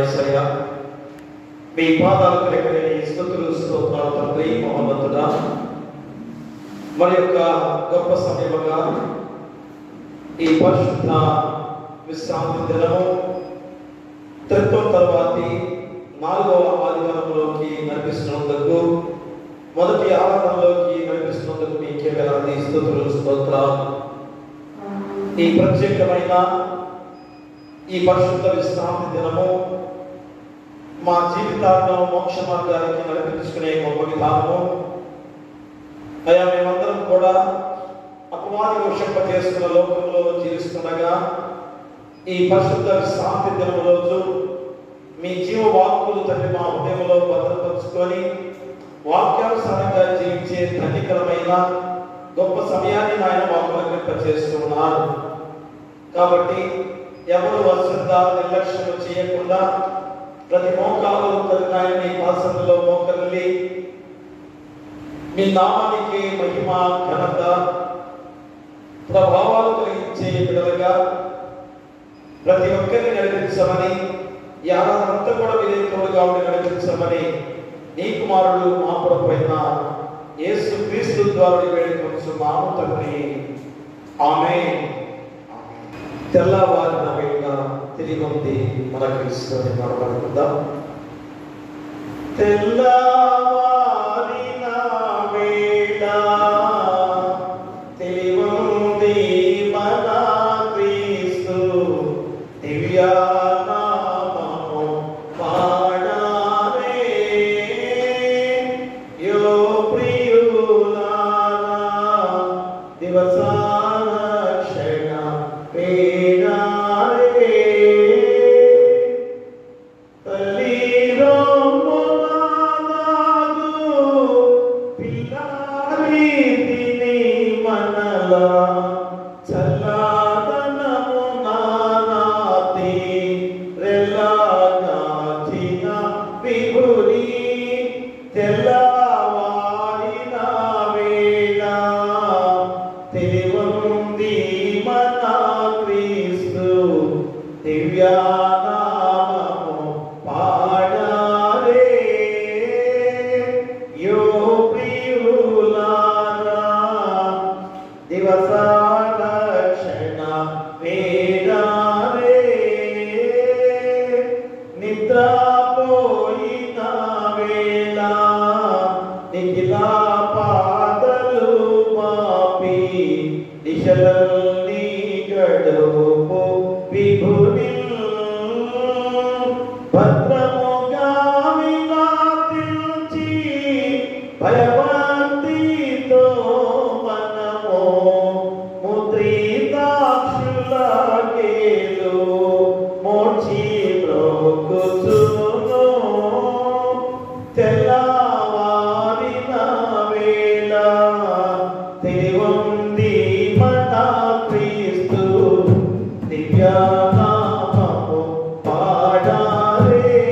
యేసయ్య, మీ పాదాలకు లెక్కలేని స్తుతులు స్తోత్రాలు తండ్రి. మహోన్నతుడా, మరి యొక్క గొప్ప సమయముగా ఈ పరిశుద్ధ విశ్రాంతి దినము త్రిత్వం తర్వాతి 4వ ఆదివారంలోకి నడిపిస్తున్నందుకు, మొదటి ఆరాధనలోకి నడిపిస్తున్నందుకు మీకే వేలాది స్తుతులు స్తోత్రాలు. ఈ ప్రత్యేకమైన ఈ పరిశుద్ధ విశ్రాంతి దినము మా జీవితాలను మోక్ష మార్గానికి నడిపించుకునే గొప్ప విధానము. అయ్యా, మేమందరం కూడా అపవాది వర్షింపజేస్తున్న లోకంలో జీవిస్తుండగా ఈ పరిశుద్ధ విశ్రాంతి దినము రోజు మీ జీవవాక్కులు తండ్రి మా హృదయంలో భద్రపరుచుకొని వాక్యానుసారంగా జీవించే ధన్యకరమైన గొప్ప సమయాన్ని నాయన మాకు అనుగ్రహింపజేస్తున్నారు. కాబట్టి ఎవరు అశ్రద్ధ నిర్లక్ష్యం చేయకుండా ప్రతి మోకాలు నాయన మీ పాసనలో మోకరిల్లి మీ నామానికి మహిమ ఘనత ప్రభావాలు కలిగించే బిడ్డలుగా ప్రతి ఒక్కరిని నడిపించమని, ఈ ఆరాధనంతా కూడా మీరే తోడుగా ఉండి నడిపించమని నీ కుమారుడు మా ప్రభువైన యేసు క్రీస్తు ద్వారా వేడుకొంచున్నాము తండ్రి. ఆమేన్. తెల్లవారిన వేళ తిరిగి మన క్రీస్తుని మాట్లాడుకుందాం. తెల్లవారిన వేళ తెలివంది మన క్రీస్తు దివ్య నామము పాడారే. యో ప్రియులారా దివసాన క్షణ పేడారే. తల్లిలో మొనాదు పిల్లారి తిని మనలా చల్లాదనము నానాతి రెల్లాగాచిన విభుని. తెల్లవారిన వేళ తెలివంది మన క్రీస్తు దివ్య నామము పాడారే. యో ప్రియులారా దివసాల క్షణ వేడారే. నిద్రపోయిన వేళ నిఖిలా పాదలు పాపి దిశలన్నీ గడుపు విభుని. భద్రముగా విలాపించి భయభక్తితో మనము ముద్రితాక్షులకేలు మోచి బ్రోకుచును. తెల్లవారిన వేళ తెలివంది మన క్రీస్తు దివ్య నామము పాడారే.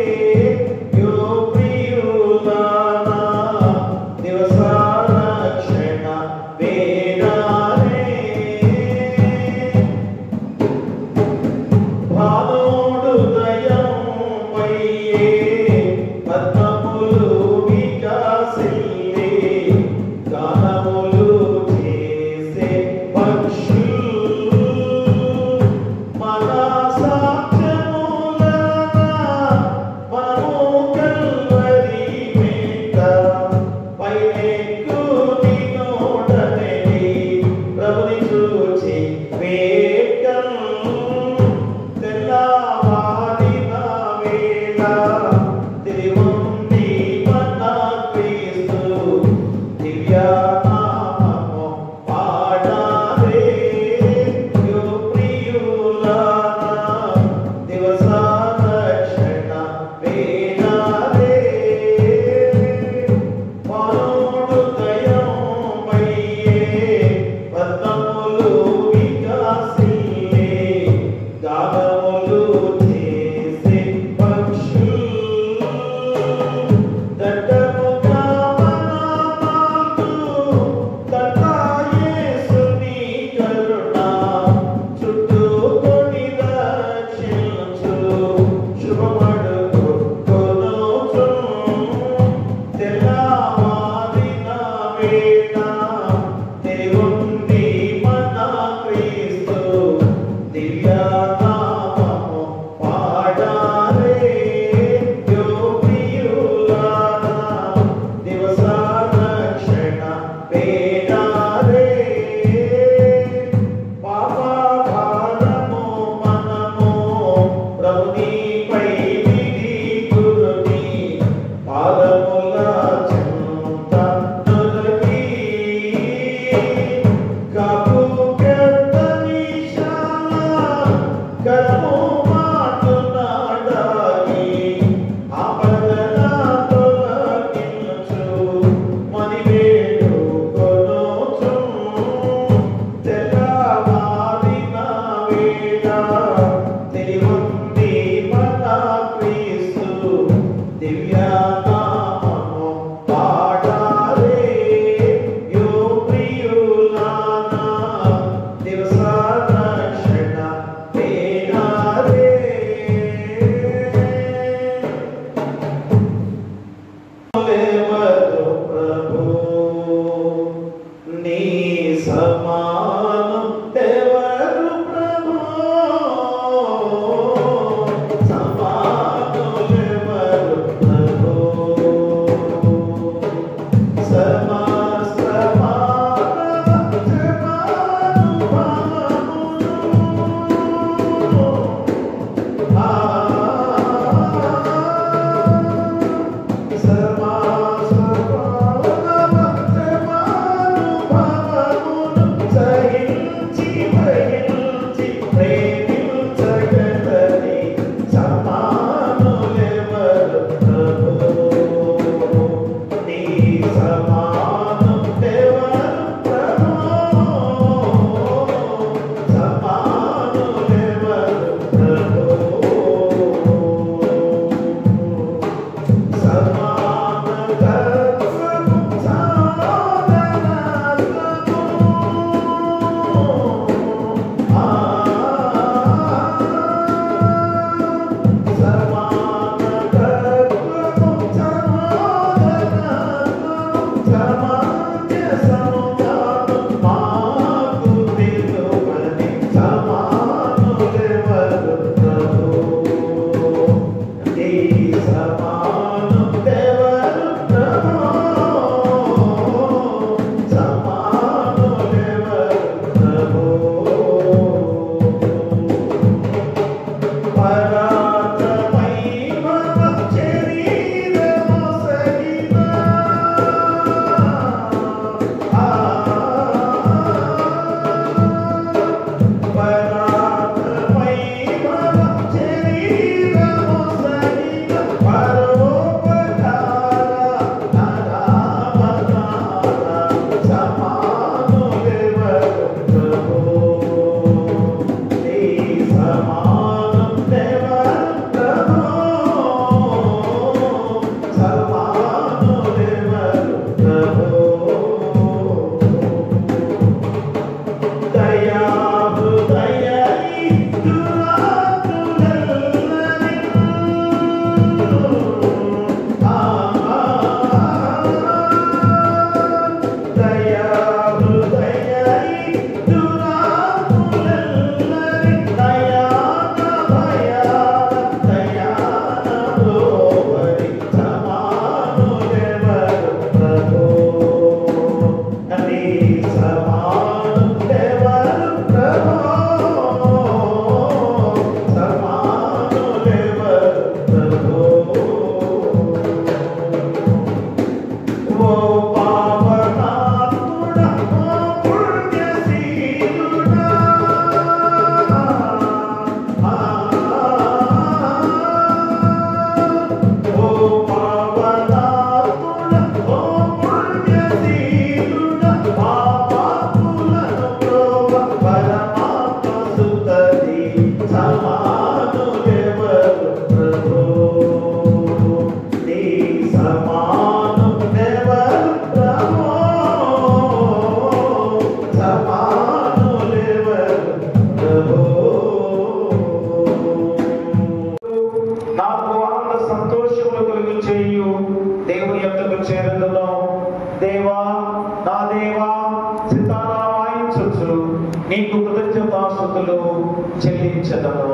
చెల్లించదను.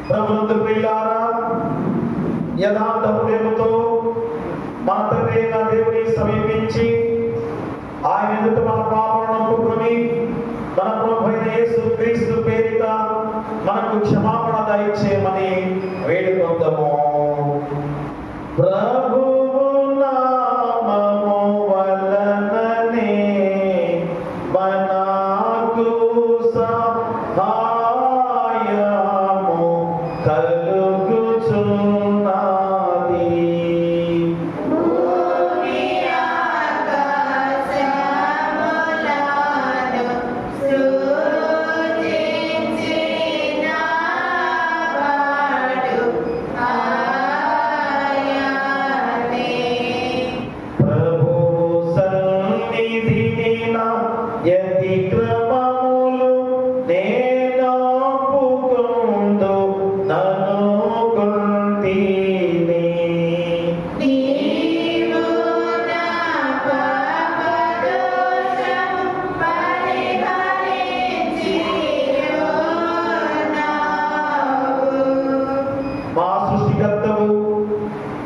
ప్రభునందు ప్రియులారా, యథార్థ హృదయముతో మన తండ్రి అయిన దేవుని సమీపించి ఆయన ఎదుట మన పాపలను ఒప్పుకొని మన ప్రభు అయిన యేసుక్రీస్తు పేరిట మనకు క్షమాపణ దయచేయమని వేడుకొందాము. ప్రభువు నామము వలననే మనకు సహాయము కలుగుచున్నది.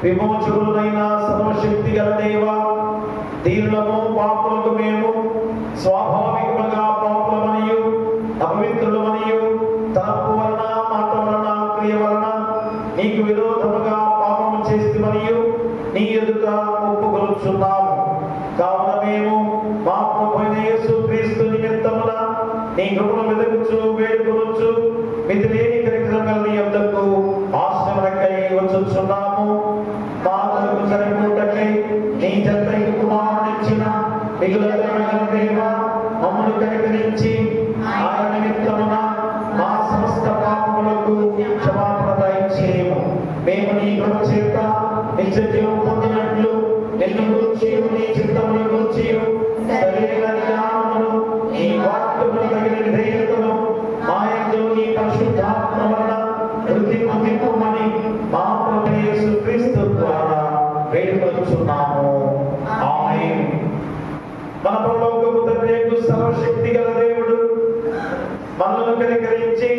విమోచకులైన సర్వశక్తి గల దేవ, దీనులము పాపులకు మేము స్వాభావికముగా పాపులమనియు అపవిత్రులమనియు తలపు వలన మాట వలన క్రియ వలన నీకు విరోధముగా పాపము చేస్తుమనియు నీ ఎదుట ఒప్పుకొనుచున్నాము. కావున మేము మా ప్రభువైన యేసుక్రీస్తు నిమిత్తమున నీ కృపను వెదకుచు వేడుకొనుచు మితిలేని కనికరం గల నీ యొద్దకు ఆశ్రమకై వచ్చుచున్నాము. మా కొరకు చనిపోటకై నీ జంతైన కుమారునిచ్చిన మిగులైన దేవ, మమ్మను కనికరించి ఆయన నిమిత్తమున మా సమస్త పాపములకు క్షమాపణ దయచేయము. మేము నీ కృప చేత నిత్య జీవం పొందినట్లు నిన్ను గురించి నీ చిత్తమును గురించి సరైన జ్ఞానమును నీ వాక్యమును తగిన విధేయతను మా యందు నీ పరిశుద్ధాత్మ వలన వృద్ధి పొందిపోమని మా ప్రభువైన యేసుక్రీస్తు ద్వారా వేడుకొనుచున్నాము. ఆమేన్. మన పరలోకపు తండ్రి సర్వశక్తి గల దేవుడు మనలను కనికరించి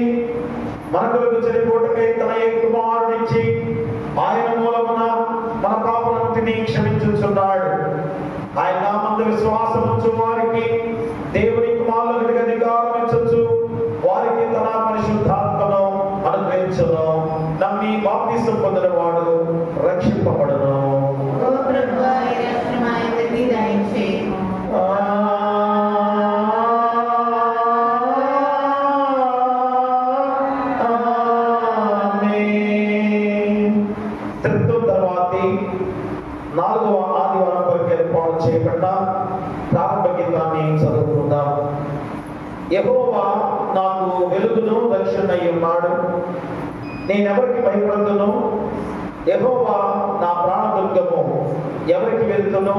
మన కొరకు చనిపోటకై తన కుమారునిచ్చి ఆయన మూలమున మన పాపలన్నిటినీ క్షమించుచున్నాడు. ఆయన నామందు విశ్వాసం ఉంచు వారికి దేవుని కుమారులకు అధికారం ఇచ్చొచ్చు, వారికి తన పరిశుద్ధాత్మను అనుగ్రహించును. నమ్మి బాప్తిసం పొందిన వాడు రక్షింపబడును. నాలుగవ ఆదివారం కొరకు ఏర్పాటు చేయబడ్డ ప్రారంభ గీతాన్ని చదువుకుందాం. యెహోవా నాకు వెలుగును రక్షణై ఉన్నాడు, నేనెవరికి భయపడదును. యెహోవా నా ప్రాణదుర్గము, ఎవరికి వెళ్తును?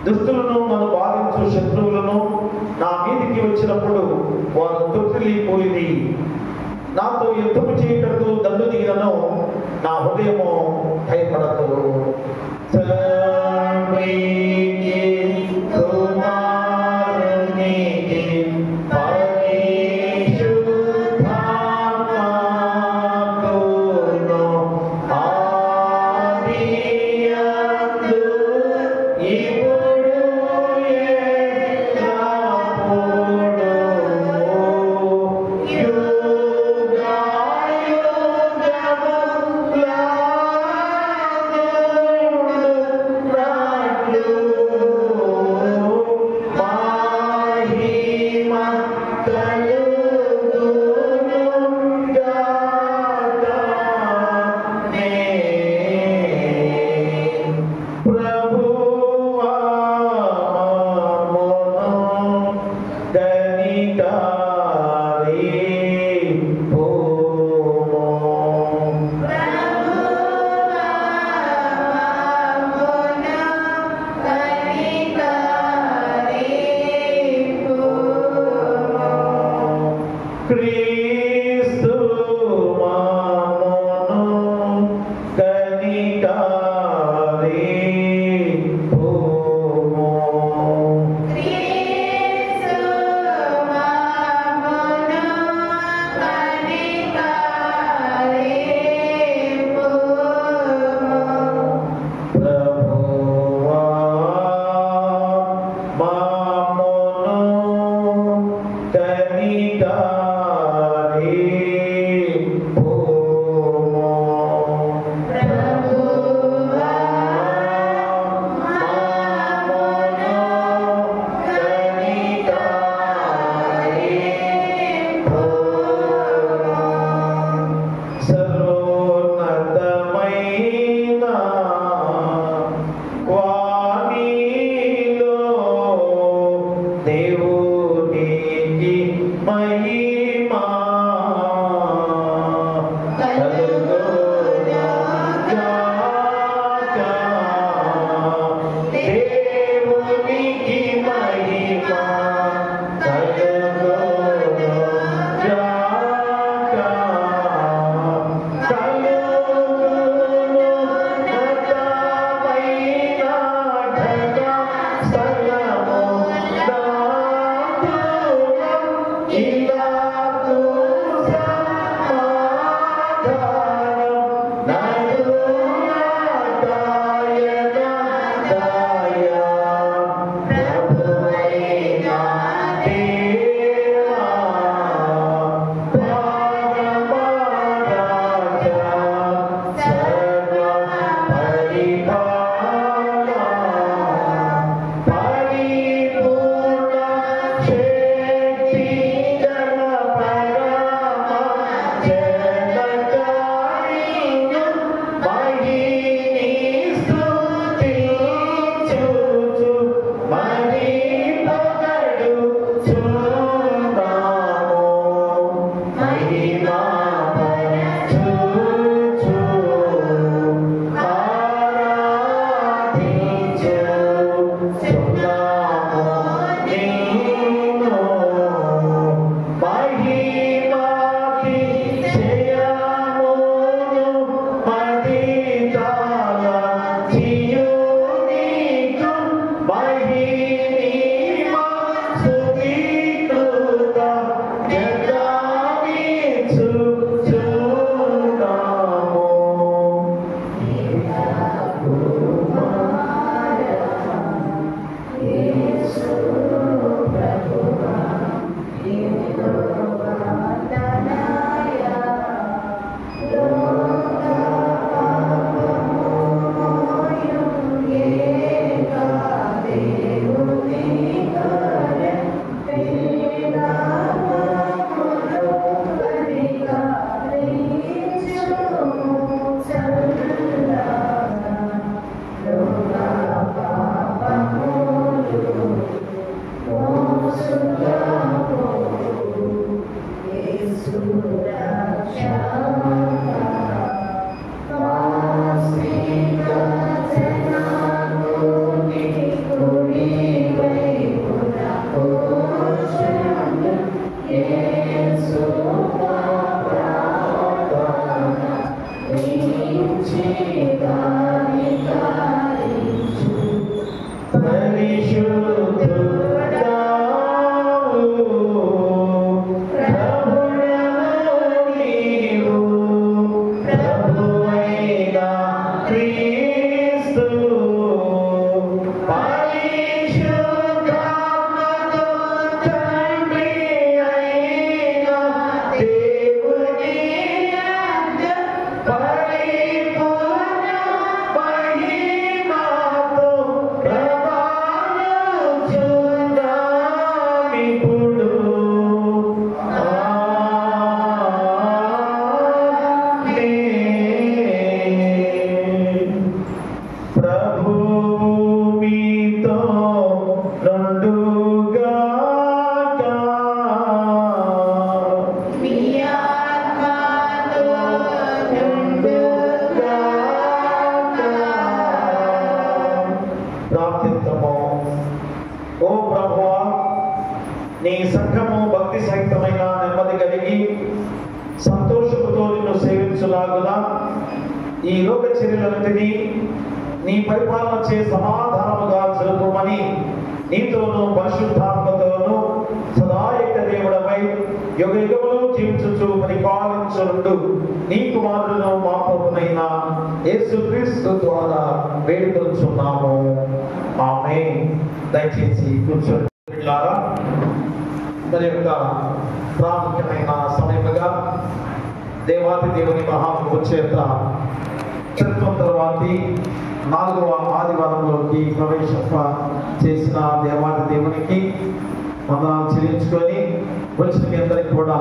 దుష్టులను నన్ను బాధించు శత్రువులను నా మీదికి వచ్చినప్పుడు వారు తొట్టిల్లిపోయింది. నాతో యుద్ధము చేయుటకు దండు దిగినను నా హృదయము భయపడదు. ఈ లోక చర్యలన్నిటినీ నీ పరిపాలన చే సమాధానముగా జరుపుమని నీతోనూ పరిశుద్ధాత్మతోనూ సదా యొక్క దేవుడమై యుగ యుగములు జీవించుచు పరిపాలించుండు నీ కుమారుడును మా ప్రభువైన యేసుక్రీస్తు ద్వారా వేడుకొనుచున్నాము. ఆమేన్. దయచేసి కూర్చోండి. మరి యొక్క ప్రాముఖ్యమైన సమయముగా దేవాది దేవుని మహాప్రభు చేత చరిత్రం తర్వాతి 4వ ఆదివారంలోకి ప్రవేశింప చేసిన దేవాది దేవునికి వందనాలు చెల్లించుకొని వచ్చిన మీ అందరికి కూడా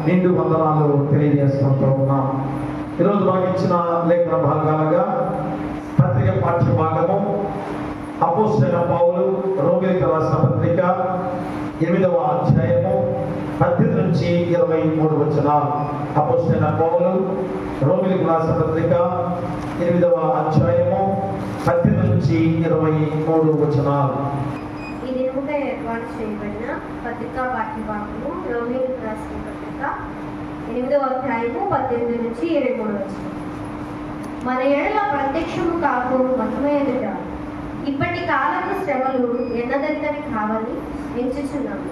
నిండు వందనాలు తెలియజేసుకుంటూ ఉన్నాం. ఈరోజు మనకి ఇచ్చిన లేఖన భాగాలుగా పత్రిక పాఠ్య భాగము అపోస్తలుడైన పౌలు రోమీయులకు రాసిన పత్రిక 8వ అధ్యాయము 18 నుంచి 23 వచనాలు. అపోస్తలుడైన పౌలు రోమీయులకు రాసిన పత్రిక 8వ అధ్యాయము 18 నుంచి 23 వచనాలు. ఈ దినముగా ఏర్పాటు చేయబడిన పత్రికా పాఠ్యభాగము రోమీయులకు రాసిన పత్రిక 8వ అధ్యాయము 18 నుంచి 23 వచనాలు. మన ఎడల ప్రత్యక్షము కాకు మహిమ ఎదుట ఇప్పటి కాలపు శ్రమలు ఎన్నదరికని కావని ఎంచుచున్నాము.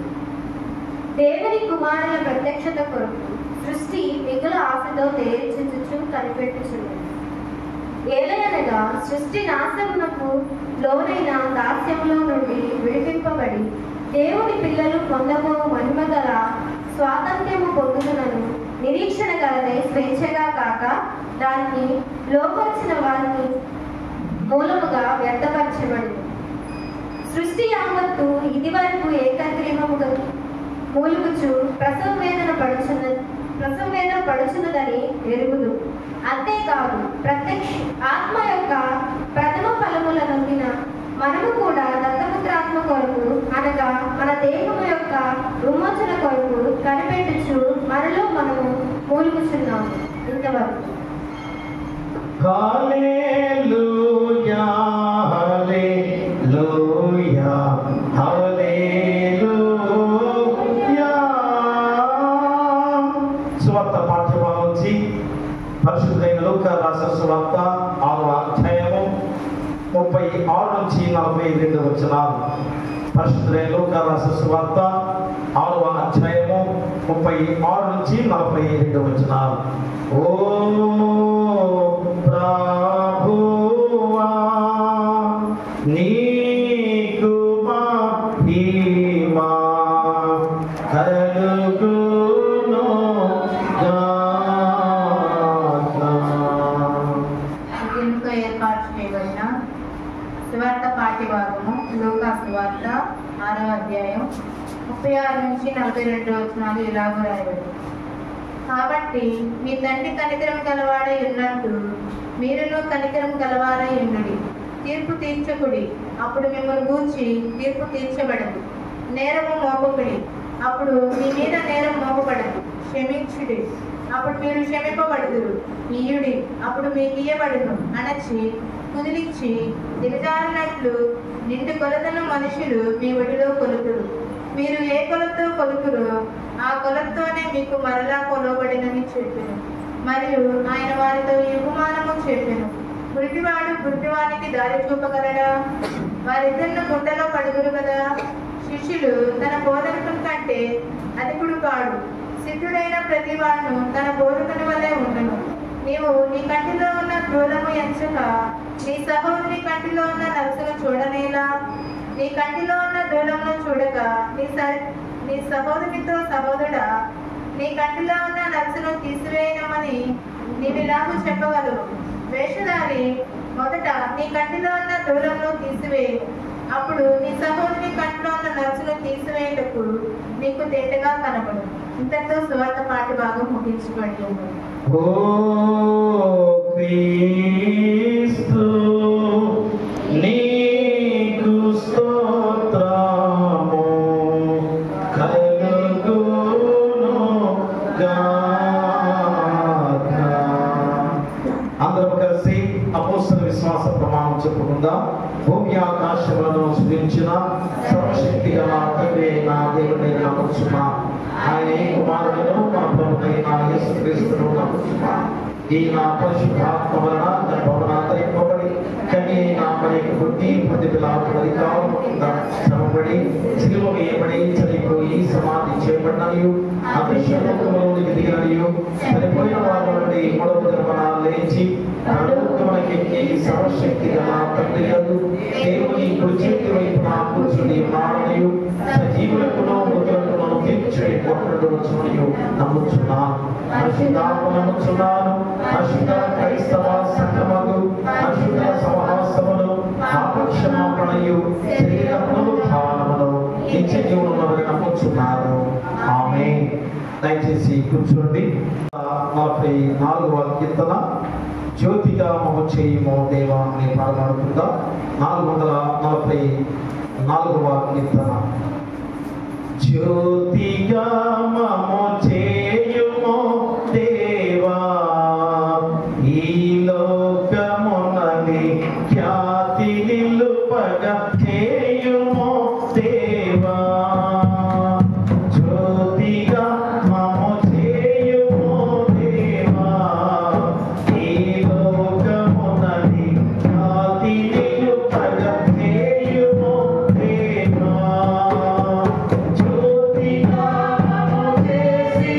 దేవుని కుమారుల ప్రత్యక్షత కొరకు సృష్టి మిగుల ఆశతో తేల్చుచు కనిపెట్టుచున్నది. ఏలయనగా సృష్టి నాశమునకు లోనైన దాస్యంలో నుండి విడిపింపబడి దేవుని పిల్లలు పొందబో మహిమ గల స్వాతంత్ర్యము పొందుతున్నను నిరీక్షణ గలదై స్వేచ్ఛగా కాక దాన్ని లోపరిచిన వారిని మూలముగా వ్యర్థపరచబడింది. సృష్టి యావత్తు ఇది వరకు ఏకగ్రీవముగా మూలుగుచు ప్రసవ వేదన పడుచున్నదని ఎరుగుదు. అంతేకాదు ఆత్మ యొక్క ప్రథమ ఫలముల నొందిన మనము కూడా దత్తపుత్రాత్మ కొరకు అనగా మన దేహము యొక్క విమోచన కొరకు కనిపెట్టుచు మనలో మనము మూలుగుచున్నాము. ఇంతవరకు. హల్లెలూయా హల్లెలూయా హల్లెలూయా. సువార్త పాఠ్యభాగం నుంచి పరిశుద్ధైన లూకా రాసిన సువార్త 6వ అధ్యాయము 36 నుంచి 42 వచనాలు. పరిశుద్ధైన లూకా రాసిన సువార్త 6వ అధ్యాయము 36 నుంచి 42 వచనాలు. ఓ ప్రభువా నీకు మహిమ కలుగును గాక. ఏర్పాటు చేయబడిన సువార్త పాఠ్యభాగము లూకా సువార్త 6వ అధ్యాయం 36 నుంచి 42 వచనాలు ఇలాగ రాయబడి. కాబట్టి మీ తండ్రి కనికరం గలవాడై ఉన్నట్టు మీరును కనికరం గలవారై ఉండుడి. తీర్పు తీర్చకుడి, అప్పుడు మిమ్మల్ని గూర్చి తీర్పు తీర్చబడదు. నేరము మోపకుడి, అప్పుడు మీ మీద నేరం మోపబడదు. క్షమించుడి, అప్పుడు మీరు క్షమింపబడుదురు. ఇయ్యుడి, అప్పుడు మీకు ఇయ్యబడును. అనచి కుదిలించి దిగజారినట్లు నిండు కొలతను మనుషులు మీ ఒడిలో కొలుతురు. మీరు ఏ కొలతో కొలుతురో ఆ కొలతతోనే మీకు మరలా కొలవబడినని చెప్పెను. మరియు ఆయన వారితో ఈ ఉపమానము చెప్పెను. గుడ్డివాడు గుడ్డివానికి దారి చూపగలడా? వారిద్దరిని గుంటలో పడుగురు కదా. శిష్యులు తన బోధకుని కంటే అధికుడు కాడు. సిద్ధుడైన ప్రతివాడును తన బోధకుని వలె ఉండను. నీవు నీ కంటిలో ఉన్న దూలము ఎంచక నీ సహోదరి కంటిలో ఉన్న నలుసును చూడనేలా? నీ కంటిలో ఉన్న దూలమును చూడక నీ సహోదరితో సహోదరుడా నీ కంటిలో ఉన్న నలుసును తీసివేయనమని నీవిలాగూ చెప్పగలవు. వేషధారి, మొదట నీ కంటిలో ఉన్న దూలమును తీసివేయు, అప్పుడు నీ సహోదరి కంటిలో ఉన్న నలుసును తీసివేయటకు నీకు తేటగా కనబడు. ఇంతతో సువార్త పాఠ్యభాగం ముగించబడి ఉంది. ఓ క్రీస్తు నీకు స్తోత్రము కలుగును గాక. అందరం కలిసి అపోస్తల విశ్వాస ప్రమాణం చెప్పుకుందాం. భూమి ఆకాశములను సృజించిన సర్వశక్తి గల తండ్రి అయిన దేవుని నమ్ముచున్నా. ఆయన కుమారులను మా ప్రభువైన యేసుక్రీస్తును నమ్ముచున్నా. ఈ నా పరిశుద్ధాత్మ వలన గర్భవనాంతరింపబడి కన్య నా మరియకు పుట్టి ప్రతిపిలాపడి కావకుండా శ్రమపడి సిలువ వేయబడి చనిపోయి సమాధి చేయబడినయు అదృశ్యలోకంలోనికి దిగినయు చనిపోయిన వారి నుండి మూడవ దినమున లేచి పరలోకమునకెక్కి సర్వశక్తి గల తండ్రి యందు దేవుని కుడి చేతి వైపున కూర్చుని ఉన్నాడనియు సజీవులకును మృతులకును తీర్చుని కొట్టుడు వచ్చుననియు నమ్ముచున్నాను. పరిశుద్ధాత్మ నమ్ముచున్నాను. పరిశుద్ధ క్రైస్తవ సంఘమును పరిశుద్ధ సమాసమును పాపక్షమాపణయు శరీర పునరుద్ధానమును నిత్య జీవనమును నమ్ముచున్నాను. ఆమేన్. దయచేసి కూర్చోండి. 44వ కీర్తన జ్యోతిగా మమ చేయము దేవా అని పాడబడుతుందా. 444వ కీర్తన. జ్యోతిగా మమ చేయము దేవా ఈ లోకమునని ఖ్యాతి నిలుపగా చేయుము దేవా. జ్యోతిగా మమ చేయుము దేవా ఈ లోకమునని ఖ్యాతి నిలుపగా చేయుము దేవా. జ్యోతిగా మమ చేసి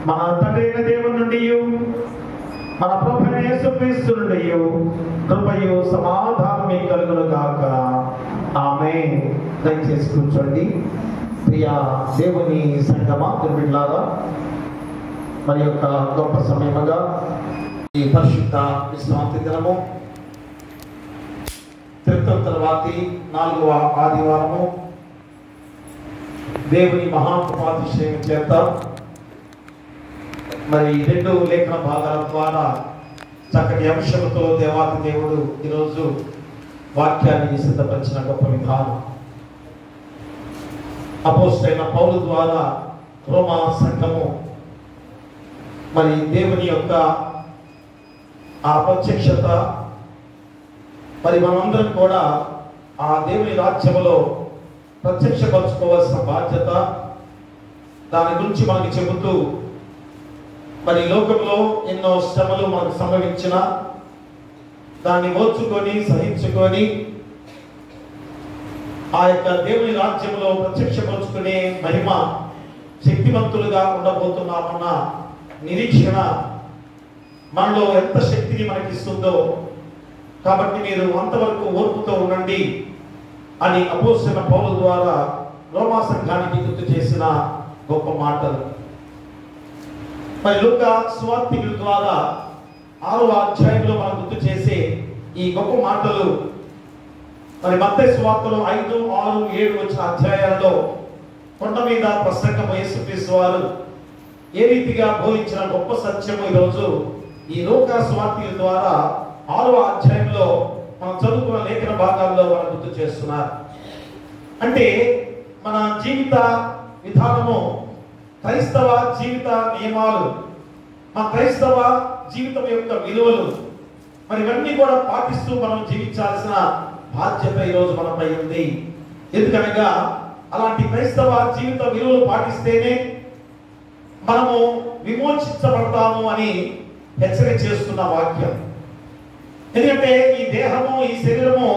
మన తండ్రి అయిన దేవుని నుండి మన ప్రభువైన యేసుక్రీస్తు నుండి కృపయు సమాధానమే కలుగును గాక. ఆమేన్. దయచేసి కూర్చోండి. ప్రియ దేవుని సంగమా బిడ్డలారా, మరి యొక్క గొప్ప సమయముగా ఈ పరిశుద్ధ విశ్రాంతి దినము త్రిత్వం తర్వాతి 4వ ఆదివారము దేవుని మహాకృపాతిశయం చేత మరి 2 లేఖన భాగాల ద్వారా చక్కటి అంశంతో దేవాది దేవుడు ఈరోజు వాక్యాన్ని సిద్ధపరిచిన గొప్ప విధానం. అపోస్తలుడైన పౌలు ద్వారా రోమా సంఘము మరి దేవుని యొక్క ఆ ప్రత్యక్షత, మరి మనందరం కూడా ఆ దేవుని రాజ్యములో ప్రత్యక్షపరచుకోవాల్సిన బాధ్యత, దాని గురించి మనకి చెబుతూ మరి లోకంలో ఎన్నో శ్రమలు మనకు సంభవించిన దాన్ని ఓర్చుకొని సహించుకొని ఆ యొక్క దేవుని రాజ్యంలో ప్రత్యక్షపరుచుకునే మహిమ శక్తివంతులుగా ఉండబోతున్నామన్న నిరీక్షణ మనలో ఎంత శక్తిని మనకిస్తుందో, కాబట్టి మీరు అంతవరకు ఓర్పుతో ఉండండి అని అపోస్తలుడైన పౌలు ద్వారా రోమా సంఘానికి గుర్తు చేసిన గొప్ప మాటలు. మరి లూకా సువార్తికుల ద్వారా 6వ అధ్యాయంలో మనం గుర్తు చేసే ఈ గొప్ప మాటలు మరి మత్తయి సువార్తలో 5, 6, 7 వచ్చిన అధ్యాయాలలో కొండ మీద ప్రసంగం యేసుక్రీస్తు వారు ఏ రీతిగా బోధించిన గొప్ప సత్యము ఈరోజు ఈ లూకా సువార్తికుల ద్వారా 6వ అధ్యాయంలో మనం చదువుకున్న లేఖన భాగాల్లో మనం గుర్తు చేస్తున్నారు. అంటే మన జీవిత విధానము, క్రైస్తవ జీవిత నియమాలు, మా క్రైస్తవ జీవితం యొక్క విలువలు మరి ఇవన్నీ కూడా పాటిస్తూ మనం జీవించాల్సిన బాధ్యత ఈరోజు మనపై ఉంది. ఎందుకనగా అలాంటి క్రైస్తవ జీవిత విలువలు పాటిస్తేనే మనము విమోచించబడతాము అని హెచ్చరిక చేస్తున్న వాక్యం. ఎందుకంటే ఈ దేహము, ఈ శరీరము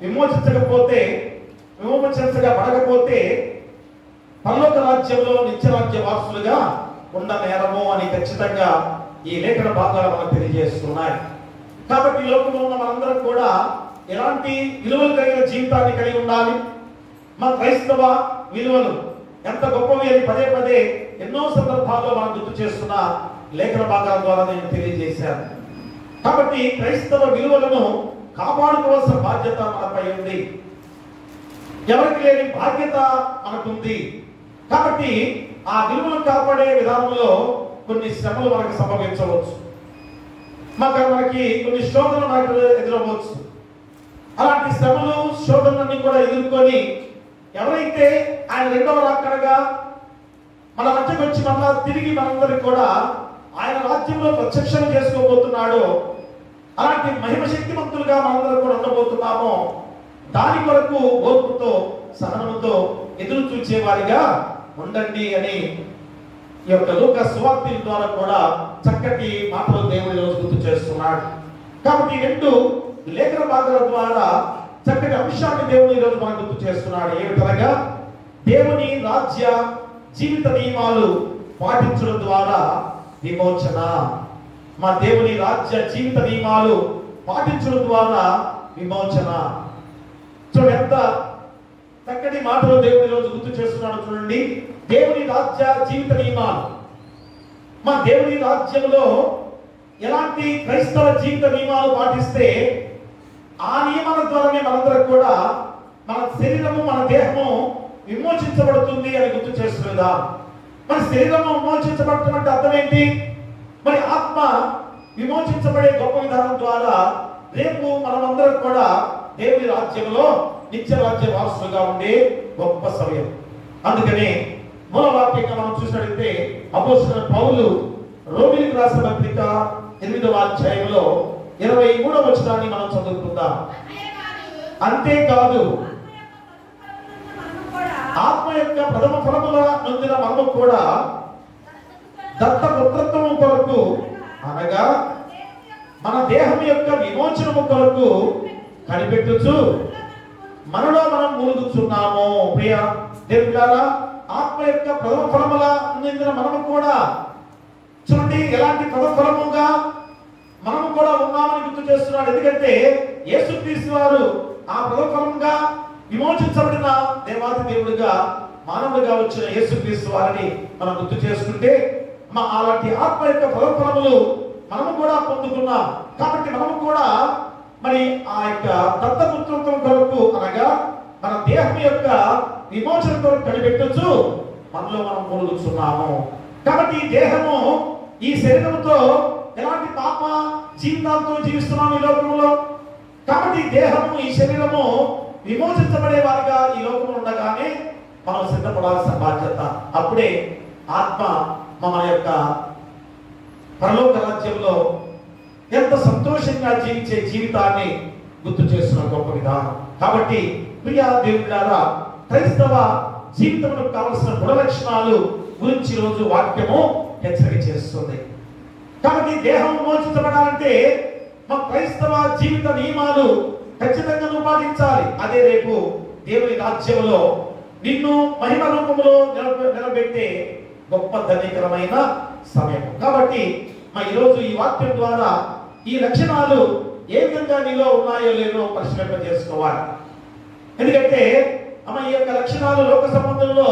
విమోచించబడకపోతే పరలోక రాజ్యంలో నిత్యరాజ్య వారసులుగా ఉండనేరము అని ఖచ్చితంగా ఈ లేఖన భాగాలు మనకు తెలియజేస్తున్నాయి. కాబట్టి లోకంలో ఉన్న మనందరం కూడా ఎలాంటి విలువలు కలిగిన జీవితాన్ని కలిగి ఉండాలి, మన క్రైస్తవ విలువలు ఎంత గొప్పవి అని పదే పదే ఎన్నో సందర్భాల్లో మనం గుర్తు చేస్తున్న లేఖన భాగాల ద్వారా నేను తెలియజేశాను. కాబట్టి క్రైస్తవ విలువలను కాపాడుకోవాల్సిన బాధ్యత మనపై ఉంది. ఎవరికి లేని బాధ్యత మనకుంది. కాబట్టి ఆ విలువలను కాపాడే విధానంలో కొన్ని శ్రమలు మనకు సంభవించవచ్చు, మనకి కొన్ని శోధనలు మనకు ఎదురవచ్చు. అలాంటి శ్రమలు, శోధనలన్నీ కూడా ఎదుర్కొని ఎవరైతే ఆయన 2వ రాకడగా మన మధ్యకు వచ్చి మళ్ళా తిరిగి మనందరికి కూడా ఆయన రాజ్యంలో ప్రత్యక్షం చేసుకోబోతున్నాడో, అలాంటి మహిమ శక్తివంతులుగా మనందరం కూడా ఉండబోతున్నామో, దాని కొరకు ఓర్పుతో సహనముతో ఎదురు చూచేవారిగా ఉండండి అని ఈ యొక్క లూకా సువార్త ద్వారా కూడా చక్కటి మాటలు దేవుడు ఈరోజు గుర్తు చేస్తున్నాడు. కాబట్టి 2 లేఖన భాగాల ద్వారా చక్కటి అంశాన్ని దేవుడు ఈరోజు మనకు గుర్తు చేస్తున్నాడు. ఏమిటనగా దేవుని రాజ్య జీవిత నియమాలు పాటించడం ద్వారా విమోచన. మా దేవుని రాజ్య జీవిత నియమాలు పాటించడం ద్వారా విమోచన. చూడండి ఎంత చక్కటి మాటలు దేవుడు ఈరోజు గుర్తు చేస్తున్నాడు. చూడండి, దేవుని రాజ్య జీవిత నియమాలు. మా దేవుని రాజ్యంలో ఎలాంటి క్రైస్తవ జీవిత నియమాలు పాటిస్తే ఆ నియమాల ద్వారానే మనందరం కూడా మన శరీరము, మన దేహము విమోచించబడుతుంది అని గుర్తు చేస్తున్నదా. మరి శరీరము విమోచించబడటం అంటే అర్థం ఏంటి? మరి ఆత్మ విమోచించబడే గొప్ప విధానం ద్వారా రేపు మనమందరం కూడా దేవుని రాజ్యంలో నిత్య రాజ్య వారసులుగా ఉండే గొప్ప సమయం. అందుకనే మూల వాక్యంగా మనం చూసినట్లయితే అపోస్తలుడైన పౌలు రోమీయులకు రాసిన పత్రిక 8వ అధ్యాయంలో 23వ వచనాన్ని మనం చదువుకుందాం. అంతేకాదు ఆత్మ యొక్క ప్రథమ ఫలముల నొందిన మనము కూడా దత్తపుత్రత్వము కొరకు, అనగా మన దేహం యొక్క విమోచనము కొరకు కనిపెట్టుచు మనలో మనం మూలుగుచున్నాము. ప్రియ దేవులారా, ఆత్మ యొక్క ప్రథమ ఫలముల నొందిన మనము కూడా చూడండి ఎలాంటి ప్రతిఫలముగా మనము కూడా ఉన్నామని గుర్తు చేస్తున్నాడు. ఎందుకంటే యేసుక్రీస్తు వారు ఆ ప్రతిఫలంగా విమోచించబడిన దేవాది దేవుడిగా మానవుడిగా వచ్చిన యేసుక్రీస్తు వారిని మనం గుర్తు చేసుకుంటే అలాంటి ఆత్మ యొక్క ప్రతిఫలములు మనము కూడా పొందుకున్నాం. కాబట్టి మనము కూడా మరి ఆ యొక్క దత్తపుత్రత్వం కొరకు అనగా మన దేహం యొక్క విమోచన కొరకు కనిపెట్టొచ్చు మనలో మనం మూలుగుతున్నాము. కాబట్టి ఈ దేహము ఈ శరీరంతో ఎలాంటి పాప జీవితాలతో జీవిస్తున్నాము ఈ లోకంలో. కాబట్టి ఈ దేహము ఈ శరీరము విమోచించబడే వారిగా ఈ లోకంలో ఉండగానే మనం సిద్ధపడాల్సిన బాధ్యత. అప్పుడే ఆత్మ మన యొక్క పరలోక రాజ్యంలో ఎంత సంతోషంగా జీవించే జీవితాన్ని గుర్తు చేస్తున్న గొప్ప విధానం. కాబట్టి ప్రియా దేవుడారా, క్రైస్తవ జీవితంలో కావలసిన గుణ లక్షణాలు గురించి రోజు వాక్యము హెచ్చరిక చేస్తుంది. కాబట్టి దేహం విమోచించబడాలంటే మా క్రైస్తవ జీవిత నియమాలు ఖచ్చితంగా నువ్వు పాటించాలి. అదే రేపు దేవుని రాజ్యంలో నిన్ను మహిమ రూపంలో నిలబెట్టే గొప్ప ధన్యకరమైన సమయం. కాబట్టి ఈరోజు ఈ వాక్యం ద్వారా ఈ లక్షణాలు ఏ విధంగా నీలో ఉన్నాయో లేదో పరిశీలన చేసుకోవాలి. ఎందుకంటే ఈ యొక్క లక్షణాలు లోక సంబంధంలో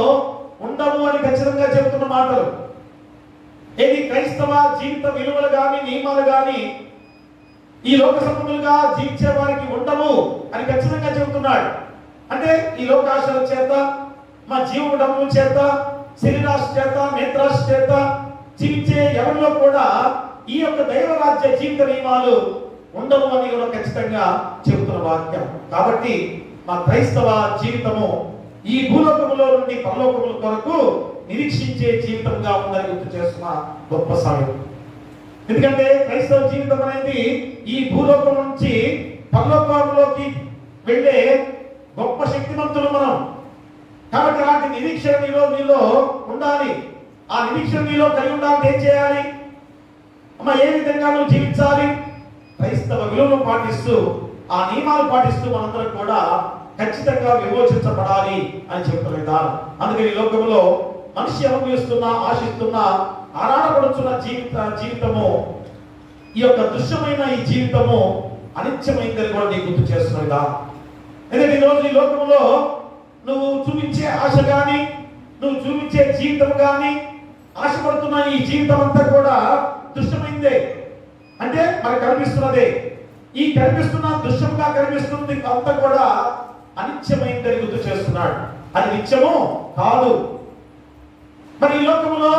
ఉండవు అని ఖచ్చితంగా చెబుతున్న మాటలు. ఏది క్రైస్తవ జీవిత విలువలు కానీ నియమాలు కానీ ఈ లోక సంబంధులుగా జీవించే వారికి ఉండవు అని ఖచ్చితంగా చెబుతున్నాడు. అంటే ఈ లోకాశల చేత మా జీవడము చేత శరీరాశ చేత నేత్రాశ చేత జీవించే ఎవరిలో కూడా ఈ యొక్క దైవరాజ్య జీవిత నియమాలు ఉండవు అని కూడా ఖచ్చితంగా చెబుతున్న వాక్యం. కాబట్టి మా క్రైస్తవ జీవితము ఈ భూలోకములో నుండి పరలోకముల కొరకు నిరీక్షించే జీవితంగా ఉందని గుర్తు చేస్తున్న గొప్ప సమయం. ఎందుకంటే క్రైస్తవ జీవితం అనేది ఈ భూలోకం నుంచి పరలోకంలోకి వెళ్ళే గొప్ప శక్తిమంతులు మనం. కాబట్టి అలాంటి నిరీక్షణ నీలో ఉండాలి. ఆ నిరీక్షణ నీలో కలిగి ఉండాలంటే ఏం చేయాలి? ఏ విధంగా నువ్వు జీవించాలి? క్రైస్తవ విలువలు పాటిస్తూ ఆ నియమాలు పాటిస్తూ మనందరం కూడా ఖచ్చితంగా విమోచించబడాలి అని చెప్తున్న విధానం. అందుకని ఈ లోకంలో మనిషి అనుభవిస్తున్న ఆశిస్తున్న ఆరాటపడుతున్న జీవితము ఈ యొక్క దృశ్యమైన ఈ జీవితము అనిత్యమైందని కూడా నీకు గుర్తు చేస్తున్న విధానం. ఎందుకంటే ఈరోజు ఈ లోకంలో నువ్వు చూపించే ఆశ కానీ నువ్వు చూపించే జీవితం కానీ ఆశపడుతున్న ఈ జీవితం అంతా కూడా దృశ్యమైందే. అంటే మనకు కనిపిస్తున్నదే. ఈ కనిపిస్తున్న దృశ్యంగా కనిపిస్తుంది అంతా కూడా అనిత్యమైందని గుర్తు చేస్తున్నాడు. అది నిత్యము కాదు. మరి ఈ లోకంలో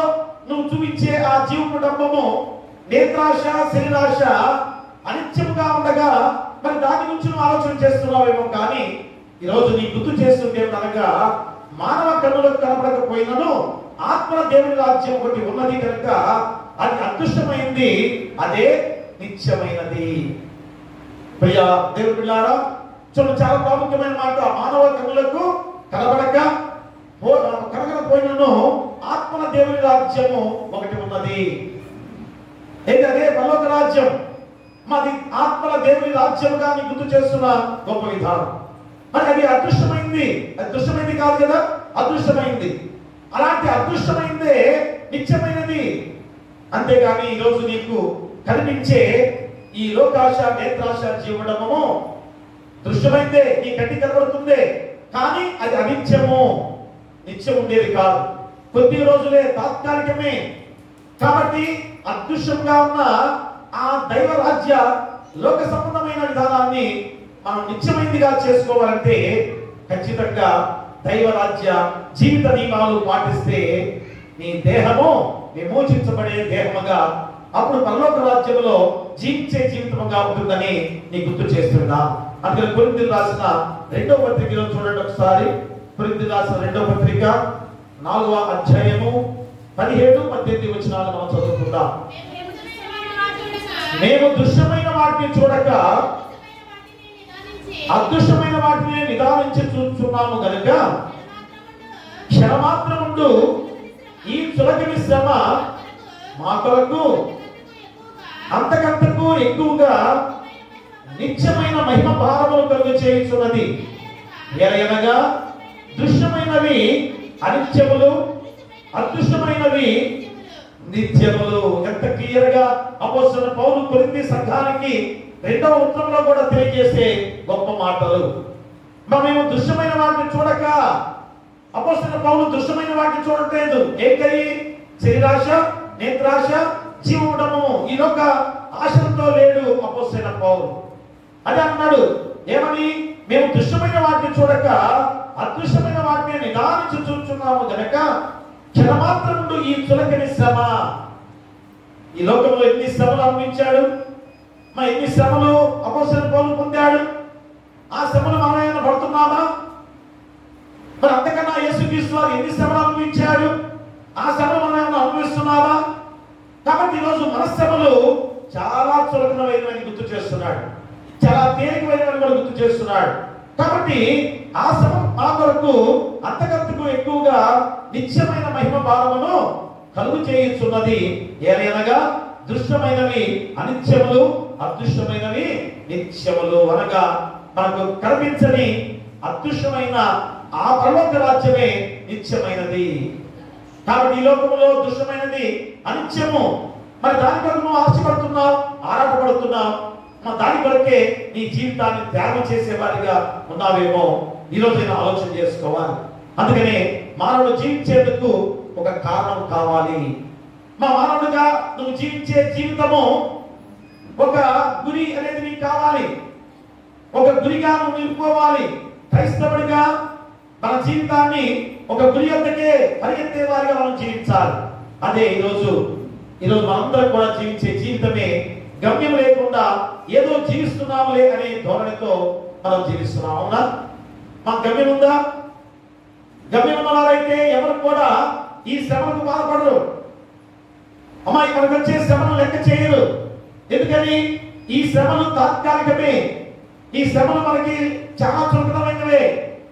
నువ్వు చూపించే ఆ జీవపు డబ్బము నేత్రాశ శరీరాశ అనిత్యముగా ఉండగా మరి దాని గురించి నువ్వు ఆలోచన చేస్తున్నావేమో. కానీ ఈరోజు నీ గుర్తు చేస్తుంటే అనగా మానవ కన్నులకు కనపడకపోయినను ఆత్మ దేవుని రాజ్యం ఒకటి ఉన్నది కనుక అది అదృష్టమైంది, అదే నిత్యమైనది. ప్రియా దేవుని బిడ్డలారా, చాలా ప్రాముఖ్యమైన మాట. మానవ కన్నులకు కనబడకపోయినను ఆత్మ దేవుని రాజ్యము ఒకటి ఉన్నది. అదే పరలోక రాజ్యం. మాది ఆత్మల దేవుని రాజ్యముగా నీ గుర్తు చేస్తున్న గొప్ప విధానం. మరి అది అదృష్టమైంది. అది దృశ్యమైంది కాదు కదా, అదృష్టమైంది. అలాంటి అదృష్టమైందే నిత్యమైనది. అంతేగాని ఈరోజు నీకు కనిపించే ఈ లోకాశ నేత్రాశ జీవడము దృశ్యమైందే, నీ కంటికి కనబడుతుందే. కానీ అది అనిత్యము, నిత్యం ఉండేది కాదు. కొద్ది రోజులే, తాత్కాలికమే. కాబట్టి అదృశ్యంగా ఉన్న ఆ దైవ రాజ్య లోక సంబంధమైన విధానాన్ని మనం నిత్యమైనదిగా చేసుకోవాలంటే ఖచ్చితంగా దైవ రాజ్య జీవిత నియమాలు పాటిస్తే నీ దేహము విమోచించబడే దేహముగా అప్పుడు పరలోక రాజ్యంలో జీవించే జీవితముగా ఉంటుందని నీ గుర్తు చేస్తున్నా. అందుకని కొరింథీయులకు రాసిన 2వ పత్రికలో చూడండి ఒకసారి. కొరింథీయులకు రాసిన 2వ పత్రిక 4వ అధ్యాయము 17-18 వచనాలు మనం చదువుకుందాం. మేము దృశ్యమైన వాటిని చూడక అదృశ్యమైన వాటిని నిదానించి చూస్తున్నాము గనుక క్షణమాత్రముండు ఈ చులకని శ్రమ మా కొరకు అంతకంతకు ఎక్కువగా నిత్యమైన మహిమ భారములు కలుగు చేయుచున్నది. ఎనగా దృశ్యమైనవి అనిత్యములు, అదృశ్యమైనవి నిత్యములు. ఎంత క్లియర్ గా అపోస్తలుడైన పౌలు కొరింథీ సంఘానికి 2వ ఉత్తరంలో కూడా తెలియజేసే గొప్ప మాటలు. మేము దృశ్యమైన వాటిని చూడక, అపోస్తలుడైన పౌలు దృశ్యమైన వాటిని చూడట్లేదు. ఏకై శరీరాశ, నేత్రాశ, జీవడము ఈ లోక ఆశలతో లేడు అపోస్తలుడైన పౌలు. అదే అన్నాడు, ఏమని? మేము దృశ్యమైన వాటిని చూడక అదృశ్యమైన వాటిని నిదానించి చూస్తున్నాము గనక క్షణమాత్రముందు ఈ చులకని శ్రమ. ఈ లోకంలో ఎన్ని శ్రమలు అనుభవించాడు, ఎన్ని శ్రమలు అపోస్తలుడైన పౌలు పొందాడు. ఆ శ్రమలు మనం పడుతున్నామా? మరి అంతకన్నా యేసుక్రీస్తు వారు ఎన్ని శ్రమలు అనుభవించాడు, ఆ శ్రమలు మనం అనుభవిస్తున్నామా? కాబట్టి ఈరోజు మన శ్రమలు చాలా చులకనమైనవని గుర్తు చేస్తున్నాడు, చాలా తేలికమైనవని కూడా గుర్తు చేస్తున్నాడు. కాబట్టి ఆ శ్రమ మా కొరకు అంతకంతకు ఎక్కువగా నిత్యమైన మహిమ భారమును కలుగు చేయుచున్నది. ఏలైనగా దృశ్యమైనవి అనిత్యములు, అదృశ్యమైనవి నిత్యములు. అనగా మనకు కనిపించని అదృశ్యమైన ఆ పరలోక రాజ్యమే నిత్యమైనది. కాబట్టి ఈ లోకంలో దృశ్యమైనది అనిత్యము. మరి దాని కొరకు నువ్వు ఆశపడుతున్నావు, ఆరాటపడుతున్నావు. దాని కొరకే నీ జీవితాన్ని త్యాగం చేసేవారిగా ఉన్నావేమో ఈరోజు నేను ఆలోచన చేసుకోవాలి. అందుకనే మానవుడు జీవించేందుకు ఒక కారణం కావాలి. మానవుడిగా నువ్వు జీవించే జీవితము ఒక గురి అనేది నీకు కావాలి. ఒక గురిగా నువ్వు నిలుపుకోవాలి. క్రైస్తవుడిగా మన జీవితాన్ని ఒక గురి వద్దకే పరిగెత్తే వారిగా మనం జీవించాలి. అదే ఈరోజు మనందరం కూడా జీవించే జీవితమే గమ్యం లేకుండా ఏదో జీవిస్తున్నాములే అనే ధోరణితో మనం జీవిస్తున్నాం. అవునా? మా గమ్యం ఉందా? గమ్యం ఉన్నవారైతే ఎవరు కూడా ఈ శ్రమకు బాధపడరు. అమ్మాయి మనకు వచ్చే శ్రమను లెక్క చేయరు. ఎందుకని? ఈ శ్రమలు తాత్కాలికమే. ఈ శ్రమలు మనకి చాలా చులకనమైనవే.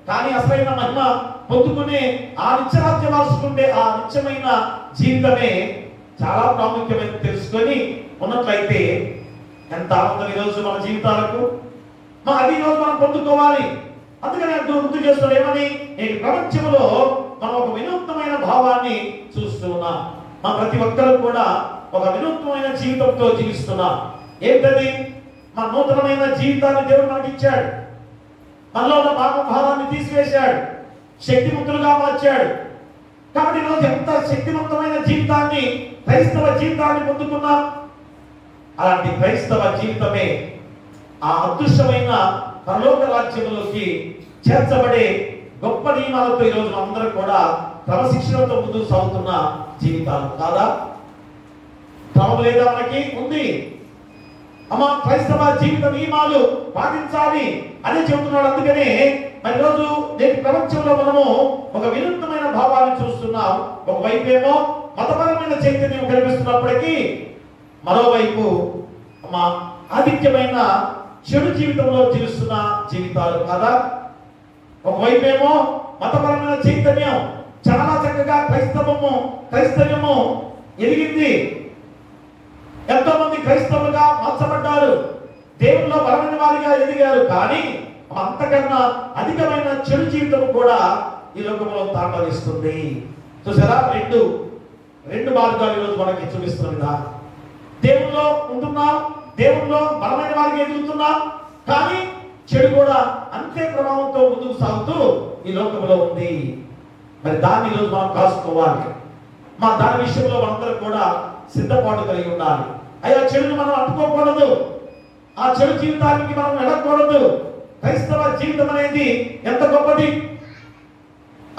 కానీ అసలైన మహిమ పొందుకునే ఆ నిత్యరాజ్య వారసుకుండే ఆ నిత్యమైన జీవితమే చాలా ప్రాముఖ్యమైన తెలుసుకొని ఉన్నట్లయితే ఎంత ఆనందం ఈరోజు మన జీవితాలకు. అది ఈరోజు మనం పొందుకోవాలి. అందుకని గుర్తు చేస్తున్నాడు ఏమని? నేను ప్రపంచంలో మనం ఒక వినూత్నమైన భావాన్ని చూస్తూ ఉన్నాం. ప్రతి ఒక్కరు కూడా ఒక వినూత్నమైన జీవితంతో జీవిస్తున్నాం. ఏంటది? మన నూతనమైన జీవితాన్ని దేవుడు మనకి ఇచ్చాడు. మనలో ఉన్న భావాన్ని తీసివేశాడు, శక్తివంతులుగా మార్చాడు. కాబట్టి ఈరోజు ఎంత శక్తివంతమైన జీవితాన్ని, క్రైస్తవ జీవితాన్ని పొందుకున్నాం. అలాంటి క్రైస్తవ జీవితమే ఆ అదృశ్యమైన పరలోక రాజ్యంలోకి చేర్చబడే గొప్ప నియమాలతో ఈరోజు అందరూ కూడా క్రమశిక్షణతో ముందుకు సాగుతున్న జీవితాలు కాదా? క్రమం లేదా? మనకి ఉంది. క్రైస్తవ జీవిత నియమాలు పాటించాలి అని చెబుతున్నాడు. అందుకనే మరి రోజు నేటి ప్రపంచంలో మనము ఒక వినూత్నమైన భావాన్ని చూస్తున్నాం. ఒకవైపు ఏమో మతపరమైన చైతన్యం కనిపిస్తున్నప్పటికీ మరోవైపు ఆధిక్యమైన చెడు జీవితంలో జీవిస్తున్న జీవితాలు కాదా? ఒకవైపు ఏమో మతపరమైన చైతన్యం చాలా చక్కగా క్రైస్తవ్యము ఎదిగింది. ఎంతో మంది క్రైస్తవులుగా మార్చబడ్డారు, దేవుల్లో బలమైన వారిగా ఎదిగారు. కానీ అంతకన్నా అధికమైన చెడు జీవితం కూడా ఈ లోకంలో తాండవిస్తుంది. చూసారా? రెండు మార్గాలు ఈరోజు మనకి చూపిస్తున్నా. దేవుల్లో ఉంటున్నాం, దేవుల్లో బలమైన వారికి ఎదుగుతున్నాం, కానీ చెడు కూడా అంతే ప్రభావంతో ముందుకు సాగుతూ ఈ లోకంలో ఉంది. మరి దాన్ని ఈరోజు మనం కాసుకోవాలి. దాని విషయంలో మనందరూ కూడా సిద్ధపాటు కలిగి ఉండాలి. అయ్యా, చెడును మనం అట్టుకోకూడదు, ఆ చెడు జీవితానికి మనం వెళ్ళకూడదు. క్రైస్తవ జీవితం అనేది ఎంత గొప్పది!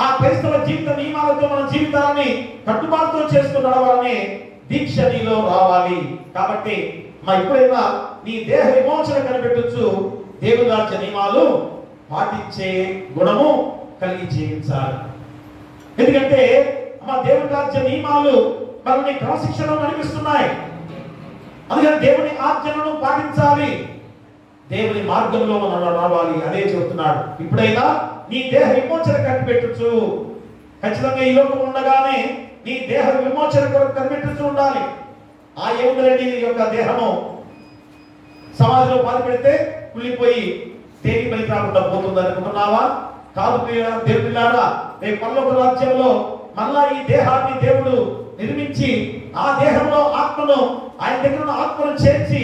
ఆ క్రైస్తవ జీవిత నియమాలతో మన జీవితాన్ని కట్టుబాటుతో చేసుకుని నడవాలనే దీక్ష నీలో రావాలి. కాబట్టి ఎప్పుడైనా నీ దేహ విమోచన కనిపెట్టొచ్చు, దేవుని రాజ్య నియమాలు పాటించే గుణము కలిగి జీవించాలి. ఎందుకంటే దేవుని రాజ్య నియమాలు మనల్ని క్రమశిక్షణ నడిపిస్తున్నాయి. అందుకని దేవుని ఆజ్ఞలను పాటించాలి, దేవుని మార్గంలో మనం రావాలి. అదే చెబుతున్నాడు. ఇప్పుడైనా నీ దేహ విమోచన కనిపెట్టొచ్చు. ఖచ్చితంగా ఈ లోకం ఉండగానే నీ దేహ విమోచన కొరకు కనిపెట్టుతూ ఉండాలి. ఏముందండి నీ యొక్క దేహము సమాజంలో బాధపెడితే కుళ్ళిపోయి తేలి పని కాకుండా పోతుంది అనుకుంటున్నావా? కాదు దేవుడి పిల్లారా, రేపు పరలోక రాజ్యంలో మళ్ళా ఈ దేహాన్ని దేవుడు నిర్మించి ఆ దేహంలో ఆత్మను, ఆయన దగ్గర ఉన్న ఆత్మను చేర్చి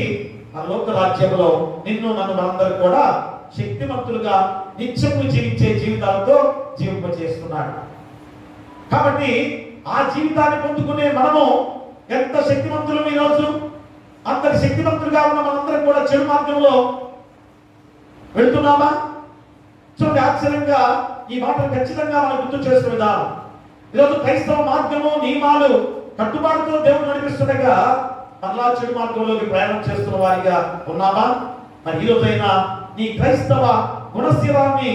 ఆ లోక రాజ్యంలో నిన్ను నన్ను మనందరూ కూడా శక్తిమంతులుగా నిత్యము జీవించే జీవితాలతో జీవింపజేస్తున్నాడు. కాబట్టి ఆ జీవితాన్ని పొందుకునే మనము ఎంత శక్తిమంతులు ఈ రోజు, అంతటి శక్తిమంతులుగా ఉన్న మనందరం కూడా చెడు మార్గంలో వెళ్తున్నామా? చూడండి, ఆశ్చర్యంగా ఈ మాటలు ఖచ్చితంగా మనం గుర్తు చేస్తున్న విధానం. ఈరోజు క్రైస్తవ మార్గము, నియమాలు, కట్టుబాటుతో దేవుడు నడిపిస్తుండగా మరలా చెడు మార్గంలోకి ప్రయాణం చేస్తున్న వారిగా ఉన్నామా? మరి ఈ రోజైనా నీ క్రైస్తవ గుణశీలాన్ని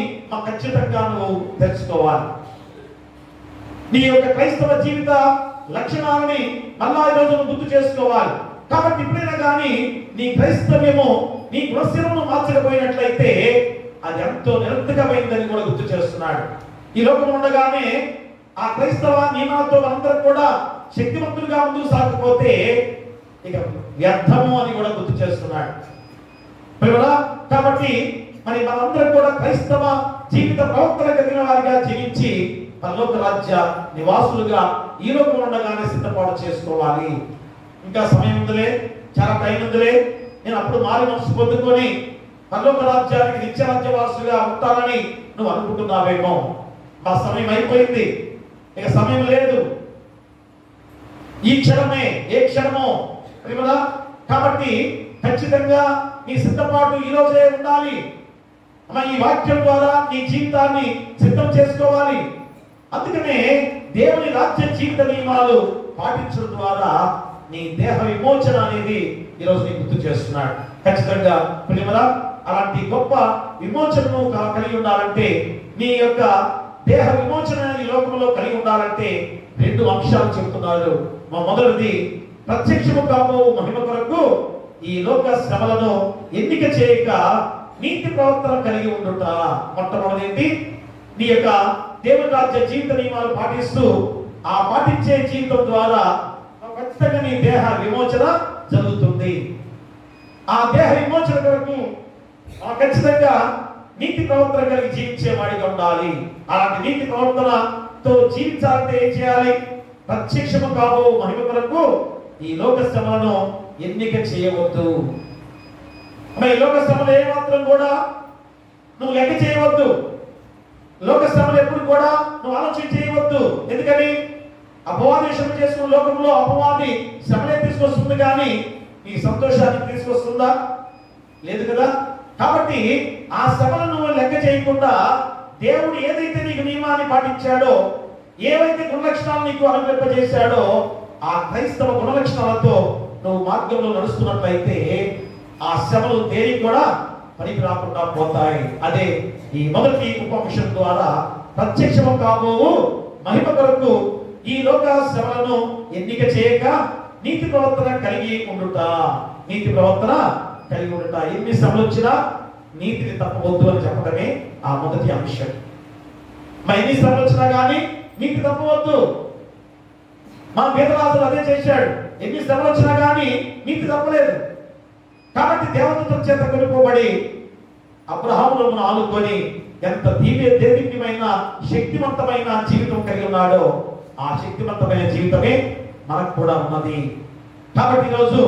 ఖచ్చితంగా నువ్వు తెలుసుకోవాలి. నీ యొక్క క్రైస్తవ జీవిత లక్షణాలని మళ్ళా ఈ రోజు గుర్తు చేసుకోవాలి. కాబట్టి ఇప్పుడైనా కానీ నీ క్రైస్తవ్యము, నీ గుణశీలము మార్చకపోయినట్లయితే అది ఎంతో నిరర్థకమైందని కూడా గుర్తు చేస్తున్నాడు. ఈ లోకం ఉండగానే ఆ క్రైస్తవ నియమాలతో మనందరం కూడా శక్తివంతులుగా ముందుకు సాగకపోతే ఇక వ్యర్థము అని కూడా గుర్తు చేస్తున్నాడు. కాబట్టి మరి మనందరం కూడా క్రైస్తవ జీవిత ప్రవర్తన కలిగిన వారిగా జీవించి పరలోక రాజ్య నివాసులుగా ఈ లోకం ఉండగానే సిద్ధపాటు చేసుకోవాలి. ఇంకా సమయం ఉందిలే, చాలా టైం ఉందిలే, నేను అప్పుడు మారి మనసు పొందుకొని పరలోక రాజ్యానికి నిత్యరాజ్య వాసులుగా ఉంటానని నువ్వు అనుకుంటున్నావేమో. ఆ సమయం అయిపోయింది, ఇక సమయం లేదు. ఈ క్షణమే, ఏ క్షణమో. కాబట్టి ఖచ్చితంగా నీ సిద్ధపాటు ఈ రోజే ఉండాలి. ఈ వాక్యం ద్వారా నీ జీవితాన్ని సిద్ధం చేసుకోవాలి. అందుకనే దేవుని రాజ్య జీవిత నియమాలు పాటించడం ద్వారా నీ దేహ విమోచన అనేది ఈరోజు నీకు గుర్తు చేస్తున్నాడు. ఖచ్చితంగా ప్రియమరా, అలాంటి గొప్ప విమోచనను కలిగి ఉండాలంటే, నీ యొక్క దేహ విమోచన ఈ లోకంలో కలిగి ఉండాలంటే 2 అంశాలు చెబుతున్నారు. మొదటిది, ప్రత్యక్షము కాబో మహిమ కొరకు ఈ లోక శ్రమలను ఎన్నిక చేయక నీతి ప్రవర్తన కలిగి ఉండుట. మొట్టమొదటి ఏంటి? నీ యొక్క దేవుని రాజ్య జీవిత నియమాలు పాటిస్తూ ఆ పాటించే జీవితం ద్వారా ఖచ్చితంగా నీ దేహ విమోచన జరుగుతుంది. ఆ దేహ విమోచన కొరకు ఖచ్చితంగా నీతి ప్రవర్తన కలిగి జీవించే వాడిగా ఉండాలి. అలాంటి నీతి ప్రవర్తనతో జీవించాలంటే ఏం చేయాలి? ప్రత్యక్షము కాబో మహిమ కొరకు ఈ లోక శ్రమలను ఎన్నిక చేయవద్దు. ఈ లోక శ్రమలు ఏమాత్రం కూడా నువ్వు లెక్క చేయవద్దు. లోక శ్రమలు ఎప్పుడు కూడా నువ్వు ఆలోచన చేయవద్దు. ఎందుకని? అపవాది శ్రమ చేసుకున్న లోకంలో అపవాది శ్రమలే తీసుకొస్తుంది, కానీ నీ సంతోషాన్ని తీసుకొస్తుందా? లేదు కదా. కాబట్టి ఆ శ్రమలను నువ్వు లెక్క చేయకుండా దేవుడు ఏదైతే నీకు నియమాన్ని పాటించాడో, ఏవైతే గుణలక్షణాలు నీకు అనుగ్రహింపజేశాడో ఆ క్రైస్తవ గుణలక్షణాలతో నువ్వు మార్గంలో నడుస్తున్నట్లయితే ఆ శ్రమలు దేనికి కూడా పనికి రాకుండా పోతాయి. అదే ఈ మొదటి ఉపమిషన్ ద్వారా ప్రత్యక్షము కాబోవు మహిమ కొరకు ఈ లోక శ్రమలను ఎన్నిక చేయక నీతి ప్రవర్తన కలిగి ఉండుట. నీతి ప్రవర్తన కలిగి ఉండుట. ఎన్ని శ్రమలు వచ్చినా నీతిని తప్పవద్దు అని చెప్పడమే ఆ మొదటి అంశం. ఎన్ని శ్రమలు వచ్చినా కానీ నీతి తప్పవద్దు. మన పేదరాజులు అదే చేశాడు. ఎన్ని శ్రమలు వచ్చినా కానీ నీతి తప్పలేదు. కాబట్టి దేవదూతల చేత కొనుక్కోబడి అబ్రహాములను ఆనుకొని ఎంత దేదీప్యమైన శక్తివంతమైన జీవితం కలిగి ఉన్నాడో ఆ శక్తివంతమైన జీవితమే మనకు కూడా ఉన్నది. కాబట్టి ఈరోజు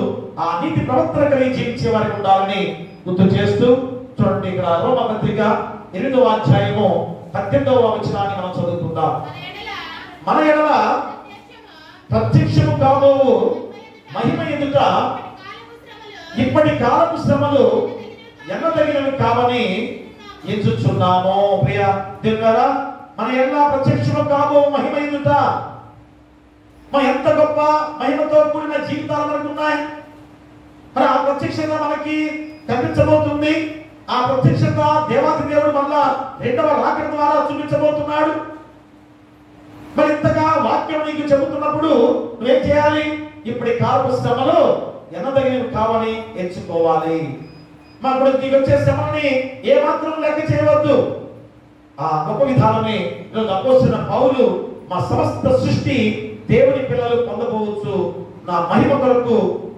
ఆ నీతి ప్రవర్తన కలిగి జీవించే వారికి ఉండాలని గుర్తు చేస్తూ చూడండి, ఇక్కడ రోమపత్రిక 8వ అధ్యాయము 18వ వచనాన్ని మనం చదువుకుందాం. మన ఎడల ప్రత్యక్షము కాబోవు మహిమ ఎదుట ఇప్పటి కాలపు శ్రమలు ఎన్నదగినవి కావని ఎంచుచున్నాము. ప్రియ దేవులారా, మన ఎడల ప్రత్యక్షము కాబోవు మహిమ ఎదుట ఎంత గొప్ప మహిమతో కూడిన జీవితాలు మనకు ఉన్నాయి. మరి ఆ ప్రత్యక్షత మనకి కనిపించబోతుంది. ఆ ప్రత్యక్షత దేవాది దేవుడు మళ్ళా 2వ రాకడ ద్వారా చూపించబోతున్నాడు. మరి ఇంతగా వాక్యం నీకు చెబుతున్నప్పుడు నువ్వేం చేయాలి? ఇప్పటి కాలపు శ్రమలు ఎన్నదగినవి కావని ఎంచుకోవాలి. ఇప్పుడు నీకు వచ్చే శ్రమని ఏమాత్రం లెక్క చేయవద్దు. ఆ గొప్ప విధానమే ఈరోజు అపోస్తలుడైన పౌలు, మా సమస్త సృష్టి దేవుని పిల్లలు పొందబోవచ్చు నా మహిమ కొరకు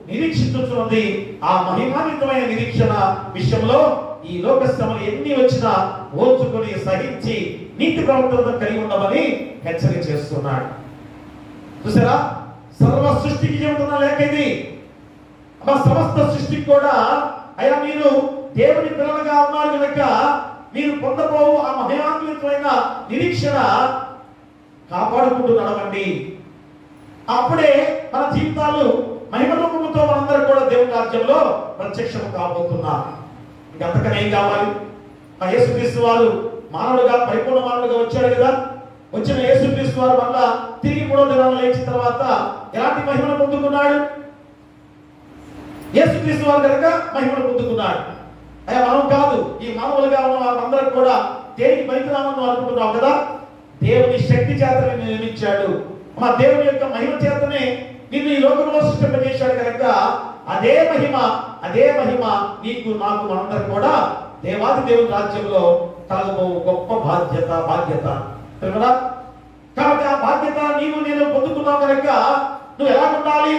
నిరీక్షించుచున్నది. ఆ మహిమాన్వితమైన నిరీక్షణ విషయంలో ఈ లోక శ్రమలు ఎన్ని వచ్చినా ఓర్చుకొని సహించి నీతి ప్రవర్తన కలిగి ఉండమని హెచ్చరిక చేస్తున్నాడు. చూసారా, సర్వ సృష్టికి చెబుతున్న లేఖ ఇది. మా సమస్త సృష్టికి కూడా అయ్యా మీరు దేవుని పిల్లలుగా ఉన్నారు కనుక మీరు పొందబోవు ఆ మహిమాన్వితమైన నిరీక్షణ కాపాడుకుంటూ నడవండి. అప్పుడే మన జీవితాలు మహిమరూపంతో మనందరూ కూడా దేవుని రాజ్యంలో ప్రత్యక్షం కాబోతున్నారు. ఇంకంతకనే ఏం కావాలి? ఆ యేసుక్రీస్తు వారు మానవుడుగా పరిపూర్ణ మానవుడుగా వచ్చాడు కదా. వచ్చిన యేసుక్రీస్తు వారు మళ్ళా తిరిగి 3వ దినాన లేచిన తర్వాత ఎలాంటి మహిమను పొందుకున్నాడు? యేసుక్రీస్తు వారు కనుక మహిమను పొందుకున్నాడు. అయ్యా మనం కాదు, ఈ మానవులుగా ఉన్న వారందరూ కూడా దేనికి పనికిరామని అనుకుంటున్నాం కదా. దేవుని శక్తి చేతనే నిర్మించాడు. మా దేవుని యొక్క మహిమ చేతనే నిన్ను ఈ లోకంలో సృష్టింపజేశాడు కనుక అదే మహిమ నీకు నాకు మనందరూ కూడా దేవాది దేవుని రాజ్యంలో కలగబో గొప్ప బాధ్యత తెలుగునా? కాబట్టి ఆ బాధ్యత నీవు నేను పొందుకున్నావు కనుక నువ్వు ఎలా ఉండాలి?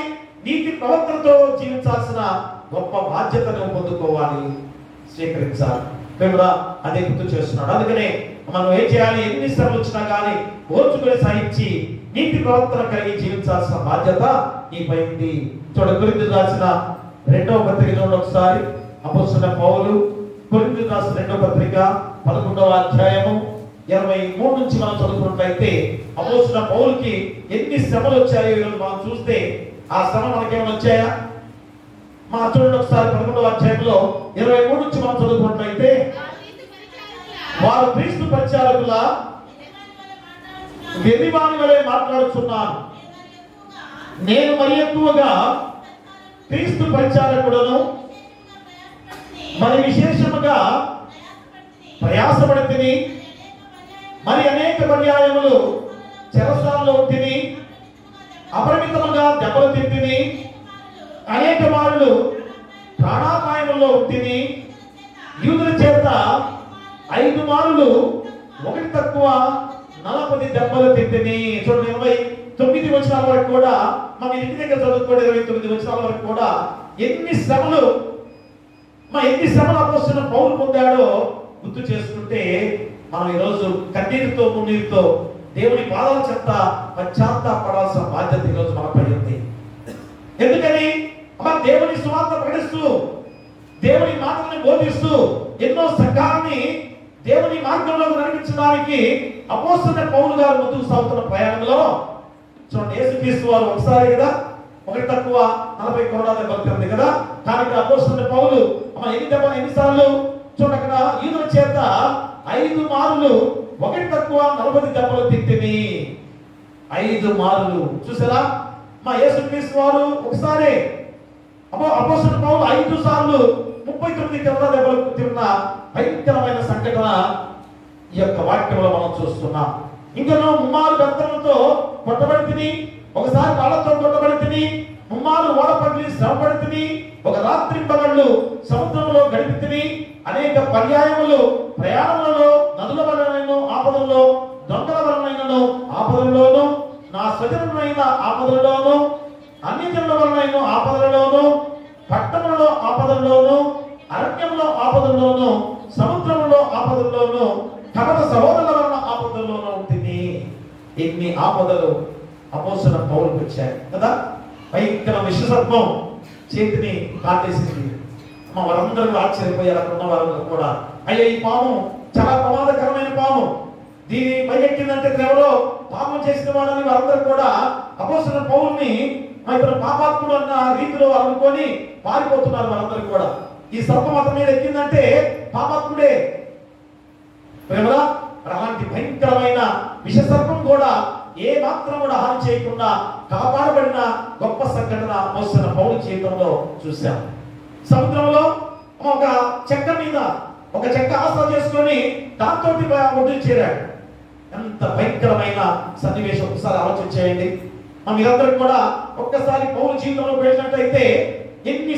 నీతి ప్రవర్తనతో జీవించాల్సిన గొప్ప బాధ్యత నువ్వు పొందుకోవాలి, స్వీకరించాలి. తెలుగునా? అదే గుర్తు చేస్తున్నాడు. అందుకనే మనం ఏం చేయాలి? ఎన్ని శ్రమలు వచ్చినా కానీ ఓర్చుకుని సహించి నీతి ప్రవర్తన కలిగి జీవించాల్సిన బాధ్యత నీపై ఉంది. కొరింథీయులకు రాసిన 2వ పత్రిక చూడండి ఒకసారి. అపోస్తలుడైన పౌలు కొరింథీయులకు రాసిన 2వ పత్రిక 11వ అధ్యాయము 23 నుంచి మనం చదువుకున్నట్లయితే అపోస్తలుడైన పౌలుకి ఎన్ని శ్రమలు వచ్చాయో ఈరోజు మనం చూస్తే ఆ శ్రమ మనకేమైనా వచ్చాయా? మా చూడండి ఒకసారి 11వ అధ్యాయంలో 23 నుంచి మనం చదువుకున్నట్లయితే వారు క్రీస్తు పరిచారకుల వెర్రివాని వలె మాట్లాడుతున్నాను. నేను మరి ఎక్కువగా క్రీస్తు పరిచారకుడను మరి విశేషముగా ప్రయాసపడితిని. మరి అనేక పర్యాయములు చెరసాలలో తిని అపరిమితముగా దెబ్బలు తింటిని. అనేక మార్లు ప్రాణాపాయములో తిని యూదుల చేత 5 మార్లు ఒకటి తక్కువ 40 దెబ్బలు తింటిని. చూడండి 29 వచనాల వరకు కూడా మన ఇంటి దగ్గర చదువుకోండి. 29 వచనాల వరకు కూడా ఎన్ని శ్రమలు అపోస్తలుడైన పౌలు పొందాడో గుర్తు చేసుకుంటే మనం ఈరోజు కన్నీటితో మున్నీరుతో దేవుని పాదాల చెత్త పశ్చాత్తాపడాల్సిన బాధ్యత ఈరోజు మనపై ఉంది. ఎందుకని దేవుని సువార్త ప్రకటిస్తూ దేవుని మాటల్ని బోధిస్తూ ఎన్నో సంఘాలని దేవుని మార్గంలో నడిపించడానికి అపోస్తలుడైన పౌలు గారు ముందుకు సాగుతున్న ప్రయాణంలో చూడండి, యేసుక్రీస్తు వారు ఒకసారి కదా ఒకటి తక్కువ 40 కొరడా దెబ్బలు తింది కదా. కానీ అపోస్తలుడైన పౌలు ఎన్నిసార్లు చూడండి అక్కడ యూదుల చేత 5 మార్లు ఒకటి తక్కువ 40 దెబ్బలు తింటిని. 5 మార్లు చూసారా? మా యేసుక్రీస్తు వారు ఒకసారి అపోస్తలుడైన పౌలు 5 సార్లు 39 కొరడా దెబ్బలు తిన్న భయంకరమైన సంఘటన ఈ యొక్క వాక్యంలో మనం చూస్తున్నాం. ఇంకా 3 మార్లు గంటలతో కొట్టబడితిని, ఒకసారి రాళ్లతో కొట్టబడితిని, 3 మార్లు ఓడ పగిలి శ్రమపడితిని, ఒక రాత్రి పగళ్ళు సముద్రంలో గడిపితిని. అనేక పర్యాయములు ప్రయాణములలో నదుల వలనైనను ఆపదల్లో, దొంగల వలనైనను ఆపదల్లోను, నా స్వజనులైన ఆపదల్లోను, అన్యజనుల వలనైన ఆపదలలోను, పట్టణంలో ఆపదల్లోను, అరణ్యంలో ఆపదల్లోను, సముద్రంలో ఆపదల్లోను, కపట సహోదరుల వలన ఆపదల్లోనూ ఉంటుంది. ఎన్ని ఆపదలు అపోస్తలుడైన పౌలుకు వచ్చాయి కదా. భయంకర విషసర్పం చేతిని కాటేసింది. వారందరూ ఆశ్చర్యపోయారు. అక్కడ ఉన్న వారందరూ కూడా అయ్యా ఈ పాము చాలా ప్రమాదకరమైన పాము, దీని పైకెక్కిందంటే ఎవరో పాపం చేసిన వాడని వారందరూ కూడా అపోస్తలుడైన పౌలుని ఇతను పాపాత్ముడు అన్న రీతిలో అనుకొని పారిపోతున్నారు. వారందరూ కూడా ఈ సర్పం అతని మీద ఎక్కిందంటే పాపాత్ముడే. ప్రేమరా, అలాంటి భయంకరమైన విషసర్పం కూడా ఏ మాత్రం కూడా హాని చేయకుండా కాపాడబడిన గొప్ప సంఘటన అపోస్తలుడైన పౌలు జీవితంలో చూశాం. సముద్రంలో ఒక చెక్క మీద ఒక చెక్క ఆసరా చేసుకొని దాంతో ఒడ్డు చేరాడు. ఎంత భయంకరమైన సన్నివేశం ఒకసారి ఆలోచన చేయండి. మీరందరూ కూడా ఒక్కసారి పౌలు జీవితంలో వెళ్ళినట్టయితే ఎన్ని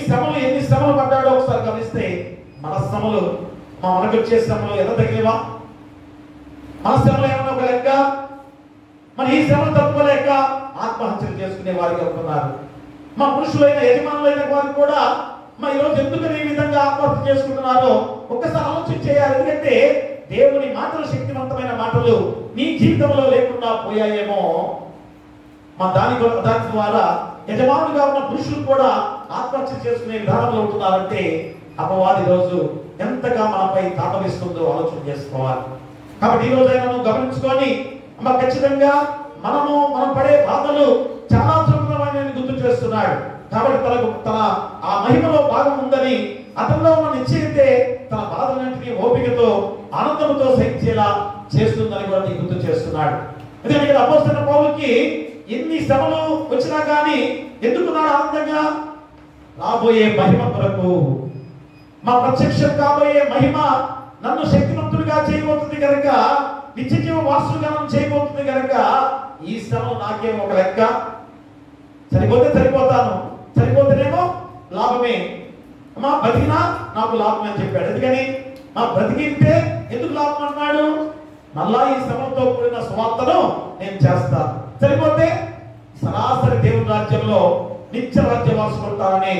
శ్రమలు పడ్డాడో ఒకసారి గమనిస్తే మన శ్రమలు మనకు వచ్చే శ్రమలు ఎంత తగినవా? మన శ్రమలు ఏమన్నా ఒక లెక్క. మరి ఈ శ్రమలు తప్పుకోలేక ఆత్మహత్యలు చేసుకునే వారికి అనుకున్నారు. మా పురుషులైన యజమానులైన వారు కూడా ఈరోజు ఎందుకు ఈ విధంగా ఆత్మహత్య చేసుకుంటున్నారో ఒక్కసారి ఆలోచన చేయాలి. ఎందుకంటే దేవుని మాటలు శక్తివంతమైన మాటలు నీ జీవితంలో లేకుండా పోయాయేమో. దాని ద్వారా యజమానులుగా ఉన్న పురుషులు కూడా ఆత్మహత్య చేసుకునే విధానంలో ఉంటున్నారంటే అపవాది రోజు ఎంతగా మనపై తాపవిస్తుందో ఆలోచన చేసుకోవాలి. కాబట్టి ఈ రోజైనా నువ్వు గమనించుకొని ఖచ్చితంగా మనం పడే బాధలు చాలా సులభమైన గుర్తు చేస్తున్నాడు. కాబట్టి తన ఆ మహిమలో భాగం ఉందని, అతనిలో ఉన్న నిశ్చయితే తన బాధలన్నింటినీ ఓపికతో ఆనందంతో సహించేలా చేస్తుందని కూడా నీకు గుర్తు చేస్తున్నాడు. ఎందుకంటే అపోస్తలుడైన పౌలుకి ఎన్ని శ్రమలు వచ్చినా కానీ ఎందుకున్నాడు ఆనందంగా? రాబోయే మహిమ కొరకు, మా ప్రత్యక్షం కాబోయే మహిమ నన్ను శక్తివంతుడిగా చేయబోతుంది కనుక, నిత్యజీవ వారసులుగా నన్ను చేయబోతుంది కనుక ఈ శ్రమ నాకేమో ఒక లెక్క, సరిపోతే సరిపోతాను, సరిపోతేనేమో లాభమే, మా బతికినా నాకు లాభం అని చెప్పాడు. ఎందుకని? మా బ్రతికితే ఎందుకు లాభం అన్నాడు? మళ్ళా ఈ శ్రమంతో కూడిన సువార్తను నేను చేస్తాను. సరిపోతే సరాసరి దేవుని రాజ్యంలో నిత్య రాజ్యం వాసుకుంటానని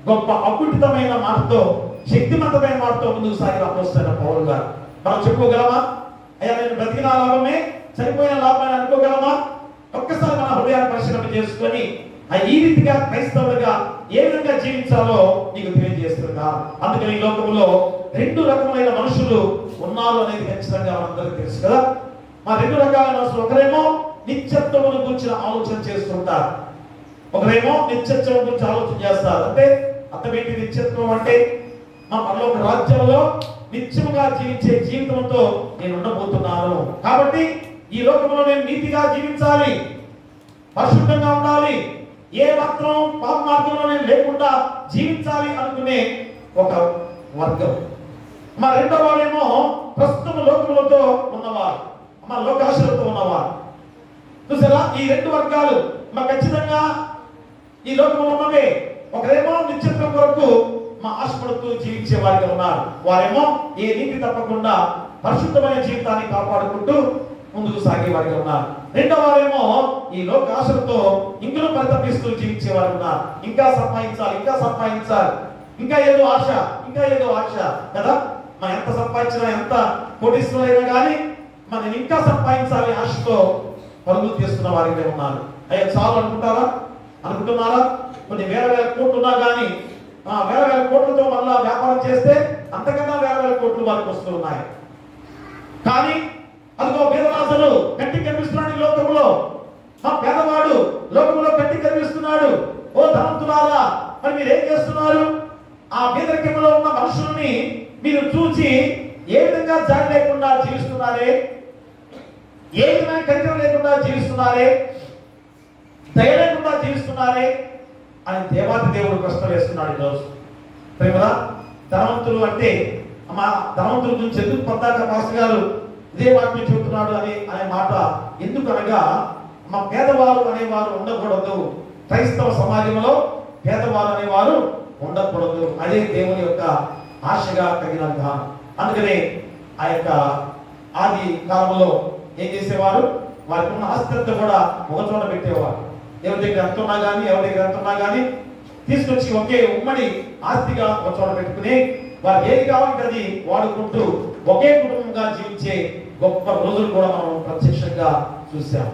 గొప్ప అకుటితమైన మాటతో, శక్తివంతమైన మాటతో ముందుకు సాగిన అపోస్తలుడైన పౌలు గారు. మనం చెప్పుకోగలమా? అయ్యా నేను బ్రతికిన లాభమే, సరిపోయిన లాభమే అనుకోగలమా? ఒక్కసారి మన హృదయాన్ని పరిశీలన చేసుకొని ఈ రీతిగా క్రైస్తవులుగా ఏ విధంగా జీవించాలో నీకు తెలియజేస్తున్నా. అందుకని ఈ లోకంలో రెండు రకములైన మనుషులు ఉన్నారు అనేది ఖచ్చితంగా మనందరికీ తెలుసు కదా. మా రెండు రకాల మనుషులు, ఒకరేమో నిత్యత్వమును గురించి ఆలోచన చేస్తుంటారు, ఒకరేమో నిత్యత్వం గురించి ఆలోచన చేస్తారు. అంటే అర్థమేంటి? నిత్యత్వం అంటే మా పరలోక రాజ్యంలో నిత్యముగా జీవించే జీవితంతో నేను ఉండబోతున్నాను, కాబట్టి ఈ లోకంలో నేను నీతిగా జీవించాలి, పరిశుద్ధంగా ఉండాలి, ఏ మాత్రం పాప మార్గంలో నేను లేకుండా జీవించాలి అనుకునే ఒక వర్గం. మా రెండో వారేమో ప్రస్తుతం లోకములతో ఉన్నవారు, మా లోకాశలతో ఉన్నవారు. చూసారా? ఈ రెండు వర్గాలు ఖచ్చితంగా ఈ లోకంలో ఉన్నవే. ఒకరేమో నిత్యత్వం కొరకు ఆశపడుతూ జీవించే వారిగా ఉన్నారు, వారేమో ఏ నీతి తప్పకుండా పరిశుద్ధమైన జీవితాన్ని కాపాడుకుంటూ ముందుకు సాగే వారిగా ఉన్నారు. రెండో వారేమో ఈ లోక ఆశలతో ఇంకనూ పరితపిస్తూ జీవించే వారు ఉన్నారు. ఇంకా సంపాదించాలి, ఇంకా సంపాదించాలి, ఇంకా ఏదో ఆశ, ఇంకా ఏదో ఆశ కదా. మనం ఎంత సంపాదించినా, ఎంత కోటీశ్వరులైనా కానీ మనం ఇంకా సంపాదించాలి ఆశతో పరుగులు తీస్తున్న వారిగా ఉన్నారు. అయ్యా చాలు అనుకుంటున్నారా? కొన్ని వేల కోట్లు ఉన్నా కానీ వేల కోట్లతో మళ్ళా వ్యాపారం చేస్తే అంతకన్నా వేల కోట్లు వారికి వస్తూ ఉన్నాయి. కానీ అదిగో పేదరాజులు కంటికి కనిపిస్తున్నాడు ఈ లోకంలో, పేదవాడు లోకంలో కంటికి కనిపిస్తున్నాడు. ఓ ధనవంతులారా, మరి మీరు ఏం చేస్తున్నారు? ఆ పేదరికంలో ఉన్న మనుషుల్ని మీరు చూచి ఏ విధంగా జాలి లేకుండా జీవిస్తున్నారే, ఏ విధమైన కనికరం లేకుండా జీవిస్తున్నారే, దయ లేకుండా జీవిస్తున్నారే అని దేవాది దేవుడు ప్రశ్న వేస్తున్నాడు ఈరోజు. ప్రేమరా, ధనవంతులు అంటే ధనవంతుల గురించి ఎందుకు పద్దాక మాస్టర్ గారు ఇదే వాక్యం చెబుతున్నాడు అనే మాట ఎందుకు అనగా, పేదవారు అనేవారు ఉండకూడదు. క్రైస్తవ సమాజంలో పేదవారు అనేవారు ఉండకూడదు. అదే దేవుని యొక్క ఆశగా తగిన విధానం. అందుకనే ఆ యొక్క ఆది కాలంలో ఏం చేసేవారు? వారికి ఉన్న ఆస్తి కూడా ఒక చోట పెట్టేవారు. ఎవరి దగ్గర ఎంత ఉన్నా కానీ, ఎవరి దగ్గర ఎంత ఉన్నా కానీ తీసుకొచ్చి ఒకే ఉమ్మడి ఆస్తిగా ఒక చోట పెట్టుకుని వారికి ఏది కావాలంటే అది వాడుకుంటూ ఒకే కుటుంబంగా జీవించే గొప్ప రోజులు కూడా మనం ప్రత్యక్షంగా చూసాం.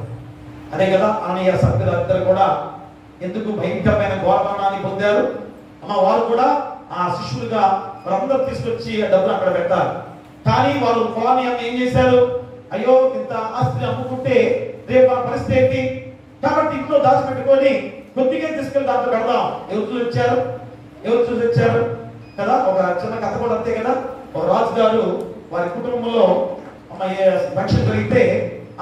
అదే కదా ఆనయ్య సభ్యులందరూ కూడా ఎందుకు భయంకరమైన ఘోరమరణాన్ని పొందారు? వారు కూడా ఆ శిష్యులుగా వారందరూ తీసుకొచ్చి డబ్బులు అక్కడ పెట్టారు. కానీ వాళ్ళు పొలాన్ని ఏం చేశారు? అయ్యో ఇంత ఆస్తిని అమ్ముకుంటే రేపు మన పరిస్థితి ఏంటి? కాబట్టి ఇంట్లో దాచిపెట్టుకొని కొద్దిగా తీసుకెళ్ళి దాంట్లో పెడదాం. ఎవరు చూసి వచ్చారు కదా. ఒక చిన్న కథ కూడా అంతే కదా. ఒక రాజు గారు వారి కుటుంబంలో రక్షణ జరిగితే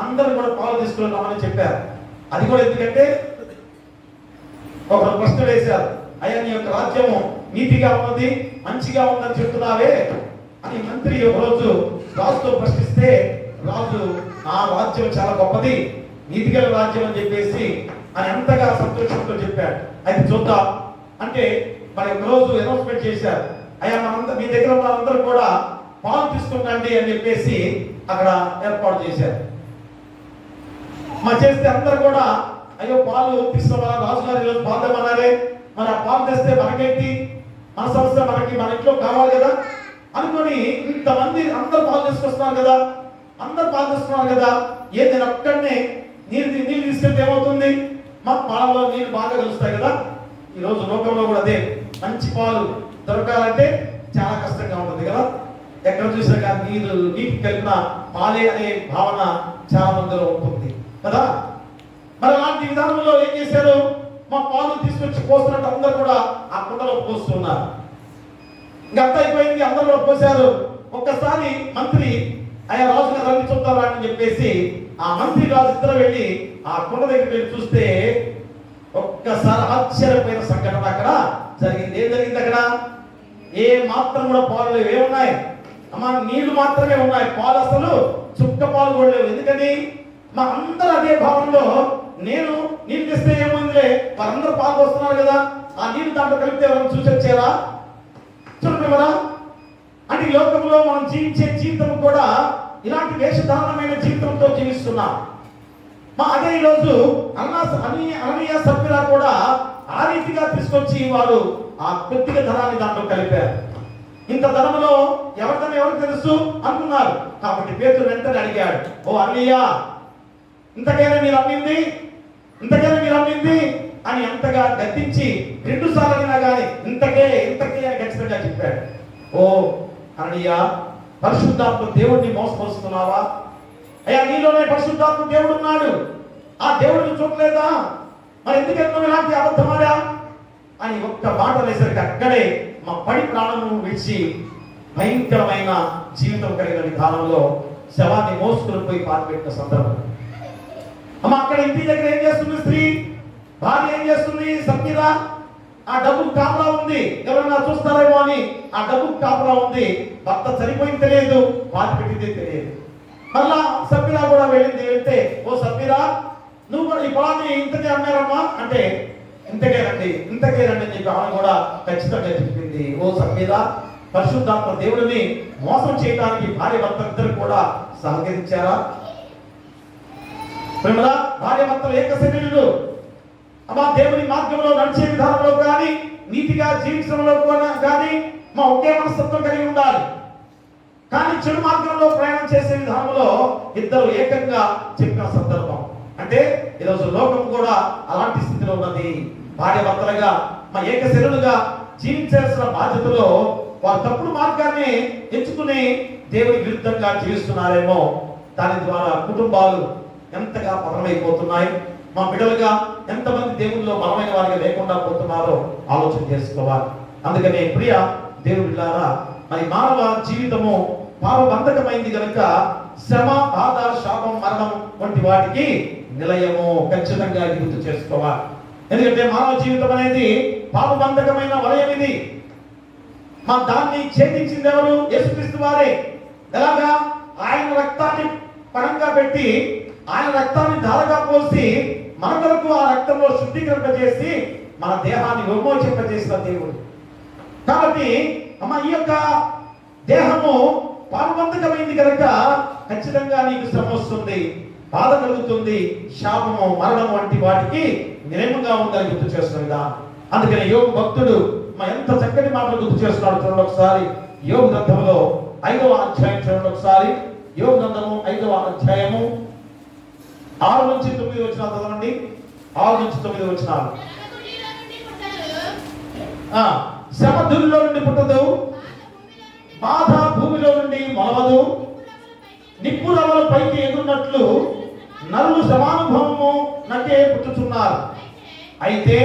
అందరూ కూడా పాలు తీసుకుని రమ్మని చెప్పారు. అది కూడా ఎందుకంటే ఒక ప్రశ్న వేశారు, అయ్యా నీ యొక్క రాజ్యము నీతిగా ఉన్నది, మంచిగా ఉందని చెప్తున్నావే అని మంత్రి ఒకరోజు రాజుతో ప్రశ్నిస్తే, రాజు నా రాజ్యం చాలా గొప్పది, నీతిగల రాజ్యం అని చెప్పేసి అని ఎంతగా సంతోషంతో చెప్పాడు. అది చూద్దాం అంటే మరి ఒకరోజు అనౌన్స్మెంట్ చేశారు, అయ్యా మీ దగ్గర మనందరూ కూడా పాలు తీసుకుంటండి అని చెప్పేసి అక్కడ ఏర్పాటు చేశారు. చేస్తే అందరూ కూడా అయ్యో పాలు తీసుకోవాలా, రాజుగారు ఈరోజు పాలు తెమ్మన్నారే, మరి ఆ పాలు తెస్తే మనకేంటి, మన సమస్య మన ఇంట్లో కావాలి కదా అనుకొని ఇంతమంది అందరూ పాలు తీసుకొస్తున్నారు కదా, ఏది నేను ఒక్కడనే నీళ్ళు తీసుకెళ్తే ఏమవుతుంది? మా పాలలో నీళ్ళు బాగా కలుస్తాయి కదా. ఈరోజు లోకంలో కూడా అదే, మంచి పాలు దొరకాలంటే చాలా కష్టంగా ఉంటుంది కదా. ఎక్కడ చూసినా కానీ నీటికి కలిపిన పాలే అనే భావన చాలా మందిలో ఉంటుంది కదా. మరి అలాంటి విధానంలో ఏం చేశారు? మా పాలు తీసుకొచ్చి పోస్తున్నట్టు అందరూ కూడా ఆ కుండలో పోస్తున్నారు. ఇంకా అంత అయిపోయింది, అందరూ కూడా పోసారు. ఒక్కసారి మంత్రి ఆయా రాజు గారు అన్ని చూద్దారా అని చెప్పేసి ఆ మంత్రి రాజు ఇద్దరు వెళ్ళి ఆ కుండ దగ్గరికి వెళ్ళి చూస్తే ఒక్కసారి ఆశ్చర్యపోయిన సంఘటన అక్కడ జరిగింది. ఏం జరిగింది అక్కడ? ఏ మాత్రం కూడా పాలు లేవు. ఏమున్నాయి అమ్మా? నీళ్లు మాత్రమే ఉన్నాయి. పాలు అసలు చుక్క పాలు కూడా లేవు. ఎందుకని? మా అందరూ అదే భావంలో, నేను నీళ్ళు తెస్తే ఏముందిలే, వారందరూ పాలు పోస్తున్నారు కదా, ఆ నీళ్ళు దాంట్లో కలిపితే ఎవరైనా చూసి వచ్చారా? చూడరా? అంటే ఈ లోకంలో మనం జీవించే జీవితం కూడా ఇలాంటి వేషధారణమైన జీవితంతో జీవిస్తున్నాం. అదే ఈరోజు అననీయ సప్ఫీరా కూడా ఆ రీతిగా తీసుకొచ్చి వారు ఆ కొద్దిగా ధనాన్ని దాంట్లో కలిపారు. ఇంత ధనంలో ఎవరికి తెలుసు అనుకున్నారు. కాబట్టి పేతురు వెంటనే అడిగాడు, ఓ అననీయ, ఇంతకైనా మీరు అమ్మింది అని ఎంతగా గద్దించి 2 సార్లు అడిగినా కానీ ఇంతకే అని ఖచ్చితంగా చెప్పాడు. ఓ అననీయ, పరిశుద్ధాత్మ దేవుడిని మోసపరుస్తున్నావా? అయ్యా, నీలోనే పరిశుద్ధాత్మ దేవుడు ఉన్నాడు, ఆ దేవుడిని చూడలేదా? మరి ఎందుకు ఇలాంటి అబద్ధమాడా అని ఒక్క మాట అనేసరికి అక్కడే మా పడి ప్రాణము విడిచి భయంకరమైన జీవితం కలిగిన విధానంలో శవాన్ని మోసుకుని పోయి పాతిపెట్టిన సందర్భం. అమ్మ, అక్కడ ఇంటి దగ్గర ఏం చేస్తుంది స్త్రీ? భార్య ఏం చేస్తుంది? సప్ఫీరా ఆ డబ్బుకు కాపలా ఉంది, ఎవరైనా చూస్తారేమో అని ఆ డబ్బుకు కాపలా ఉంది. భర్త చనిపోయింది తెలియదు, పాతిపెట్టింది తెలియదు. మళ్ళా సప్ఫీరా కూడా వెళ్తే, ఓ సప్ఫీరా, నువ్వు కూడా ఈ పొలాన్ని ఇంతకే అమ్మారమ్మా అంటే, ఇంతకే రండి అని చెప్పి ఆమె కూడా ఖచ్చితంగా చెప్పింది. ఓ సప్ఫీరా, పరిశుద్ధాత్మ దేవుడిని మోసం చేయడానికి భార్య భర్త ఇద్దరు కూడా సహకరించారా? భార్య భర్తలు ఏక శరీరులు. అమ్మా, దేవుని మార్గంలో నడిచే విధానంలో కానీ, నీతిగా జీవించడంలో కానీ మా ఒకే మనస్తత్వం కలిగి ఉండాలి. కానీ చెడు మార్గంలో ప్రయాణం చేసే విధానంలో ఇద్దరు ఏకంగా చెప్పిన సందర్భం. అంటే ఈరోజు లోకం కూడా అలాంటి స్థితిలో ఉన్నది. భార్య భర్తలుగా మా ఏక శరీరులుగా జీవించాల్సిన బాధ్యతలో వారు తప్పుడు మార్గాన్ని ఎంచుకుని దేవుని విరుద్ధంగా జీవిస్తున్నారేమో. దాని ద్వారా కుటుంబాలు ఎంతగా పతనమైపోతున్నాయి. మా బిడ్డలుగా ఎంతమంది దేవుల్లో బలమైన వారిగా లేకుండా పోతున్నారో ఆలోచన చేసుకోవాలి. అందుకనే ప్రియ దేవుని బిడ్డలారా, మరి మానవ జీవితము పాపబంధకమైంది కనుక శ్రమ, బాధ, శాపం, మరణం వంటి వాటికి నిలయము ఖచ్చితంగా గుర్తు చేసుకోవాలి. ఎందుకంటే మానవ జీవితం అనేది పాపబంధకమైన వలయం. ఇది దాన్ని ఛేదించింది ఎవరు? యేసుక్రీస్తు వారే. ఎలాగా? ఆయన రక్తాన్ని పణంగా పెట్టి, ఆయన రక్తాన్ని ధారగా పోసి మన కొరకు ఆ రక్తంలో శుద్ధీకరింపజేసి మన దేహాన్ని విమోచింపజేసిన దేవుడు. కాబట్టి ఈ యొక్క దేహము పాపబంధకమైంది కనుక ఖచ్చితంగా నీకు శ్రమ వస్తుంది, బాధ కలుగుతుంది, శాపము, మరణం వంటి వాటికి నియమంగా ఉందని గుర్తు చేస్తున్న విధానం. అందుకని యోగు భక్తుడు ఎంత చక్కటి మాటలు గుర్తు చేస్తున్నాడు చూడండి ఒకసారి. యోగు గ్రంథంలో 5వ అధ్యాయం చూడండి ఒకసారి. యోగు గ్రంథము 5వ అధ్యాయము 6 నుంచి 9 వచనాలు చదవండి. 6 నుంచి 9 వచనాలు. శ్రమ ధూళిలో నుండి పుట్టదు, బాధ భూమిలో నుండి మొలవదు, నిప్పు రవ్వలు పైకి ఎగురున్నట్లు నరులు శ్రమానుభవము నకే పుట్టుచున్నారు. అయితే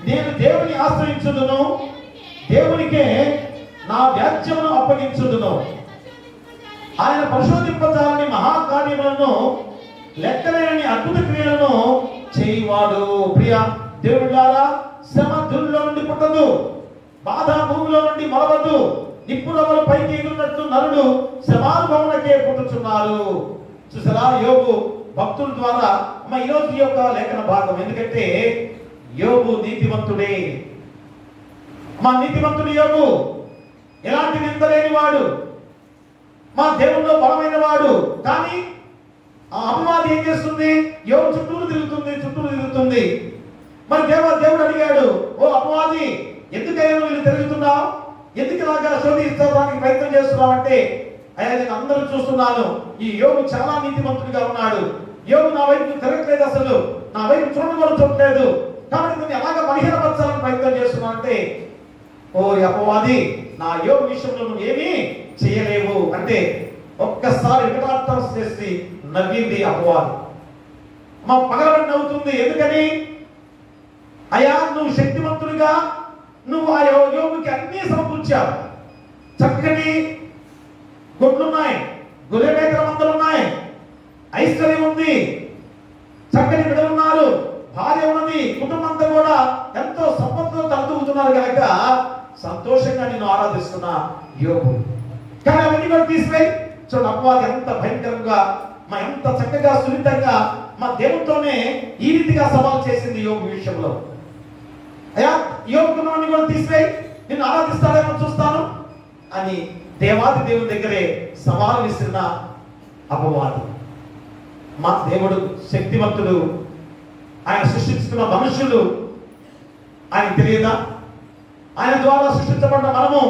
నేను దేవుని ఆశ్రయించుదును, దేవునికే నా వ్యాజ్యమును అప్పగించుదును. ఆయన పరిశోధింపజాలని మహాకార్యములను, లెక్కలేని అద్భుత క్రియలను చేయువాడు. ప్రియ దేవుడారా, శ్రమ ధూళిలో నుండి పుట్టదు, బాధ భూమిలో నుండి మొలవదు, నిప్పు రవ్వలు పైకి ఎగురున్నట్లు నరుడు శ్రమానుభవమునకే పుట్టుచున్నారు. చూసారా యోగు భక్తుల ద్వారా ఈరోజు ఈ యొక్క లేఖన భాగం. ఎందుకంటే యోగు నీతివంతుడే. నీతివంతుడు యోగు ఎలాంటి నిందలేని వాడు, దేవుల్లో బలమైన వాడు. కానీ ఆ అపవాది ఏం చేస్తుంది? యోగు చుట్టూరు తిరుగుతుంది. మరి దేవుడు అడిగాడు, ఓ అపవాది, ఎందుకైనా వీళ్ళు తిరుగుతున్నావు? ఎందుకు ఇలాగా శోధించడానికి ప్రయత్నం చేస్తున్నావు అంటే, అయ్యా నేను అందరూ చూస్తున్నాను, ఈ యోగు చాలా నీతిమంతుడిగా ఉన్నాడు, యోగు నా వైపు తిరగట్లేదు, అసలు నా వైపు చూడడం కూడా చూడలేదు, కాబట్టి నేను ఎలాగ బలహీనపరచాలని ప్రయత్నం చేస్తున్నా అంటే, ఓ అపవాది, నా యోగు విషయంలో నువ్వు ఏమీ చేయలేవు అంటే ఒక్కసారి వికటార్థం చేసి నవ్వింది అపవాది. మా పగలబడి నవ్వుతుంది. ఎందుకని? అయ్యా, నువ్వు శక్తివంతుడిగా నువ్వు ఆ యోగుకి అన్ని సమకూర్చావు. చక్కటి గొడ్లున్నాయి, గొర్రె మేకల మందలున్నాయి, ఐశ్వర్యం ఉంది, చక్కని బిడ్డలున్నారు, భార్య ఉన్నది, కుటుంబం అంతా కూడా ఎంతో సంపదతో తలదూగుతున్నారు కనుక సంతోషంగా నేను ఆరాధిస్తున్నా యోగు. కానీ అవన్నీ కూడా తీసివేయి. చూడండి, అపవాది ఎంత భయంకరంగా, ఎంత చక్కగా సున్నితంగా మా దేవుడితోనే ఈ రీతిగా సవాల్ చేసింది యోగు విషయంలో. అయ్యా, యోగుని కూడా తీసివేయి, నిన్ను ఆరాధిస్తాడేమో చూస్తాను అని దేవాది దేవుని దగ్గరే సవాలు విసిరిన అపవాది. మా దేవుడు శక్తివంతుడు, ఆయన సృష్టిస్తున్న మనుషులు ఆయన తెలియదా? ఆయన ద్వారా సృష్టించబడిన మనము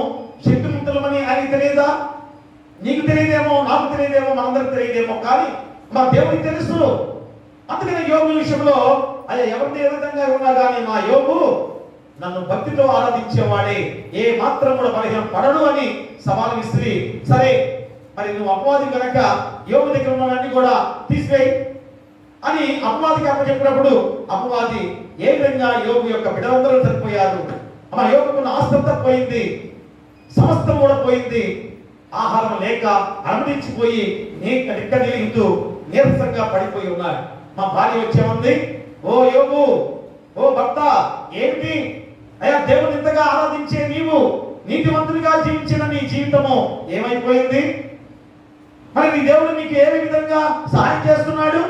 శక్తివంతులమని ఆయనకి తెలియదా? నీకు తెలియదేమో, నాకు తెలియదేమో, మనందరికి తెలియదేమో, కానీ మా దేవుడికి తెలుసు. అందుకని యోగు విషయంలో అయ్యా, ఎవరిని ఏ విధంగా ఉన్నా కానీ మా యోగు నన్ను భక్తితో ఆరాధించేవాడే, ఏ మాత్రం కూడా బలహీన పడడు అని సవాలు విసిరి, సరే మరి నువ్వు అపవాది కనుక యోగు దగ్గర ఉన్నవన్నీ కూడా తీసివేయి అని అపవాదికి అప్పచెప్పినప్పుడు అపవాది ఏ విధంగా యోగు యొక్క బిడ్డలందరూ చనిపోయారు, మా యోగుకున్న ఆస్తంతా పోయింది, సమస్తం కూడా పోయింది, ఆహారం లేక అలమటించిపోయి నిక్కడిల్లుతూ నీరసంగా పడిపోయి ఉన్నారు. మా భార్య వచ్చేమంది, ఓ యోగు, ఓ భర్త, ఏమిటి అయ్యా, దేవుని ఇంతగా ఆరాధించే నీవు నీతివంతునిగా జీవించిన నీ జీవితము ఏమైపోయింది? మరి నీ దేవుడు నీకు ఏ విధంగా సహాయం చేస్తున్నాడు?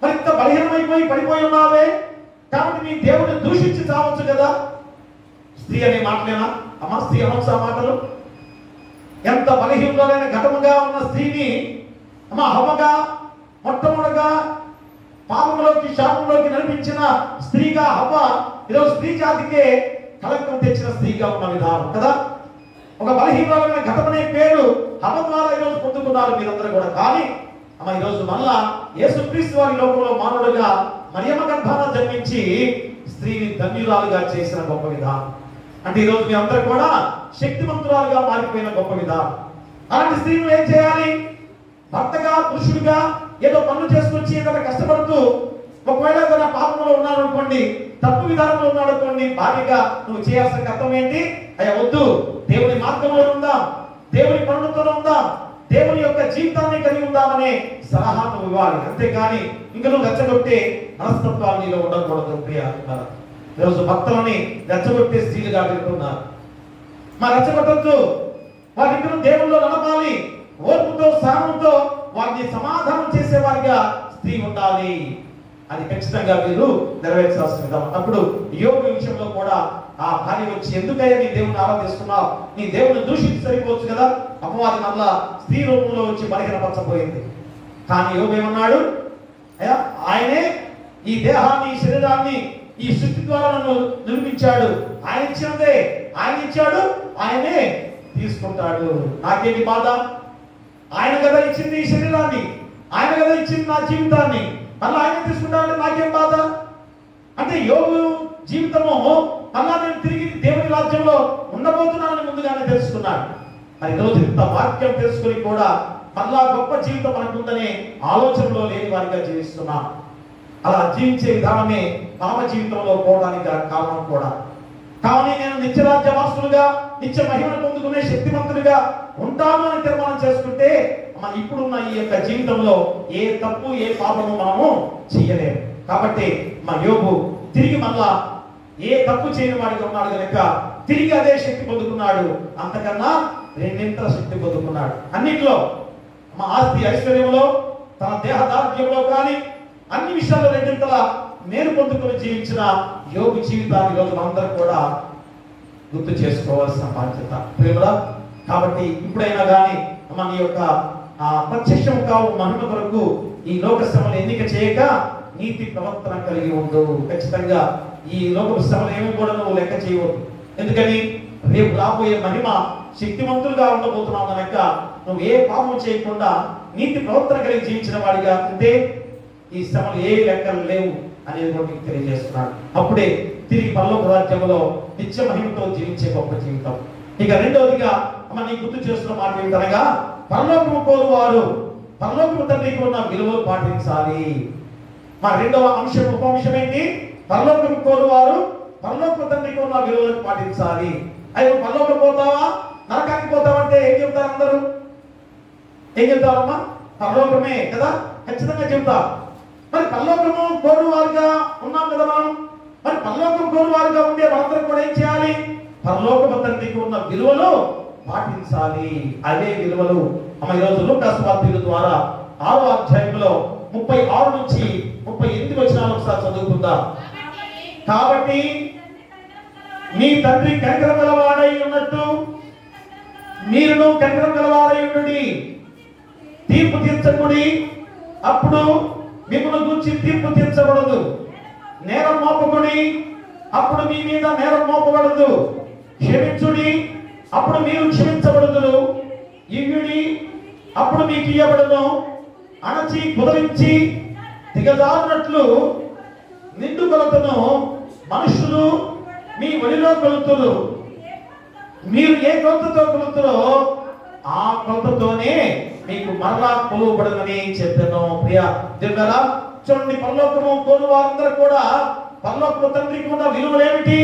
మరి ఇంత బలహీనమైపోయి పడిపోయి ఉన్నావే, కాబట్టి నీ దేవుడిని దూషించి చావచ్చు కదా. స్త్రీ అనే మాటలేనా అమ్మ? స్త్రీ అనొచ్చు ఆ మాటలు? ఎంత బలహీనులైన ఘటముగా ఉన్న స్త్రీని అమ్మ హవ్వగా మొట్టమొదటిగా పాపంలోకి శాపంలోకి నడిపించిన స్త్రీగా హవ్వ ఈరోజు స్త్రీ జాతికే కళంకం తెచ్చిన స్త్రీగా ఉన్న విధానం కదా. ఒక బలహీనమైన ఘటమనే పేరు హవ్వ ద్వారా ఈరోజు పొందుకున్నారు మీరందరూ కూడా. కానీ అమ్మ ఈరోజు మళ్ళా యేసుక్రీస్తు వారి లోకంలో మానవుడుగా మరియమ్మ గర్భాన జన్మించి స్త్రీని ధన్యురాలుగా చేసిన గొప్ప విధానం. అంటే ఈరోజు మీ అందరూ కూడా శక్తివంతురాలుగా మారిపోయిన గొప్ప విధానం. అలాంటి స్త్రీని ఏం చేయాలి? భర్తగా పురుషుడిగా ఏదో పనులు చేసుకొచ్చి ఏదైనా కష్టపడుతూ ఒకవేళ ఏదైనా పాపంలో ఉన్నాడు అనుకోండి, తప్పు విధానంలో ఉన్నాడు అనుకోండి, భార్యగా నువ్వు చేయాల్సిన కర్తవ్యం ఏంటి? అయ్యా వద్దు, దేవుని మార్గంలో ఉందాం, దేవుని పనులతో ఉందాం, దేవుని యొక్క జీవితాన్ని కలిగి ఉందామనే సలహా నువ్వు ఇవ్వాలి. అంతేకాని ఇంకా నువ్వు రెచ్చగొట్టే మనస్తత్వాలు నీలో ఉండకూడదు. ప్రియ ఈరోజు భక్తులని రెచ్చగొట్టే స్త్రీలుగా వెళ్తున్నారు. మా రెచ్చగొట్టద్దు, వారి దేవుల్లో నడపాలి, ఓర్పుతో సహనంతో వారిని సమాధానం చేసేవారిగా స్త్రీ ఉండాలి. అది ఖచ్చితంగా మీరు నెరవేర్చాల్సిన విధానం. అప్పుడు యోగ విషయంలో కూడా ఆ భార్య వచ్చి, ఎందుకయ్యా నీ దేవుని ఆరాధిస్తున్నావు, నీ దేవుని దూషించి సరిపోవచ్చు కదా. అపవాది మళ్ళా స్త్రీ రూపంలో వచ్చి బలహీనపరచబోయింది. కానీ యోగ ఏమన్నాడు? ఆయనే ఈ దేహాన్ని, ఈ శరీరాన్ని ఈ సృష్టి ద్వారా నన్ను నిర్మించాడు, ఆయన ఇచ్చినదే ఆయన ఇచ్చాడు, ఆయనే తీసుకుంటాడు, నాకేంటి బాధ? ఆయన కదా ఇచ్చింది ఈ శరీరాన్ని, ఆయన కదా ఇచ్చింది నా జీవితాన్ని, మళ్ళీ ఆయన తీసుకుంటాడంటే నాకేం బాధ? అంటే యోగు జీవితము మళ్ళా నేను తిరిగి దేవుని రాజ్యంలో ఉండబోతున్నానని ముందుగానే తెలుసుకున్నాడు. మరి రోజు ఇంత వాక్యం తెలుసుకుని కూడా మళ్ళా గొప్ప జీవితం మనకుందనే ఆలోచనలో లేని వారిగా జీవిస్తున్నాం. అలా జీవించే విధానమే పాప జీవితంలో పోవడానికి కారణం కూడా. కానీ నేను నిత్యరాజ్య వాసులుగా నిత్య మహిమను పొందుకునే శక్తివంతుడిగా ఉంటాను అని తీర్మానం చేసుకుంటే మన ఇప్పుడున్న ఈ యొక్క జీవితంలో ఏ తప్పు ఏ పాపము మనము చేయలేము. కాబట్టి మా యోగు తిరిగి మళ్ళా ఏ తప్పు చేయని వాడిగా ఉన్నాడు కనుక తిరిగి అదే శక్తి పొందుకున్నాడు, అంతకన్నా రెండింతల శక్తి పొందుకున్నాడు. అన్నింటిలో మా ఆస్తి ఐశ్వర్యంలో, తన దేహదార్ఢ్యంలో కానీ అన్ని విషయాల్లో రెండింతల నేను పొందుకొని జీవించిన యోగి జీవితాన్ని రోజు మనందరం కూడా గుర్తు చేసుకోవాల్సిన బాధ్యత ప్రేమరా. కాబట్టి ఇప్పుడైనా కానీ మన యొక్క ప్రత్యక్షం కావు మహిమ కొరకు ఈ లోక శ్రమలు ఎన్నిక చేయక నీతి ప్రవర్తన కలిగి ఉండు. ఖచ్చితంగా ఈ లోక శ్రమలు ఏమి కూడా నువ్వు లెక్క చేయవద్దు. ఎందుకని రేపు రాబోయే మహిమ శక్తివంతులుగా ఉండబోతున్నావు కనుక నువ్వు ఏ పాపం చేయకుండా నీతి ప్రవర్తన కలిగి జీవించిన వాడిగా ఉంటే ఈ శ్రమలు ఏ లెక్కలు లేవు అనేది కూడా మీకు తెలియజేస్తున్నాడు. అప్పుడే తిరిగి పరలోక రాజ్యంలో నిత్య మహిమతో జీవించే గొప్ప జీవితం. ఇక రెండవదిగా నీ గుర్తు చేస్తున్న మాట ఏమిటనగా, పరలోకము కోరువారు పరలోకము తండ్రికి ఉన్న విలువలు పాటించాలి. మా రెండవ అంశం ఉపంశం ఏంటి? పరలోకము కోరువారు పరలోకము తండ్రికి ఉన్న విలువలను పాటించాలి. అయ్యో పరలోకం పోతావా నరకానికి పోతావా అంటే ఏం చెప్తారు అందరూ? ఏం చెప్తారమ్మా? పరలోకమే కదా ఖచ్చితంగా చెప్తా. మరి పరలోకము కోరువారుగా ఉన్నాం కదా మనం. మరి పరలోకం కోరువారుగా ఉండే మనందరం కూడా ఏం చేయాలి? పరలోకము తండ్రికి ఉన్న విలువలు పాటించాలి. అదే విలువలు ఈరోజు లూకా సువార్త ద్వారా 6వ అధ్యాయంలో 36 నుంచి 38 వచనాలు ఒకసారి చదువుకుందాం. కాబట్టి మీ తండ్రి కనికరం గలవాడై ఉన్నట్టు మీరును కనికరం గలవాడై ఉండుడి. తీర్పు తీర్చకుడి, అప్పుడు మిమ్మల్ని గురించి తీర్పు తీర్చబడదు. నేరం మోపకుడి, అప్పుడు మీ మీద నేరం మోపబడదు. క్షమించుడి, అప్పుడు మీరు క్షమించబడుదురు. ఇవ్వుడి, అప్పుడు మీకు ఇవ్వబడును. అణచి కుదరించి దిగజారినట్లు నిండు కొలతను మనుషులు మీ ఒడిలో కొలుతురు. మీరు ఏ కొలతతో కొలుతురో ఆ కొలతతోనే మీకు మరలా కొలువబడునని చెప్పాను. ప్రియ దేవుడా, చూడండి, పరలోకము కోరు వారందరూ కూడా పరలోకము తండ్రికి ఉన్న విలువలు ఏమిటి?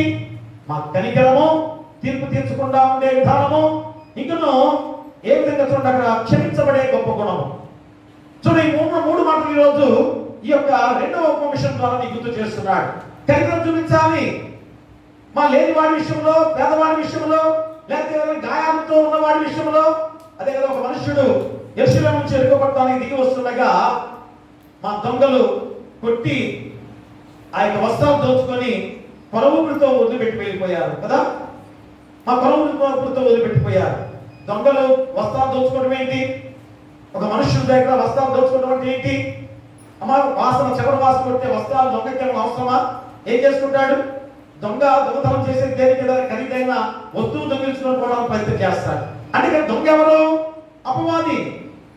మా కనికరము, తీర్పు తీర్చకుండా ఉండే విధానము, ఇంకను ఏ విధంగా చూడండి అక్కడ క్షమించబడే గొప్ప గుణము. చూడండి, మూడు మాటలు ఈరోజు ఈ యొక్క రెండవ ఉపమిషన్ ద్వారా నీకు గుర్తు చేస్తున్నాడు. కనికరం చూపించాలి. మా లేని వాడి విషయంలో, పేదవాడి విషయంలో, లేకపోతే గాయాలతో ఉన్నవాడి విషయంలో. అదే కదా, ఒక మనుషుడు యెరూషలేము నుంచి ఎరుకపడటానికి దిగి వస్తుండగా మా దొంగలు కొట్టి ఆ యొక్క వస్త్రాలు దోచుకొని కొరవులతో వదిలిపెట్టి వెళ్ళిపోయారు కదా. మా కొరవులతో వదిలిపెట్టిపోయారు. దొంగలు వస్త్రాలు దోచుకోవడం ఏంటి? ఒక మనుషుల దగ్గర వస్త్రాలు దోచుకోవడం అంటే ఏంటి? వాసన చివరి వాసన కొట్టే వస్త్రాలు దొంగకి అవసరమా? ఏం చేసుకుంటాడు? దొంగతనం చేసే దేనికి ఖరీదైన వస్తువు దొంగిలించుకోవడానికి ప్రయత్నం చేస్తాడు. అంటే దొంగ ఎవరు? అపవాది.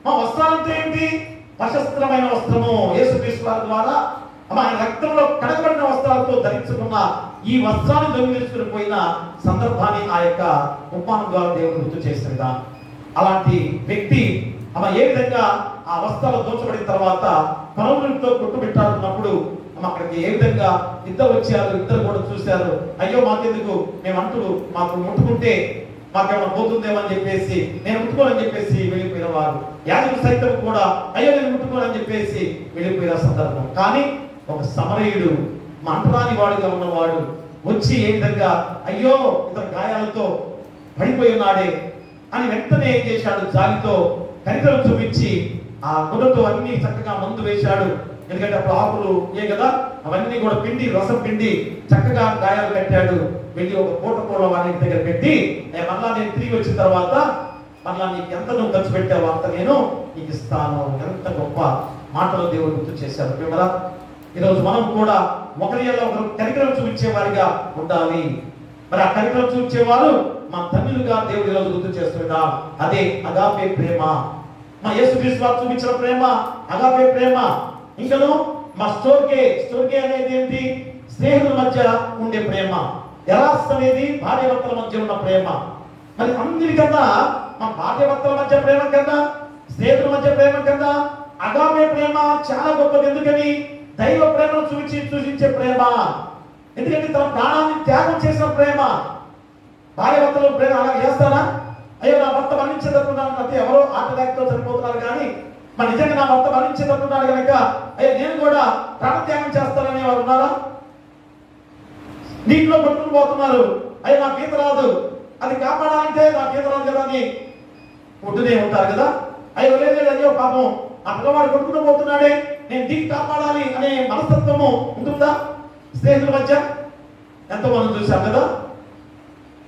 మా వస్త్రాలంటే ఏంటి? ప్రశస్త్రమైన వస్త్రము యేసుక్రీస్తు వారి ద్వారా ఆయన రక్తంలో కడగబడిన వస్త్రాలతో ధరించుకున్న ఈ వస్త్రాన్ని దొంగిలించుకుని పోయిన సందర్భాన్ని ఆ యొక్క ఉపమానం ద్వారా దేవుడు గుర్తు చేస్తుందా. అలాంటి వ్యక్తి ఏ విధంగా ఆ వస్త్రాలు దోచబడిన తర్వాత పరములతో కొట్టుబెట్టాడుతున్నప్పుడు అక్కడికి ఏ విధంగా ఇద్దరు వచ్చారు. ఇద్దరు కూడా చూశారు. అయ్యో మాకెందుకు, మేము అంటూ మాకు ముట్టుకుంటే మాకేమైనా పోతుందేమో అని చెప్పేసి నేను ముట్టుకోనని చెప్పేసి వెళ్ళిపోయిన వారు. యాజకుడు సైతం కూడా అయ్యో నేను ముట్టుకోనని చెప్పేసి వెళ్ళిపోయిన సందర్భం. కానీ ఒక సమరయుడు, మంటరాని వాడుగా ఉన్నవాడు వచ్చి ఏ విధంగా అయ్యో ఇతని గాయాలతో పడిపోయి ఉన్నాడే అని వెంటనే ఏం చేశాడు? జాలితో కనికరం చూపించి ఆ గుడ్డతో అన్ని చక్కగా మందు వేశాడు. ఎందుకంటే అప్పుడు ఆకులు కదా, అవన్నీ కూడా పిండి, రసం పిండి చక్కగా గాయాలు కట్టాడు. వెళ్ళి ఒక పూట వారి దగ్గర పెట్టి మళ్ళా నేను తిరిగి వచ్చిన తర్వాత మళ్ళా నీకు ఎంత నువ్వు ఖర్చు పెట్టావో అంత నేను నీకు ఇస్తాను. ఎంత గొప్ప మాటలు దేవుడు గుర్తు చేశారు. విమల, ఈరోజు మనం కూడా ఒకరిలో ఒకరు కనికరం చూపించే వారిగా ఉండాలి. మరి ఆ కనికరం చూపించేవారు మా ధన్యులుగా దేవుడు ఈరోజు గుర్తు చేస్తున్నా. అదే అగాపే ప్రేమ. మా యేసుక్రీస్తు వారు చూపించిన ప్రేమ అగాపే ప్రేమ. ఇంకను మా స్టోర్గే అనేది ఏంటి? స్నేహితుల మధ్య ఉండే ప్రేమ. ఎరాస్ అనేది భార్యాభర్తల మధ్య ఉన్న ప్రేమ. మరి అందరికన్నా మా భార్యాభర్తల మధ్య ప్రేమ కన్నా, స్నేహితుల మధ్య ప్రేమ కన్నా అగాపే ప్రేమ చాలా గొప్పది. ఎందుకని? దైవ ప్రేమను సూచించే ప్రేమ. ఎందుకంటే తన ప్రాణాన్ని త్యాగం చేసిన ప్రేమ. భార్యాభర్తల ప్రేమ అలా చేస్తారా? అయ్యో నా భర్త మరణించేటట్టున్నాను అంటే ఎవరో ఆటగాడితో చనిపోతున్నారు. కానీ మరి నిజంగా నా భర్త మరణించేటట్టున్నాడు కనుక అయ్యో నేను కూడా ప్రాణత్యాగం చేస్తానని వారు ఉన్నారా? నీటిలో పట్టుకుని పోతున్నారు. అయ్యో నాకు ఈత రాదు, అది కాపాడాలంటే నాకు ఈత రాదు కదా అని ఒడ్డునే ఉంటారు కదా. అయ్యో లేదు, అయ్యో పాపం ఆ పిల్లవాడు కొట్టుకుని పోతున్నాడే, నేను దిగి కాపాడాలి అనే మనస్తత్వము ఉంటుందా స్నేహితుల మధ్య? ఎంతో మంది చూశాం కదా.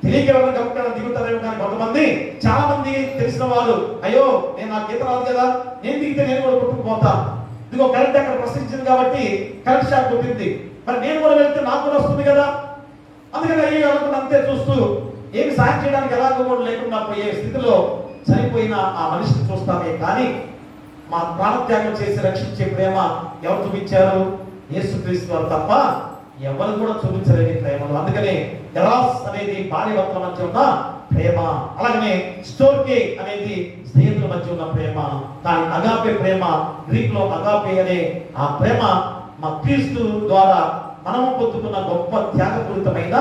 తెలియక ఎవరైనా గమనించడం దిగుతారేమో. కానీ కొంతమంది, చాలా మంది తెలిసిన వాళ్ళు అయ్యో నేను నాకు ఈత రాదు కదా, నేను దిగితే నేను కూడా కొట్టుకుపోతాను. ఇదిగో కరెంట్ అక్కడ ప్రశ్నించింది కాబట్టి కరెంట్ షాక్ కొట్టింది, మరి నేను కూడా వెళ్తే నాకు కూడా వస్తుంది కదా. అందుకని అయ్యో అనుకున్న అంతే చూస్తూ ఏమి సాయం చేయడానికి ఎలాగో కూడా లేకుండా పోయే స్థితిలో చనిపోయిన ఆ మనిషిని చూస్తామే. కానీ మా ప్రాణత్యాగం చేసి రక్షించే ప్రేమ ఎవరు చూపించారు? యేసుక్రీస్తు వారు తప్ప ఎవరు కూడా చూపించలేని ప్రేమలు. అందుకనే ఎరాస్ అనేది భార్య భర్తల మధ్య ఉన్న ప్రేమ, అలాగనే స్టోర్కే అనేది స్నేహితుల మధ్య ఉన్న ప్రేమ. కానీ అగాపే ప్రేమ, గ్రీక్ లో అగాపే అనే ఆ ప్రేమ మా క్రీస్తు ద్వారా మనము పొందుకున్న గొప్ప త్యాగపూరితమైన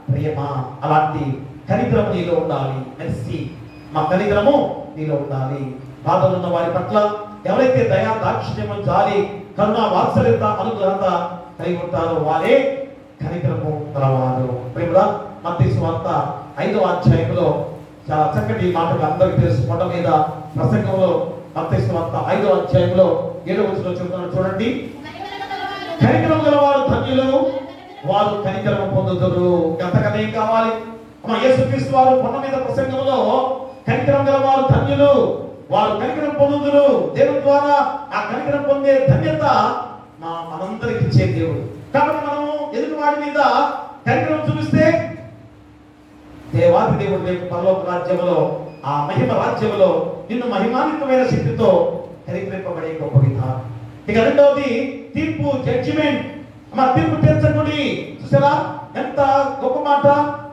ప్రేమ. అలాంటి కనికరము నీలో ఉండాలి. మెర్సీ, మా కనికరము నీలో ఉండాలి. బాధలు ఉన్న వారి పట్ల ఎవరైతే దయా దాక్షిణ్యము, జాలి, కరుణ, వాత్సల్యత, అనుగ్రహత కలిగి ఉంటారో వారే కనికరము గలవారు. ప్రేమల మత్తయి సువార్త 5వ అధ్యాయంలో చాలా చక్కటి మాటలు అందరికీ తెలుసు. కొండ మీద ప్రసంగంలో మత్తయి సువార్త 5వ అధ్యాయంలో 7వ వచనంలో చెబుతున్నాడు చూడండి. కనికరము గలవారు ధన్యులు, వారు కనికరము పొందుతారు. ఎంతకన్నా ఏం కావాలి? మన యేసుక్రీస్తు వారు కొండ మీద ప్రసంగంలో కనికరము గలవారు ధన్యులు, వారు కనికరం పొందుదురు. దేవుని ద్వారా ఆ కనికరం పొందే ధన్యత మనందరికి ఇచ్చే దేవుడు. కాబట్టి మనము ఎదుటి వాడి మీద కనికరం చూపిస్తే దేవాది దేవుడు రేపు పరలోక రాజ్యంలో, ఆ మహిమ రాజ్యంలో నిన్ను మహిమాన్వితమైన శక్తితో కనికరింపబడే గొప్ప విధానం. ఇక రెండవది తీర్పు, జడ్జిమెంట్. మన తీర్పు తీర్చకుడి. చూసారా ఎంత గొప్ప మాట!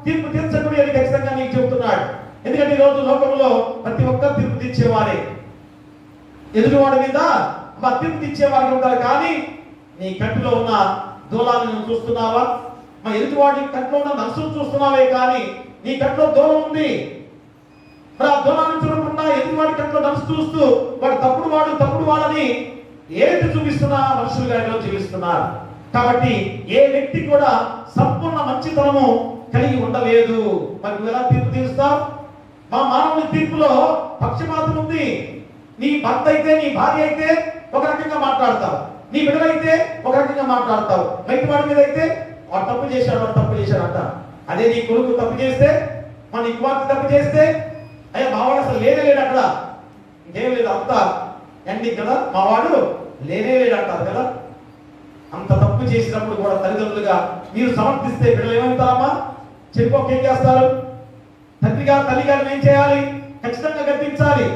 తీర్పు తీర్చకుడి అని ఖచ్చితంగా నీకు చెబుతున్నాడు. ఎందుకంటే ఈ రోజు లోకంలో ప్రతి ఒక్కరు తీర్పు తీర్చేవారే. ఎదుటివాడి మీద తీర్పు తీర్చేవారికి ఉంటారు. కానీ నీ కంటిలో ఉన్న దూలాన్ని నువ్వు చూస్తున్నావా? మా ఎదుటివాడి కంట్లో ఉన్న నలుసును చూస్తున్నావే, కానీ నీ కంట్లో దూలం ఉంది. మరి ఆ దూలాన్ని చూడకుండా ఎదుటివాడి కంట్లో నలుసు చూస్తూ వాడు తప్పుడు వాడని ఏది చూపిస్తున్నా మనుషులుగా ఈరోజు జీవిస్తున్నారు. కాబట్టి ఏ వ్యక్తి కూడా సంపూర్ణ మంచితనము కలిగి ఉండలేదు. మరి నువ్వు ఎలా తీర్పు తీరుస్తావు? మా మానవుని తీర్పులో పక్షపాతం ఉంది. నీ భర్త అయితే, నీ భార్య అయితే ఒక రకంగా మాట్లాడతావు, నీ బిడ్డలైతే ఒక రకంగా మాట్లాడతావు. బయట వాడి మీద అయితే వాడు తప్పు చేశాడు అంట. అదే నీ కొడుకు తప్పు చేస్తే, నీ కుమార్తె తప్పు చేస్తే, అయ్యా మావాడు అసలు లేనే అక్కడ, ఇంకేం లేదు, అంతా ఎండింగ్ కదా, మావాడు లేనే అంటారు కదా. అంత తప్పు చేసినప్పుడు కూడా తల్లిదండ్రులుగా మీరు సమర్థిస్తే బిడ్డలు ఏమవుతారమ్మా? చెరిపోక ఏం చేస్తారు? తండ్రిగా తల్లిగా ఏం చేయాలి? ఖచ్చితంగా గద్దించాలి.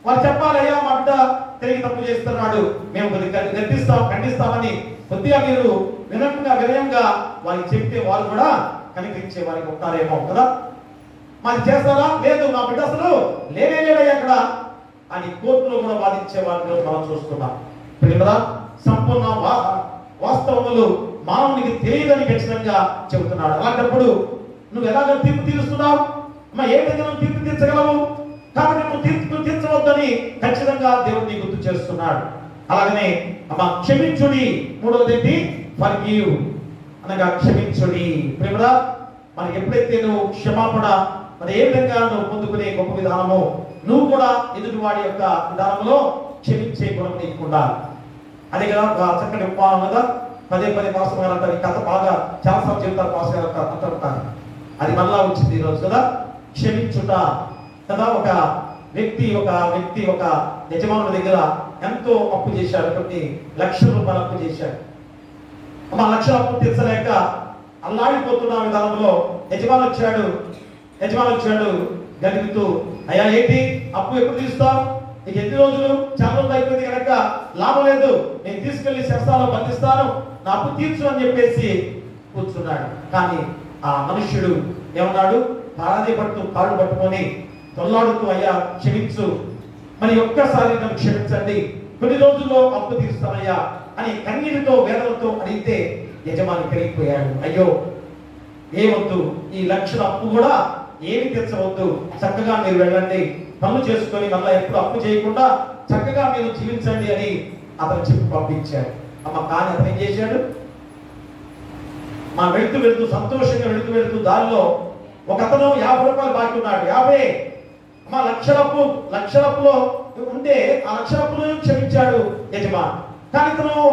వారు చెప్పాలి, అయ్యా మా బిడ్డ తిరిగి తప్పు చేస్తున్నాడు, మేము ఖండిస్తామని కొద్దిగా మీరు వినయంగా వారికి చెప్తే వారు కూడా కనిపించే వారికి ఉంటారేమో కదా. మరి చేస్తారా? లేదు, మా బిడ్డ అసలు లేడయ్యా అక్కడ అని కోర్టులో కూడా వాదించే వారిని మనం చూస్తున్నాం. ప్రేమలా సంపూర్ణ వాస్తవములు మానవునికి తెలియదని ఖచ్చితంగా చెబుతున్నాడు. అలాంటప్పుడు నువ్వు ఎలాగ తీర్పు తీరుస్తున్నావు? ఏ విధంగా నువ్వు తీర్పు తీర్చగలవు? కాబట్టి నువ్వు తీర్పు తీర్చవద్దని ఖచ్చితంగా దేవుడిని గుర్తు చేస్తున్నాడు. అలాగనే క్షమించుడి. మూడవది ఫర్గివ్ అనగా క్షమించుడి. ప్రేమలా మరి ఎప్పుడైతే నువ్వు క్షమాపణ మరి ఏ విధంగా నువ్వు పొందుకునే గొప్ప విధానము, నువ్వు కూడా ఎదుటివాడి యొక్క విధానంలో క్షమించే గుణం నీకు ఉండాలి. అదే కదా చక్కటి ఉపమానం కదా. పదే పాస్ గారు అంటారు, ఈ కథ బాగా చాలాసార్లు చెబుతారు, పాస్ గారు అంటారు. అది మళ్ళా వచ్చింది ఈరోజు కదా. క్షమించుట కదా. ఒక వ్యక్తి ఒక యజమానుల దగ్గర ఎంతో అప్పు చేశాడు, కొన్ని లక్షల రూపాయలు అప్పు చేశాడు. ఆ లక్షల అప్పు తీర్చలేక అల్లాడిపోతున్న విధానంలో యజమాని వచ్చాడు గలుగుతూ, అయ్యా ఏంటి అప్పు ఎప్పుడు తీస్తావు? నీకు ఎన్ని రోజులు? చాలా రోజులు అయిపోయింది కనుక లాభం లేదు, నేను తీసుకెళ్లి శస్త్రాలు బంధిస్తాను, నా అప్పు తీర్చు అని చెప్పేసి కూర్చున్నాడు. కానీ ఆ మనుష్యుడు ఏమన్నాడు? కాళ్ళు పట్టుకొని తొల్లాడుతూ, అయ్యా క్షమించు, మరి ఒక్కసారి నన్ను క్షమించండి, కొన్ని రోజుల్లో అప్పు తీరుస్తానయ్యా అని కన్నీటితో వేదనతో అడిగితే యజమాని పెరిగిపోయాడు. అయ్యో ఏమొద్దు, ఈ లక్షల అప్పు కూడా ఏమి తీర్చవద్దు, చక్కగా మీరు వెళ్ళండి, పనులు చేసుకొని మళ్ళీ ఎప్పుడు అప్పు చేయకుండా చక్కగా మీరు జీవించండి అని అతను చెప్పి పంపించాడు. కానీ అతను ఏం చేశాడు? వెళుతూ సంతోషంగా వెళుతూ దారిలో ఒక అతను 50 రూపాయలు బాకీ ఉన్నాడు. 50 లక్షలప్పులో ఉంటే ఆ లక్షలప్పులు క్షమించాడు యజమాని. కానీ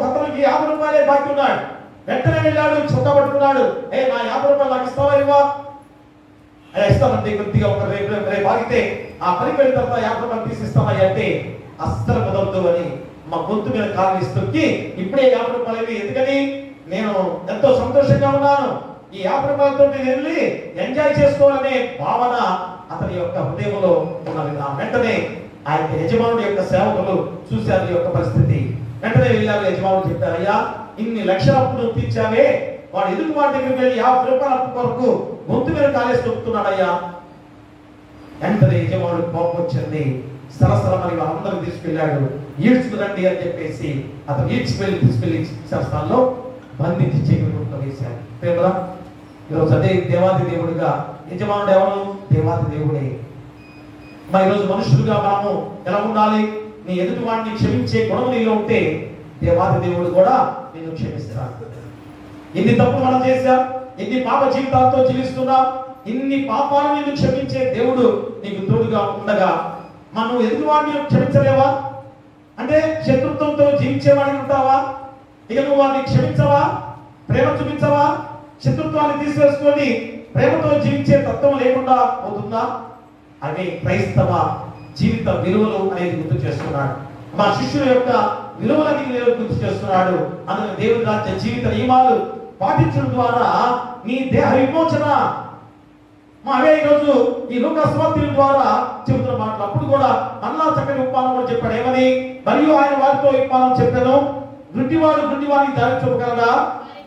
అతనికి 50 రూపాయలే బాకీ ఉన్నాడు. వెంటనే వెళ్ళాడు, చొక్కా పట్టుకున్నాడు, నా 50 రూపాయలు నాకు ఇస్తావా? ఇస్తానండి, కొద్దిగా ఒక రేపు ఆగితే ఆ పని వెళ్ళిన తర్వాత 50 రూపాయలు తీసిస్తామా అంటే అస్సలు కుదరదు అని మా గొంతు మీద కాలు ఇస్తూకి, ఇప్పుడే 50 రూపాయలు ఎందుకని? నేను ఎంతో సంతోషంగా ఉన్నాను, ఈ 50 రూపాయలతో నేను వెళ్ళి ఎంజాయ్ చేసుకోవాలనే భావన అతని యొక్క హృదయంలో ఉన్నది. వెంటనే ఆయన యజమానుడి యొక్క సేవకులు చూశారు ఈ యొక్క పరిస్థితి. వెంటనే వెళ్ళారు. యజమానులు చెప్పారు, అయ్యా ఇన్ని లక్షల అప్పు నువ్వు తీర్చావే, వాడు ఎదుటి వాడి దగ్గరికి వెళ్ళి 50 రూపాయల అప్పు కొరకు గొంతు మీద కాలేసి తొక్కుతున్నాడయ్యా. వెంటనే యజమానుడు కోపం వచ్చింది. సరసర మరి వాళ్ళందరూ తీసుకెళ్ళాడు. ఈడ్చుకురండి అని చెప్పేసి అతను తీసుకెళ్లి శాస్త్రాల్లో బంధించి చీకటిలో వేశాడు. ప్రేమరా, ఈరోజు అదే దేవాది దేవుడిగా యజమానుడు ఎవరు? దేవాది దేవుడే. మరి ఈరోజు మనుషులుగా మనము ఎలా ఉండాలి? నీ ఎదుటి వాడిని క్షమించే గుణం నీలో ఉంటే దేవాది దేవుడు కూడా నిన్ను క్షమిస్తాడు. ఎన్ని తప్పులు మనం చేశాం, ఎన్ని పాప జీవితాలతో జీవిస్తున్నాం, ఇన్ని పాపాలు నిన్ను క్షమించే దేవుడు నీకు తోడుగా ఉండగా మనం ఎదుటి వాడిని క్షమించలేవా? అంటే శత్రుత్వంతో జీవించేవాడిని ఉంటావా? ఇక నువ్వు వాడిని క్షమించవా? ప్రేమ చూపించవా? శత్రుత్వాన్ని తీసివేసుకొని ప్రేమతో జీవించే తత్వం లేకుండా పోతుందా? అవి క్రైస్తవ జీవిత విలువలు అనేది గుర్తు చేస్తున్నాడు. మా శిష్యుల యొక్క విలువలని గుర్తు చేస్తున్నాడు. అందులో దేవుని రాజ్య జీవిత నియమాలు పాటించడం ద్వారా నీ దేహ విమోచన అవే ఈరోజు ఈ లూకాసు సువార్త ద్వారా చెబుతున్న మాటలు. అప్పుడు కూడా మళ్ళా చక్కని ఉపమానం కూడా చెప్పాడు. ఏమని? మరియు ఆయన వారితో ఉపమానం చెప్పాను, గుడ్డివాడికి దారి చూపగలరా?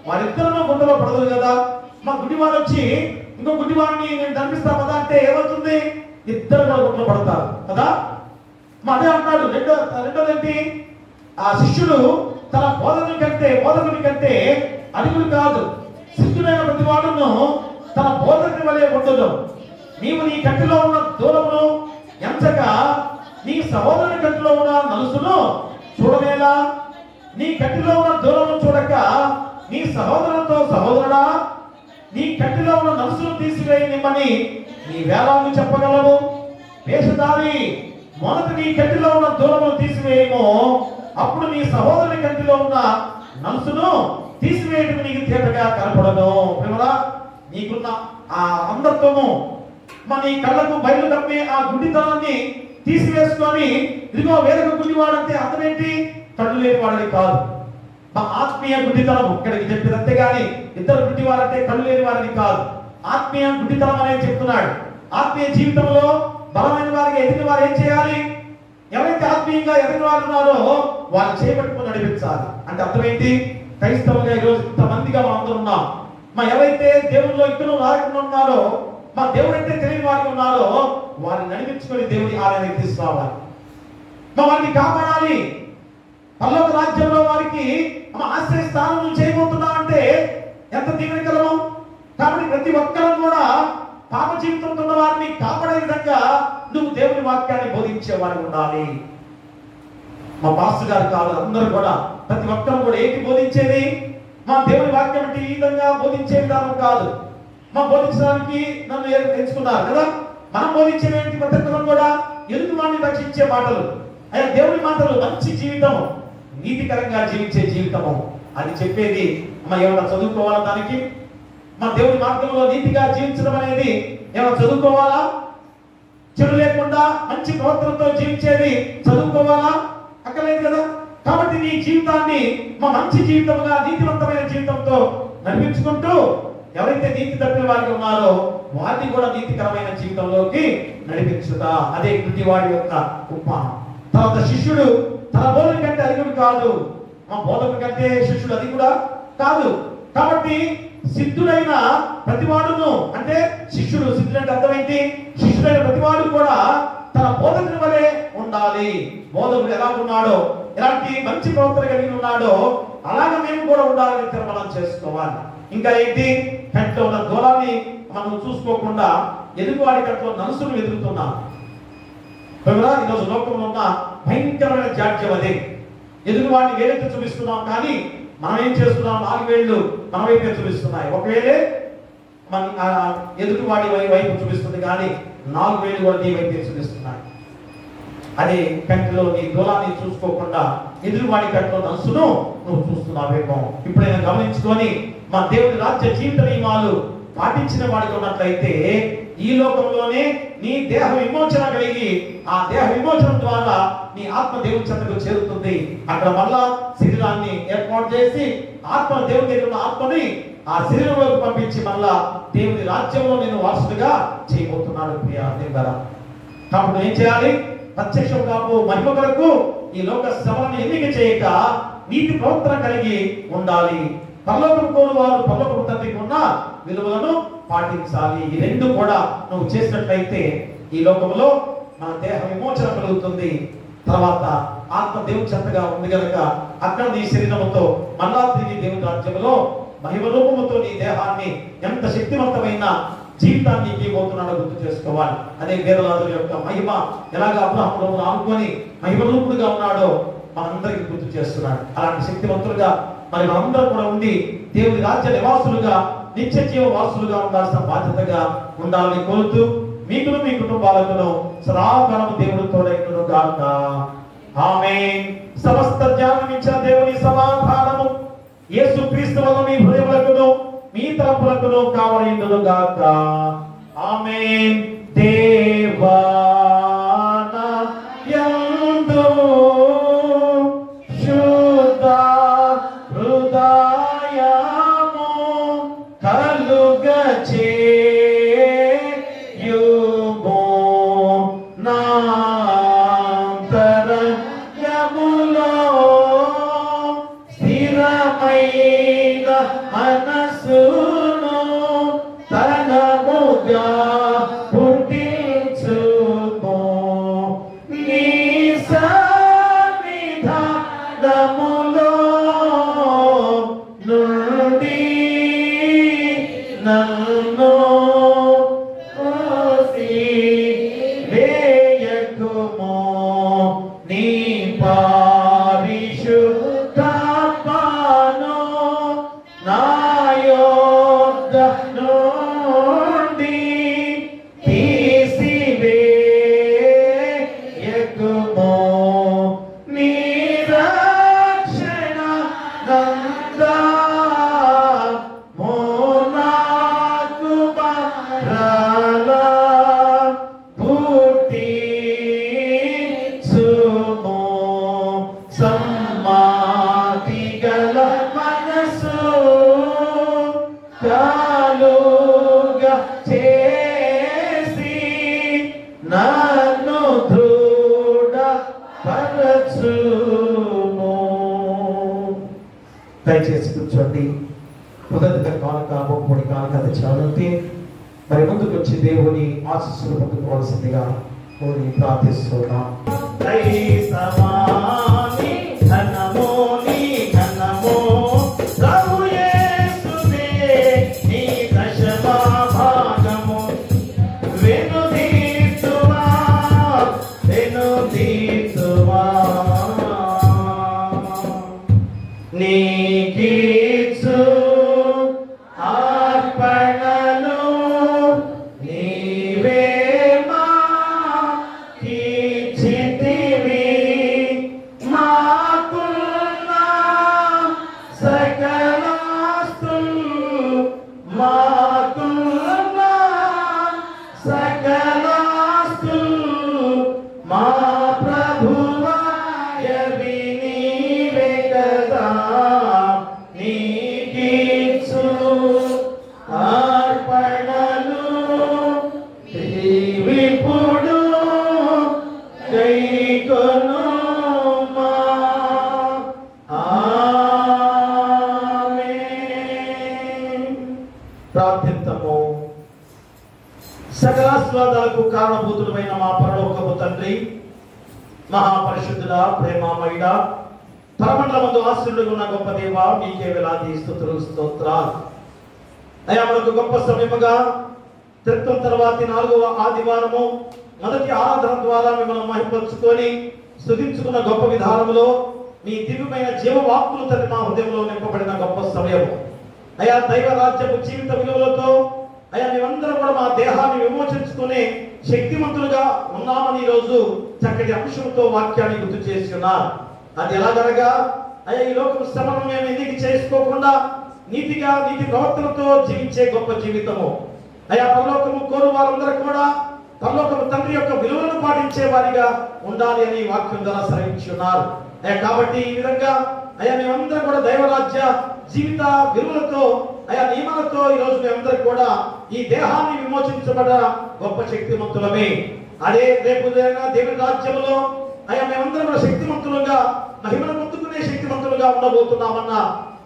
వారిద్దరూ గుండెలో పడదు కదా. మా గుడ్డివాడు వచ్చి ఇంకో గుడ్డివాడిని నేను కనిపిస్తా కదా అంటే ఏమవుతుంది? ఇద్దరు కూడా గుండెలో పడతారు కదా. అదే అంటాడు. రెండోదేంటి? ఆ శిష్యుడు తన బోధకుని కంటే అడుగులు కాదు, సిద్ధుడైన ప్రతి వాడును తన బోధకుని వలె ఉండదు. నీవు నీ కంటిలో ఉన్న దూరమును ఎంచక నీ సహోదరుని కంటిలో ఉన్న నలుసును చూడలేదా? నీ కంటిలో ఉన్న దూరమును చూడక నీ సహోదరులతో సహోదరుడా, నీ కంటిలో ఉన్న నలుసును తీసివేయనిమ్మని నీ వేలాన్ని చెప్పగలవు. వేషధారి, మొదట నీ కంటిలో ఉన్న దూరమును తీసివేయము, అప్పుడు నీ సహోదరుని కంటిలో ఉన్న నలుసును తీసివేయటం నీకు తేటగా కనపడను. ప్రేమరా, నీకున్న ఆ అందత్వము నీ కళ్ళకు బయలు తప్పే ఆ గుడ్డితనాన్ని తీసివేసుకొని ఇదిగో వేరొక గుడ్డివాడంటే అతనేంటి? కళ్ళు లేని వాడని కాదు. మా ఆత్మీయ గుడ్డితనం ఇక్కడికి చెప్పింది. అంతేగాని ఇద్దరు గుడ్డివారంటే కళ్ళు లేని వారిని కాదు. ఆత్మీయ గుడ్డితనం అనేది చెప్తున్నాడు. ఆత్మీయ జీవితంలో బలమైన వారికి ఎదిగిన వారు ఏం చేయాలి? ఎవరైతే ఆత్మీయంగా ఎదిగిన వారు ఉన్నారో వారు చేపట్టుకుని నడిపించాలి. అంటే అర్థమేంటి? క్రైస్తవులుగా ఈరోజు ఇంతమందిగా మనం అందరూ ఉన్నాం. ఎవరైతే దేవుల్లో ఇద్దరు నాయకులు ఉన్నారో, మా దేవుడు అంటే తెలియని వారికి ఉన్నారో వారిని నడిపించుకొని దేవుడి ఆలయానికి తీసుకురావాలి. వారిని కాపాడాలి. పరలోక రాజ్యంలో వారికి ఆశ్రయ స్థానం చేయబోతున్నామంటే ఎంత దీవెనకరము. కాబట్టి ప్రతి ఒక్కరూ కూడా పాప జీవితంతో ఉన్న వారిని కాపాడే విధంగా నువ్వు దేవుని వాక్యాన్ని బోధించేవారు ఉండాలి. మా పాస్టర్ గారు కాదు, అందరూ కూడా ప్రతి ఒక్కరూ కూడా ఏంటి బోధించేది? మా దేవుని వాక్యం అంటే ఈ విధంగా బోధించే విధానం కాదు. బోధించడానికి నన్ను ఎంచుకున్నారు కదా. మనం బోధించేది ఏంటి? ప్రతి ఒక్కరూ కూడా ఎదుటి వాడిని రక్షించే మాటలు, అయ్యా దేవుని మాటలు, మంచి జీవితం, నీతికరంగా జీవించే జీవితము అది చెప్పేది. ఏమైనా చదువుకోవాలా? దానికి మా దేవుని మార్గంలో నీతిగా జీవించడం అనేది ఏమైనా చదువుకోవాలా? చెడు లేకుండా మంచి ప్రవర్తనతో జీవించేది చదువుకోవాలా? అక్కర్లేదు కదా. కాబట్టి నీ జీవితాన్ని మంచి జీవితంగా, నీతివంతమైన జీవితంతో నడిపించుకుంటూ ఎవరైతే నీతి తప్పిన వారికి ఉన్నారో వారిని కూడా నీతికరమైన జీవితంలోకి నడిపించుతా. అదే గుడ్డివాడి యొక్క ఉపమానం. తర్వాత శిష్యుడు తన బోధకుడి కంటే అధికుడు కాదు. బోధకుడి కంటే శిష్యుడు అధికుడా కాదు. కాబట్టి సిద్ధుడైన ప్రతివాడును, అంటే శిష్యుడు సిద్ధుడంటే అర్థమేంటి? శిష్యుడైన ప్రతివాడు కూడా తన బోధకుని వలె ఉండాలి. బోధకుడు ఎలా ఉన్నాడో, ఎలాంటి మంచి ప్రవర్తన కలిగి ఉన్నాడో అలాగే మేము కూడా ఉండాలని తీర్మానం చేసుకోవాలి. ఇంకా ఏంటి? కంట్లో ఉన్న దూరాన్ని మనం చూసుకోకుండా ఎదుగువాడి కంట్లో నలుసును ఎదుగుతున్నాం. ఈరోజు లోకంలో ఉన్న భయంకరమైన జాడ్యం అదే. ఎదుగువాడిని వేలెత్తి చూపిస్తున్నాం, కానీ మనం ఏం చేస్తున్నాం? 4 వేళ్ళు మన వైపే చూపిస్తున్నాయి. ఒకవేళ మన ఎదుగువాడి వైపు చూపిస్తుంది, కానీ 4 వేళ్ళు కూడా నీ వైపే చూపిస్తున్నాయి. అదే కంటిలో నీ దూలాన్ని చూసుకోకుండా ఎదురువాడి కంటిలో నలుసును నువ్వు చూస్తున్నావేమో. ఇప్పుడైనా గమనించుకొని మా దేవుడి రాజ్య జీవిత నియమాలు పాటించిన వాడికి ఉన్నట్లయితే ఈ లోకంలోనే నీ దేహ విమోచన కలిగి ఆ దేహ విమోచన ద్వారా నీ ఆత్మ దేవుని చెంతకు చేరుతుంది. అక్కడ మళ్ళా శరీరాన్ని ఏర్పాటు చేసి ఆత్మ దేవుని దగ్గర ఉన్న ఆత్మని ఆ శరీరంలోకి పంపించి మళ్ళా దేవుని రాజ్యంలో నేను వారసుడిగా చేయబోతున్నాడు. ప్రియా దేవుడా, కాబట్టి ఏం చేయాలి? ప్రత్యక్షం కాపు మహిమ కొరకు ఈ లోక శ్రమలను ఎన్నిక చేయక నీతి ప్రవర్తన కలిగి ఉండాలి. పరలోకం కోరు వారు పరలోకపు తండ్రికి ఉన్న విలువలను పాటించాలి. ఈ రెండు కూడా నువ్వు చేసినట్లయితే ఈ లోకంలో మన దేహ విమోచన కలుగుతుంది. తర్వాత ఆత్మ దేవుని చెత్తగా ఉంది కనుక అక్కడ నీ శరీరముతో మళ్ళా తిరిగి దేవుని రాజ్యంలో మహిమ రూపముతో నీ దేహాన్ని ఎంత శక్తివంతమైన జీవితాన్ని ఇవ్వబోతున్నాడో గుర్తు చేసుకోవాలి. అదే వేదరాజుల యొక్క మహిమ ఎలాగ అబ్రహామును ఆనుకొని మహిమ రూపుడుగా ఉన్నాడో మనందరికీ గుర్తు చేస్తున్నాడు. అలాంటి శక్తివంతులుగా మరి మనందరం కూడా ఉండి దేవుని రాజ్య నివాసులుగా నిత్య జీవ వాసులుగా ఉండాల్సిన బాధ్యతగా ఉండాలని కోరుతూ మీకును మీ కుటుంబాలకును సదాకాలము దేవుడు తోడైనను గాక. ఆమేన్. సమస్త జ్ఞానమిచ్చిన దేవుని సమాధానము యేసుక్రీస్తు వలన మీ హృదయములకును మీ తలపులకును కావలిండును గాక. ఆమేన్. దేవాన యందు శుద్ధ హృదయము కలుగచేయుము నాంతరంగములో స్థిరమైన మనసును తనముగా పుట్టించుము. నీ సన్నిధానములో నుండి నన్ను వేయకుము. నీ పరిశుద్ధాత్మను నా యొద్ద నుండి తీసివేయకుము. నీ రక్షణ నందము నాకు మరలా పుట్టించుము. సమ్మాతి గల మనసు కలుగ చేసి నన్ను దృఢపరచుము. దయచేసి కూర్చోండి. మొదటిగా కానుక మొక్కుడి కానుక అది చాలంటే మరి ముందుకు వచ్చి దేవుని ఆశీస్సులు పొందుకోవాల్సిందిగా కోరి ప్రార్థిస్తున్నాం. నీకీచు అర్పణలు నీవే మాకిచ్చితివి. మాకున్న సకలాస్తులు మాకున్న సకలాస్తులు మా ప్రభువా నీవే కదా. నీకీచు అర్పణలు విప్పుడు కైకొనుమా. ఆమేన్. ప్రార్థిద్దాము. సకలాస్వాదాలకు కారణభూతుడమైన మా పరలోకపు తండ్రి, మహాపరిశుద్ధుడా, ప్రేమమయుడ, పరమండలమందు ఆశ్రయుడుగా ఉన్న గొప్ప దేవ, మీకే వేలాది స్తుతులు స్తోత్రాలు. అయ్యా, మనకు గొప్ప సమయముగా త్రిత్వం తర్వాతి 4వ ఆదివారము మొదటి ఆరాధన ద్వారా మిమ్మల్ని మహిమపరుచుకొని స్తుతించుకున్న గొప్ప విధానంలో మీ దివ్యమైన జీవవాక్కులు తండ్రి మా హృదయంలో నింపబడిన గొప్ప సమయము. అయ్యా, దైవ రాజ్యపు జీవిత విలువలతో అయ్యా మేమందరం కూడా మా దేహాన్ని విమోచించుకునే శక్తివంతులుగా ఉన్నామని ఈరోజు చక్కటి అంశంతో వాక్యాన్ని గుర్తు చేసి ఉన్నారు. అది ఎలాగనగా అయ్యా, ఈ లోకపు శ్రమను మేము ఎన్నిక చేసుకోకుండా నీతి ప్రవర్తనతో జీవించే గొప్ప జీవితము. అయ్యా, పరలోకము కోరు వారందరూ కూడా పరలోకము తండ్రి యొక్క విలువలను పాటించే వారిగా ఉండాలి అని వాక్యం ద్వారా సెలవించి ఉన్నారు. అయ్యా, కాబట్టి ఈ విధంగా అయ్యా మేమందరం కూడా దైవరాజ్య జీవిత విలువలతో అయ్యా నియమాలతో ఈ రోజు మేమందరం కూడా ఈ దేహాన్ని విమోచించబడ గొప్ప శక్తివంతులమే. అదే రేపు దేవుని రాజ్యంలో అయ్యా మేమందరం శక్తివంతులుగా మహిమను పొందుకునే శక్తివంతులుగా ఉండబోతున్నామన్న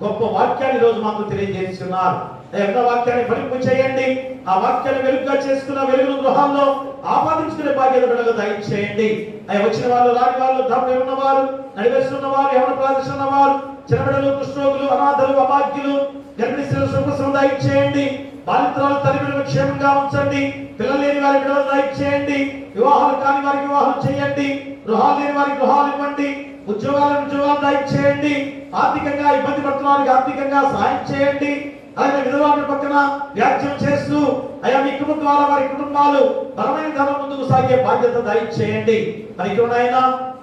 గొప్ప వాక్యాన్ని రోజు మాకు తెలియజేస్తున్నారు. అయ్యా వాక్యాన్ని ఫలింపు చేయండి. ఆ వాక్యాన్ని వెలుగుగా చేసుకున్న వెలుగును గృహాల్లో ఆపాదించుకునే బాధ్యత బిడ్డలు దయచేయండి. అయ్యా వచ్చిన వాళ్ళు రాని వాళ్ళు దాపై ఉన్నవారు నడివేస్తున్న వారు యవన ప్రదర్శన వారు చిన్నబిడ్డలు కుష్ఠరోగులు అనాథలు అభాగ్యులు గర్భిణీ స్త్రీలు సుఖం దయచేయండి. బాలింతరాలు తల్లిదండ్రులు క్షేమంగా ఉంచండి. పిల్లలు లేని వారి బిడ్డలు దయచేయండి. వివాహాలు కాని వారికి వివాహాలు చేయండి. గృహాలు లేని వారికి గృహాలు ఇవ్వండి. ఉద్యోగాలు దయచేయండి. ఆర్థికంగా ఇబ్బంది పడుతున్న వారికి ఆర్థికంగా సహాయం చేయండి. అలాగే విధవాళ్ళ పక్కన వ్యాజ్యం చేస్తూ అయ్యా మీ కుటుంబం ద్వారా వారి కుటుంబాలు బలమైన ధనం ముందుకు సాగే బాధ్యత దయచేయండి. మరి ఇక్కడ ఆయన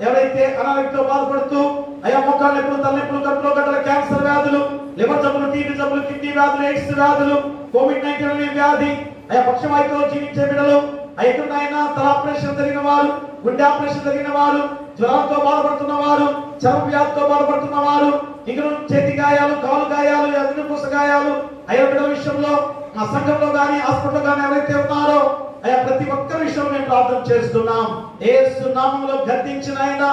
ఎవరైతే అనారోగ్యంతో బాధపడుతూ అయ్యా మోకాళ్ళ నొప్పులు, తలనొప్పులు, కడుపులో గడ్డల క్యాన్సర్ వ్యాధులు, లివర్ జబ్బులు, టీబీ జబ్బులు, కిడ్నీ వ్యాధులు, ఎయిడ్స్ వ్యాధులు, కోవిడ్-19 వ్యాధి, అయ్యా పక్షవాయువుతో జీవించే బిడ్డలు, ఎక్కడైనా తల ఆపరేషన్ జరిగిన వారు, గుండె ఆపరేషన్ జరిగిన వారు, జ్వరంతో బాధపడుతున్న వారు, చర్మ వ్యాధితో బాధపడుతున్న వారు, ఇంకా చేతి గాయాలు, కాలు గాయాలు, వెన్నుపూస గాయాలు, అయ్యా బిడ్డల విషయంలో మా సంఘంలో గానీ హాస్పిటల్ గానీ ఎవరైతే ఉన్నారో అయ్యా ప్రతి ఒక్కరి విషయంలో మేము ప్రార్థన చేస్తున్నాం. యేసు నామములో గద్దించిన ఆయన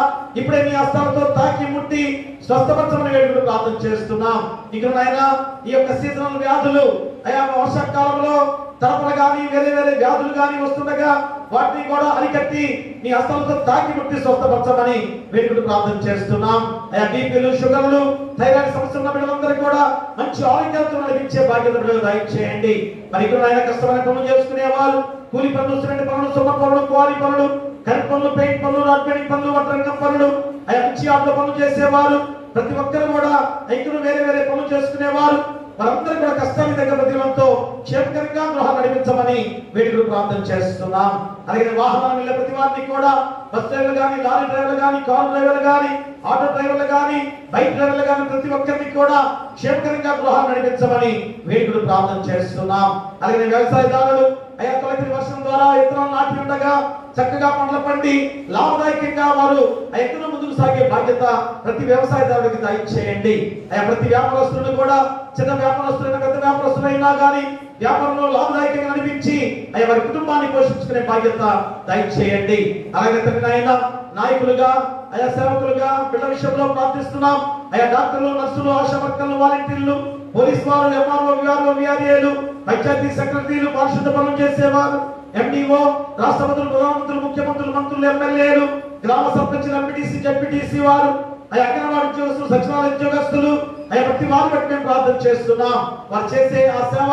ఇప్పుడే మీ హస్తాలతో తాకి ముట్టి స్వస్థపరచమని వేడుకలు ప్రార్థన చేస్తున్నాం. ఇక్కడ ఆయన ఈ యొక్క సీజనల్ వ్యాధులు అయ్యా వర్షాకాలంలో తరపులు గాని వేరే వేరే వ్యాధులు గాని వస్తుండగా వాటిని కూడా అరికట్టి మీ హస్తాలతో తాకి ముట్టి స్వస్థపరచమని వేడుకలు ప్రార్థన చేస్తున్నాం. అయ్యా బీపీలు, షుగర్లు, థైరాయిడ్ సమస్య ఉన్న బిడ్డలందరూ కూడా మంచి ఆరోగ్యంతో నడిపించే బాధ్యత బిడ్డలు దయచేయండి. మరి ఇక్కడ ఆయన కష్టమైన పనులు చేసుకునేవారు, కూలి పనులు, సిమెంట్ పనులు, సుమ పనులు, క్వారీ పనులు, కరెంట్ పనులు, పెయింట్ పనులు, రాడ్ పెయింటింగ్ పనులు, వడ్రంగం పనులు, అయ్యా మంచి ఆటల పనులు చేసేవారు, ప్రతి ఒక్కరు కూడా ఇక్కడ వేరే వేరే పనులు చేసుకునేవారు, వారందరూ కూడా కష్టాన్ని దగ్గర ప్రతిభంతో క్షేమకరంగా గృహాలు నడిపించమని వేడుకలు ప్రార్థన చేస్తున్నాం. అలాగే వాహనాలు వెళ్ళే ప్రతి వారిని కూడా బస్ డ్రైవర్లు కానీ, లారీ డ్రైవర్లు కానీ, కారు డ్రైవర్లు కానీ, ఆటో డ్రైవర్లు కానీ, బైక్ డ్రైవర్లు కానీ ప్రతి ఒక్కరిని కూడా క్షేమకరంగా గృహాలు నడిపించమని వేడుకలు ప్రార్థన చేస్తున్నాం. అలాగే వ్యవసాయదారులు అయ్యా తొలకరి వర్షం ద్వారా విత్తనాలు నాటి ఉండగా చక్కగా పండ్ల పండి లాభదాయకంగా వారు ఎక్కడో ముందుకు సాగే బాధ్యత ప్రతి వ్యవసాయదారుడికి దయచేయండి. అయ్యా ప్రతి వ్యాపారస్తులను కూడా చిన్న వ్యాపారస్తులైన పెద్ద వ్యాపారస్తులైనా కానీ వ్యాపారంలో లాభదాయకంగా నడిపించి అయ్యా వారి కుటుంబాన్ని పోషించుకునే బాధ్యత దయచేయండి. అలాగే తండ్రి నాయన నాయకులుగా అయ్యా సేవకులుగా బిడ్డ విషయంలో ప్రార్థిస్తున్నాం. అయ్యా డాక్టర్లు, నర్సులు, ఆశా వర్కర్లు, వాలంటీర్లు, పోలీసు వారు, ఎంఆర్ఓ, విఆర్ఓ, విఆర్ఏలు, పంచాయతీ సెక్రటరీలు, పారిశుద్ధ పనులు చేసేవారు, ఎండిఓ, రాష్ట్రపతులు, ప్రధానమంత్రులు, ముఖ్యమంత్రులు, మంత్రులు, ఎమ్మెల్యేలు, గ్రామ సర్పంచులు, ఎంపీటీసీ, జడ్పీటీసీ వారు, అయ్యా అంగన్వాడీ ఉద్యోగస్తులు, సచివాలయ ఉద్యోగస్తులు అయ్యా ప్రతి వారు బట్టి మేము ప్రార్థన చేస్తున్నాం. వారు చేసే ఆ సేవ,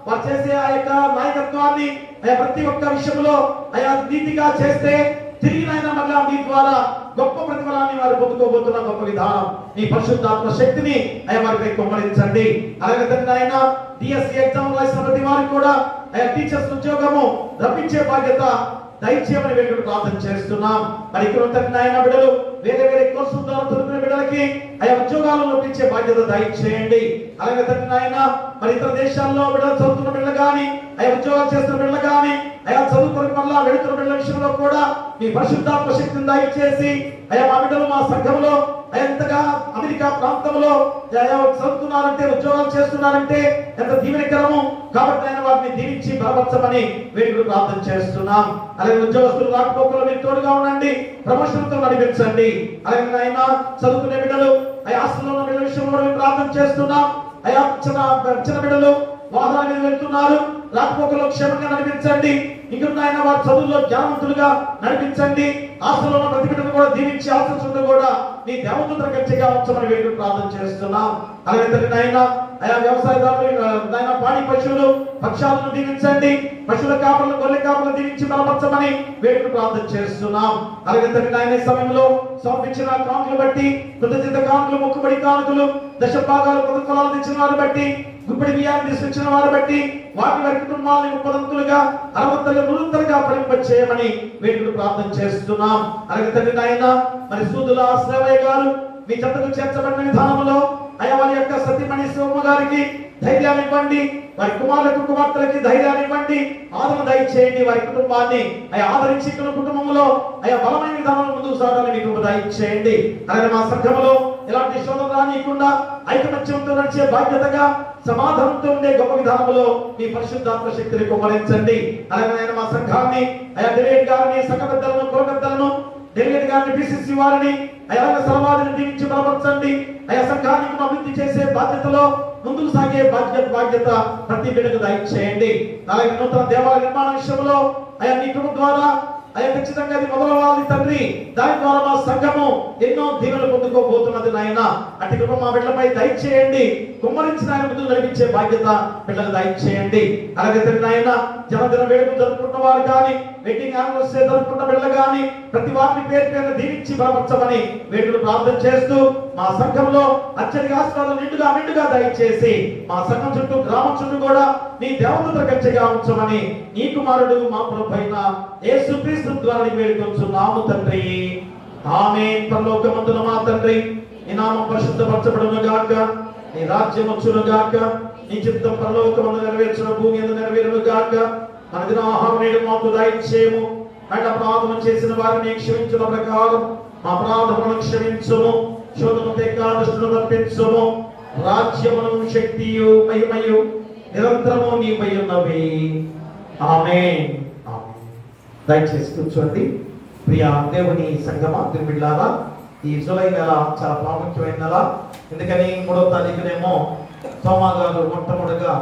వారు చేసే ఆ యొక్క నాయకత్వాన్ని అయ్యా ప్రతి ఒక్క విషయంలో అయ్యా నీతిగా చేస్తే తిరిగి నాయన మళ్ళా మీ ద్వారా గొప్ప ప్రతిఫలాన్ని వారు పొందుకోబోతున్న గొప్ప విధానం మీ పరిశుద్ధాత్మ శక్తిని అయ్యా వారిపై కుమ్మరించండి. అలాగే తండ్రి నాయన డిఎస్సి ఎగ్జామ్ రాసిన ప్రతి వారికి కూడా అయ్యా టీచర్స్ ఉద్యోగము రప్పించే బాధ్యత దయచేయమని వేడుకలు ప్రార్థన చేస్తున్నాం. మరి ఇక్కడ తండ్రి నాయన బిడ్డలు వేరే వేరే కోర్సుల ద్వారా చదువుకునే బిడ్డలకి అయ్యా ఉద్యోగాలను రప్పించే బాధ్యత దయచేయండి. అలాగే తండ్రి నాయన మరి ఇతర దేశాల్లో బిడ్డలు చదువుతున్న బిడ్డలు కానీ అయ్యా ఉద్యోగాలు చేస్తున్న బిడ్డలు కానీ అయ్యా చదువుకుని మళ్ళా వెళుతున్న బిడ్డల విషయంలో కూడా మీ పరిశుద్ధాత్మ శక్తిని దయచేసి అయ్యా మా బిడ్డలు మా సంఘంలో ఎంతగా అమెరికా ప్రాంతంలో చదువుతున్నారంటే ఉద్యోగాలు చేస్తున్నారంటే ఎంత దీవెనకరము కాబట్టి ఆయన వాటిని దీవించి బలపరచమని వేడుకలు ప్రార్థన చేస్తున్నాం. అలాగే ఉద్యోగస్తులు రాకపోకలు మీరు తోడుగా ఉండండి, ప్రమోషన్తో నడిపించండి. అలాగే ఆయన చదువుకునే బిడ్డలు అయ్యా హాస్టల్లో ఉన్న బిడ్డల విషయంలో మేము ప్రార్థన చేస్తున్నాం. అయ్యా చిన్న బిడ్డలు వాహనాల మీద వెళ్తున్నారు, రాకపోకలో క్షేమంగా నడిపించండి. ఇంకా ఆయన వారి చదువుల్లో జ్ఞానవంతులుగా నడిపించండి. హాస్టల్లో ఉన్న ప్రతి బిడ్డను కూడా దీవించి ఆశించుకుంటూ కూడా నీ దేవతల గట్టిగా ఉంచమని వేడుకలు ప్రార్థన చేస్తున్నాం. అలాగే తండ్రి నాయన అయా వ్యవసాయదారులు నాయన పాడి పశువులు పక్షాలను దీవించండి, పశువుల కాపలను గొర్రె కాపలను దీవించి బలపరచమని వేడుకలు ప్రార్థన చేస్తున్నాం. అలాగే తండ్రి నాయన సమయంలో సమర్పించిన కానుకలు బట్టి కృతజ్ఞత కానుకలు, మొక్కుబడి కానుకలు, దశ భాగాలు, ప్రతిఫలాలు తెచ్చిన వారిని బట్టి, గుప్పిడి బియ్యాన్ని తీసుకొచ్చిన వారిని బట్టి వారి వారి కుటుంబాలను ముప్పదంతులుగా 60 ఫలింపచేయమని వేడుకలు ప్రార్థన చేస్తున్నాం. అలాగే తండ్రి నాయన మరి సూదుల శ్రావయ్య గారు మీ చెంతకు చేర్చబడిన విధానంలో అయ్యా వారి యొక్క సతీమణి శివమ్మ గారికి ధైర్యాన్ని ఇవ్వండి, వారి కుమారులకు కుమార్తెలకి ధైర్యాన్ని ఇవ్వండి, ఆదరణ దయచేయండి. వారి కుటుంబాన్ని అయ్యా ఆదరించి కుటుంబంలో అయ్యా బలమైన విధానంలో ముందుకు సాగాలని మీకు దయచేయండి. అలాగే మా సంఘంలో ఎలాంటి శోధన రానియకుండా ఐకమత్యంతో నడిచే బాధ్యతగా సమాధానంతో ఉండే గొప్ప విధానంలో మీ పరిశుద్ధాత్మ శక్తిని కుమ్మరించండి. అలాగే మా సంఘాన్ని అయ్యా డిలేట్ గారిని, సంఘ పెద్దలను, కుల పెద్దలను డెలిగేట్ గారిని, పిసిసి వారిని, అయా సర్వాధిని దీవించి బలపరచండి. అయా సంఘానికి అభివృద్ధి చేసే బాధ్యతలో ముందుకు సాగే బాధ్యత ప్రతి బిడ్డకు దయచేయండి. అలాగే నూతన దేవాలయ నిర్మాణ విషయంలో అయా నీ కృప ద్వారా అయ్యా ఖచ్చితంగా అది మొదలవ్వాలి తండ్రి. దాని ద్వారా మా సంఘము ఎన్నో దీవెనలు పొందుకోబోతున్నది నాయన. అటు కృప మా బిడ్డలపై దయచేయండి. కుమ్మరించిన ఆయన ముందుకు నడిపించే బాధ్యత బిడ్డలకు దయచేయండి. అలాగే తండ్రి నాయన జన్మదిన వేడుకలు జరుపుకున్న వారు కానీ, వెడ్డింగ్ యానివర్సరీ జరుపుకున్న బిడ్డలు కానీ ప్రతి వారిని పేరు పేరు దీవించి బలపరచమని వేడుకలు ప్రార్థన చేస్తూ మా సంఘంలో అత్యధిక ఆశీర్వాదం నిండుగా దయచేసి మా సంఘం చుట్టూ, గ్రామం చుట్టూ కూడా నీ దేవదూతల కంచెగా ఉంచమని నీ కుమారుడు మా ప్రభువైన యేసుక్రీస్తు ద్వారా వేడుకొంచున్నాము తండ్రి. ఆమేన్. పరలోకమందున మా తండ్రి, నీ నామం పరిశుద్ధపరచబడును గాక, నీ రాజ్యం వచ్చును గాక, నీ చిత్తం పరలోకమందు నెరవేర్చిన భూమి యందు నెరవేరును గాక. మన దిన ఆహారం నేడు మాకు దయచేయము. అపరాధము చేసిన వారిని క్షమించిన ప్రకారం మా అపరాధములను క్షమించుము. శోధన తెగ దుష్టులను తప్పించుము. రాజ్యమును, శక్తియు, మహిమయు నిరంతరము నీపై ఉన్నవి. ఆమేన్. దయచేసి కూర్చోండి. ప్రియ దేవుని సంగమా, తిరుమిళ్ళారా, ఈ జూలై నెల చాలా ప్రాముఖ్యమైన నెల. ఎందుకని 3వ తారీఖునేమో తోమా గారు మొట్టమొదటిగా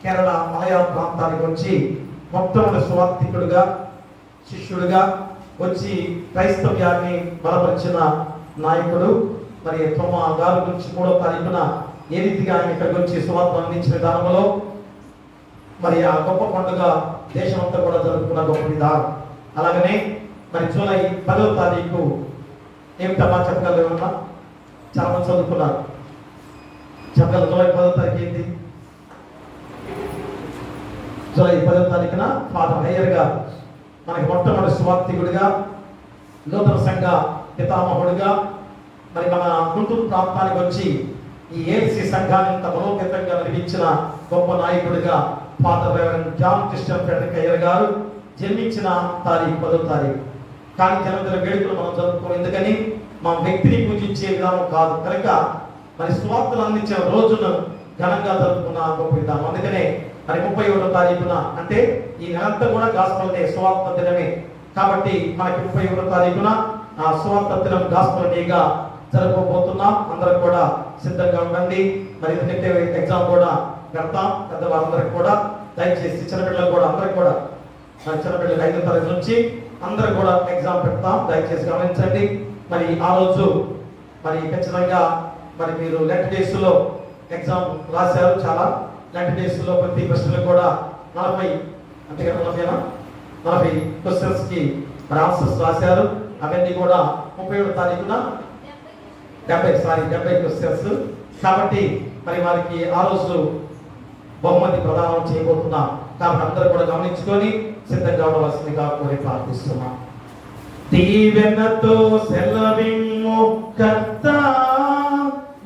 కేరళ మలయాళ ప్రాంతానికి వచ్చి మొట్టమొదటి సువార్థికుడుగా, శిష్యుడిగా వచ్చి క్రైస్తవ్యాన్ని బలపరిచిన నాయకుడు. మరి తోమా గారి గురించి 3వ తారీఖున ఏ రీతిగా ఆయన ఇక్కడికి వచ్చి సువార్త అందించిన విధానంలో మరి ఆ గొప్ప పండుగ దేశమంతా కూడా జరుపుకున్న గొప్ప విధానం. అలాగనే మరి జూలై 10వ తారీఖు ఏమిటమ్మా చెప్పగలమన్నా? చాలా మంది చదువుకున్నారు. చెప్పగలరు జూలై 10వ తారీఖు ఏంటి? జూలై 10వ తారీఖున ఫాదర్ హయ్యర్ గారు మనకి మొట్టమొదటి సువార్థికుడిగా, నూతన సంఘ పితామహుడిగా మరి మన గుంటూరు ప్రాంతానికి వచ్చి ఈ ఏఎల్సి సంఘాన్ని ఇంత బలోపేతంగా నిర్మించిన గొప్ప నాయకుడిగా father reverend John Christian Frederick Iyer garu జన్మించిన తారీఖు 10వ తారీఖు. కానీ జన్మదిన వేడుకలు మనం జరుపుకోవాలి. ఎందుకని మా వ్యక్తిని పూజించే విధానం కాదు కనుక మరి సువార్తలు అందించిన రోజును ఘనంగా జరుపుకున్న గొప్ప విధానం. అందుకనే మరి 31వ తారీఖున, అంటే ఈ నెలంతా కూడా గాస్పల్ డే, సువార్త దినమే. కాబట్టి మనకి 31వ తారీఖున ఆ సువార్త దినం గాస్పల్ డేగా జరుపుకోబోతున్నాం. అందరం కూడా సిద్ధంగా ఉండండి. మరి ఎందుకంటే ఎగ్జామ్ కూడా పెడతాం పెద్దవారందరికి కూడా. దయచేసి చిన్నపిల్లలు కూడా అందరికి కూడా, చిన్నపిల్లలు 5వ తరగతి నుంచి అందరూ కూడా ఎగ్జామ్ పెడతాం. దయచేసి గమనించండి. మరి ఆ రోజు మరి ఖచ్చితంగా మరి మీరు లెట్ డేస్ లో ఎగ్జామ్ రాశారు. చాలా లెట్ డేస్ లో ప్రతి ప్రశ్నలు కూడా 40 క్వశ్చన్స్ కి మరి ఆన్సర్స్ రాశారు. అవన్నీ కూడా 31వ తారీఖున 70 క్వశ్చన్స్. కాబట్టి మరి వారికి ఆ రోజు బహుమతి ప్రదానం చేయబోతున్నాం. కాబట్టి అందరూ కూడా గమనించుకొని సిద్ధంగా ఉండవలసిందిగా కోరి ప్రార్థిస్తున్నాం. దీవెనతో సెలవిమ్ము కర్తా,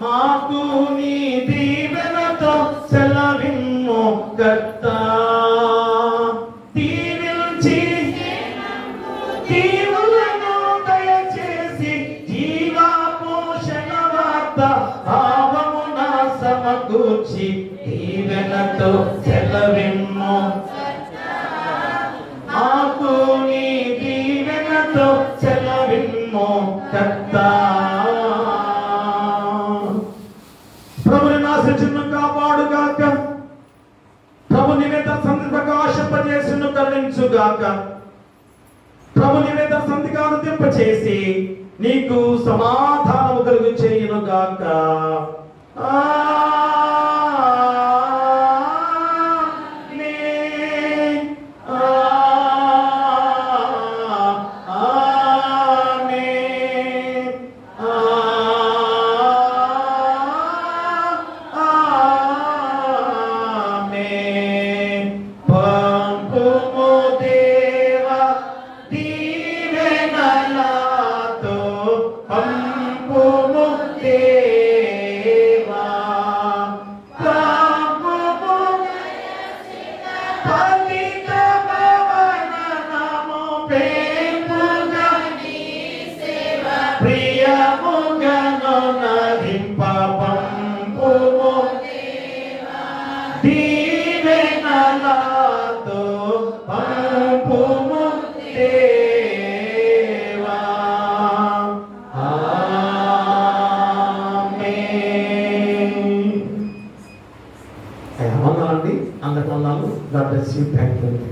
మాకు నీ దీవెనతో సెలవిమ్ము కర్తా. దీవించి దీవులను దయచేసి జీవా పోషణ వార్త భావమున సమకూర్చి దీవెనతో సెలవిమ్ము మాకు నీ దీవెనతో సెలవిమ్ము కర్తా. ప్రభుని నాశించును కాపాడుగాక, ప్రభు నివేద సంధి ప్రకాశింపజేసును కరుణించుగాక, ప్రభు నివేద సంధిగా దింపచేసి నీకు సమాధానము కలుగు చేయునుగాక. దేవా బ్లెస్ యూ. Thank you.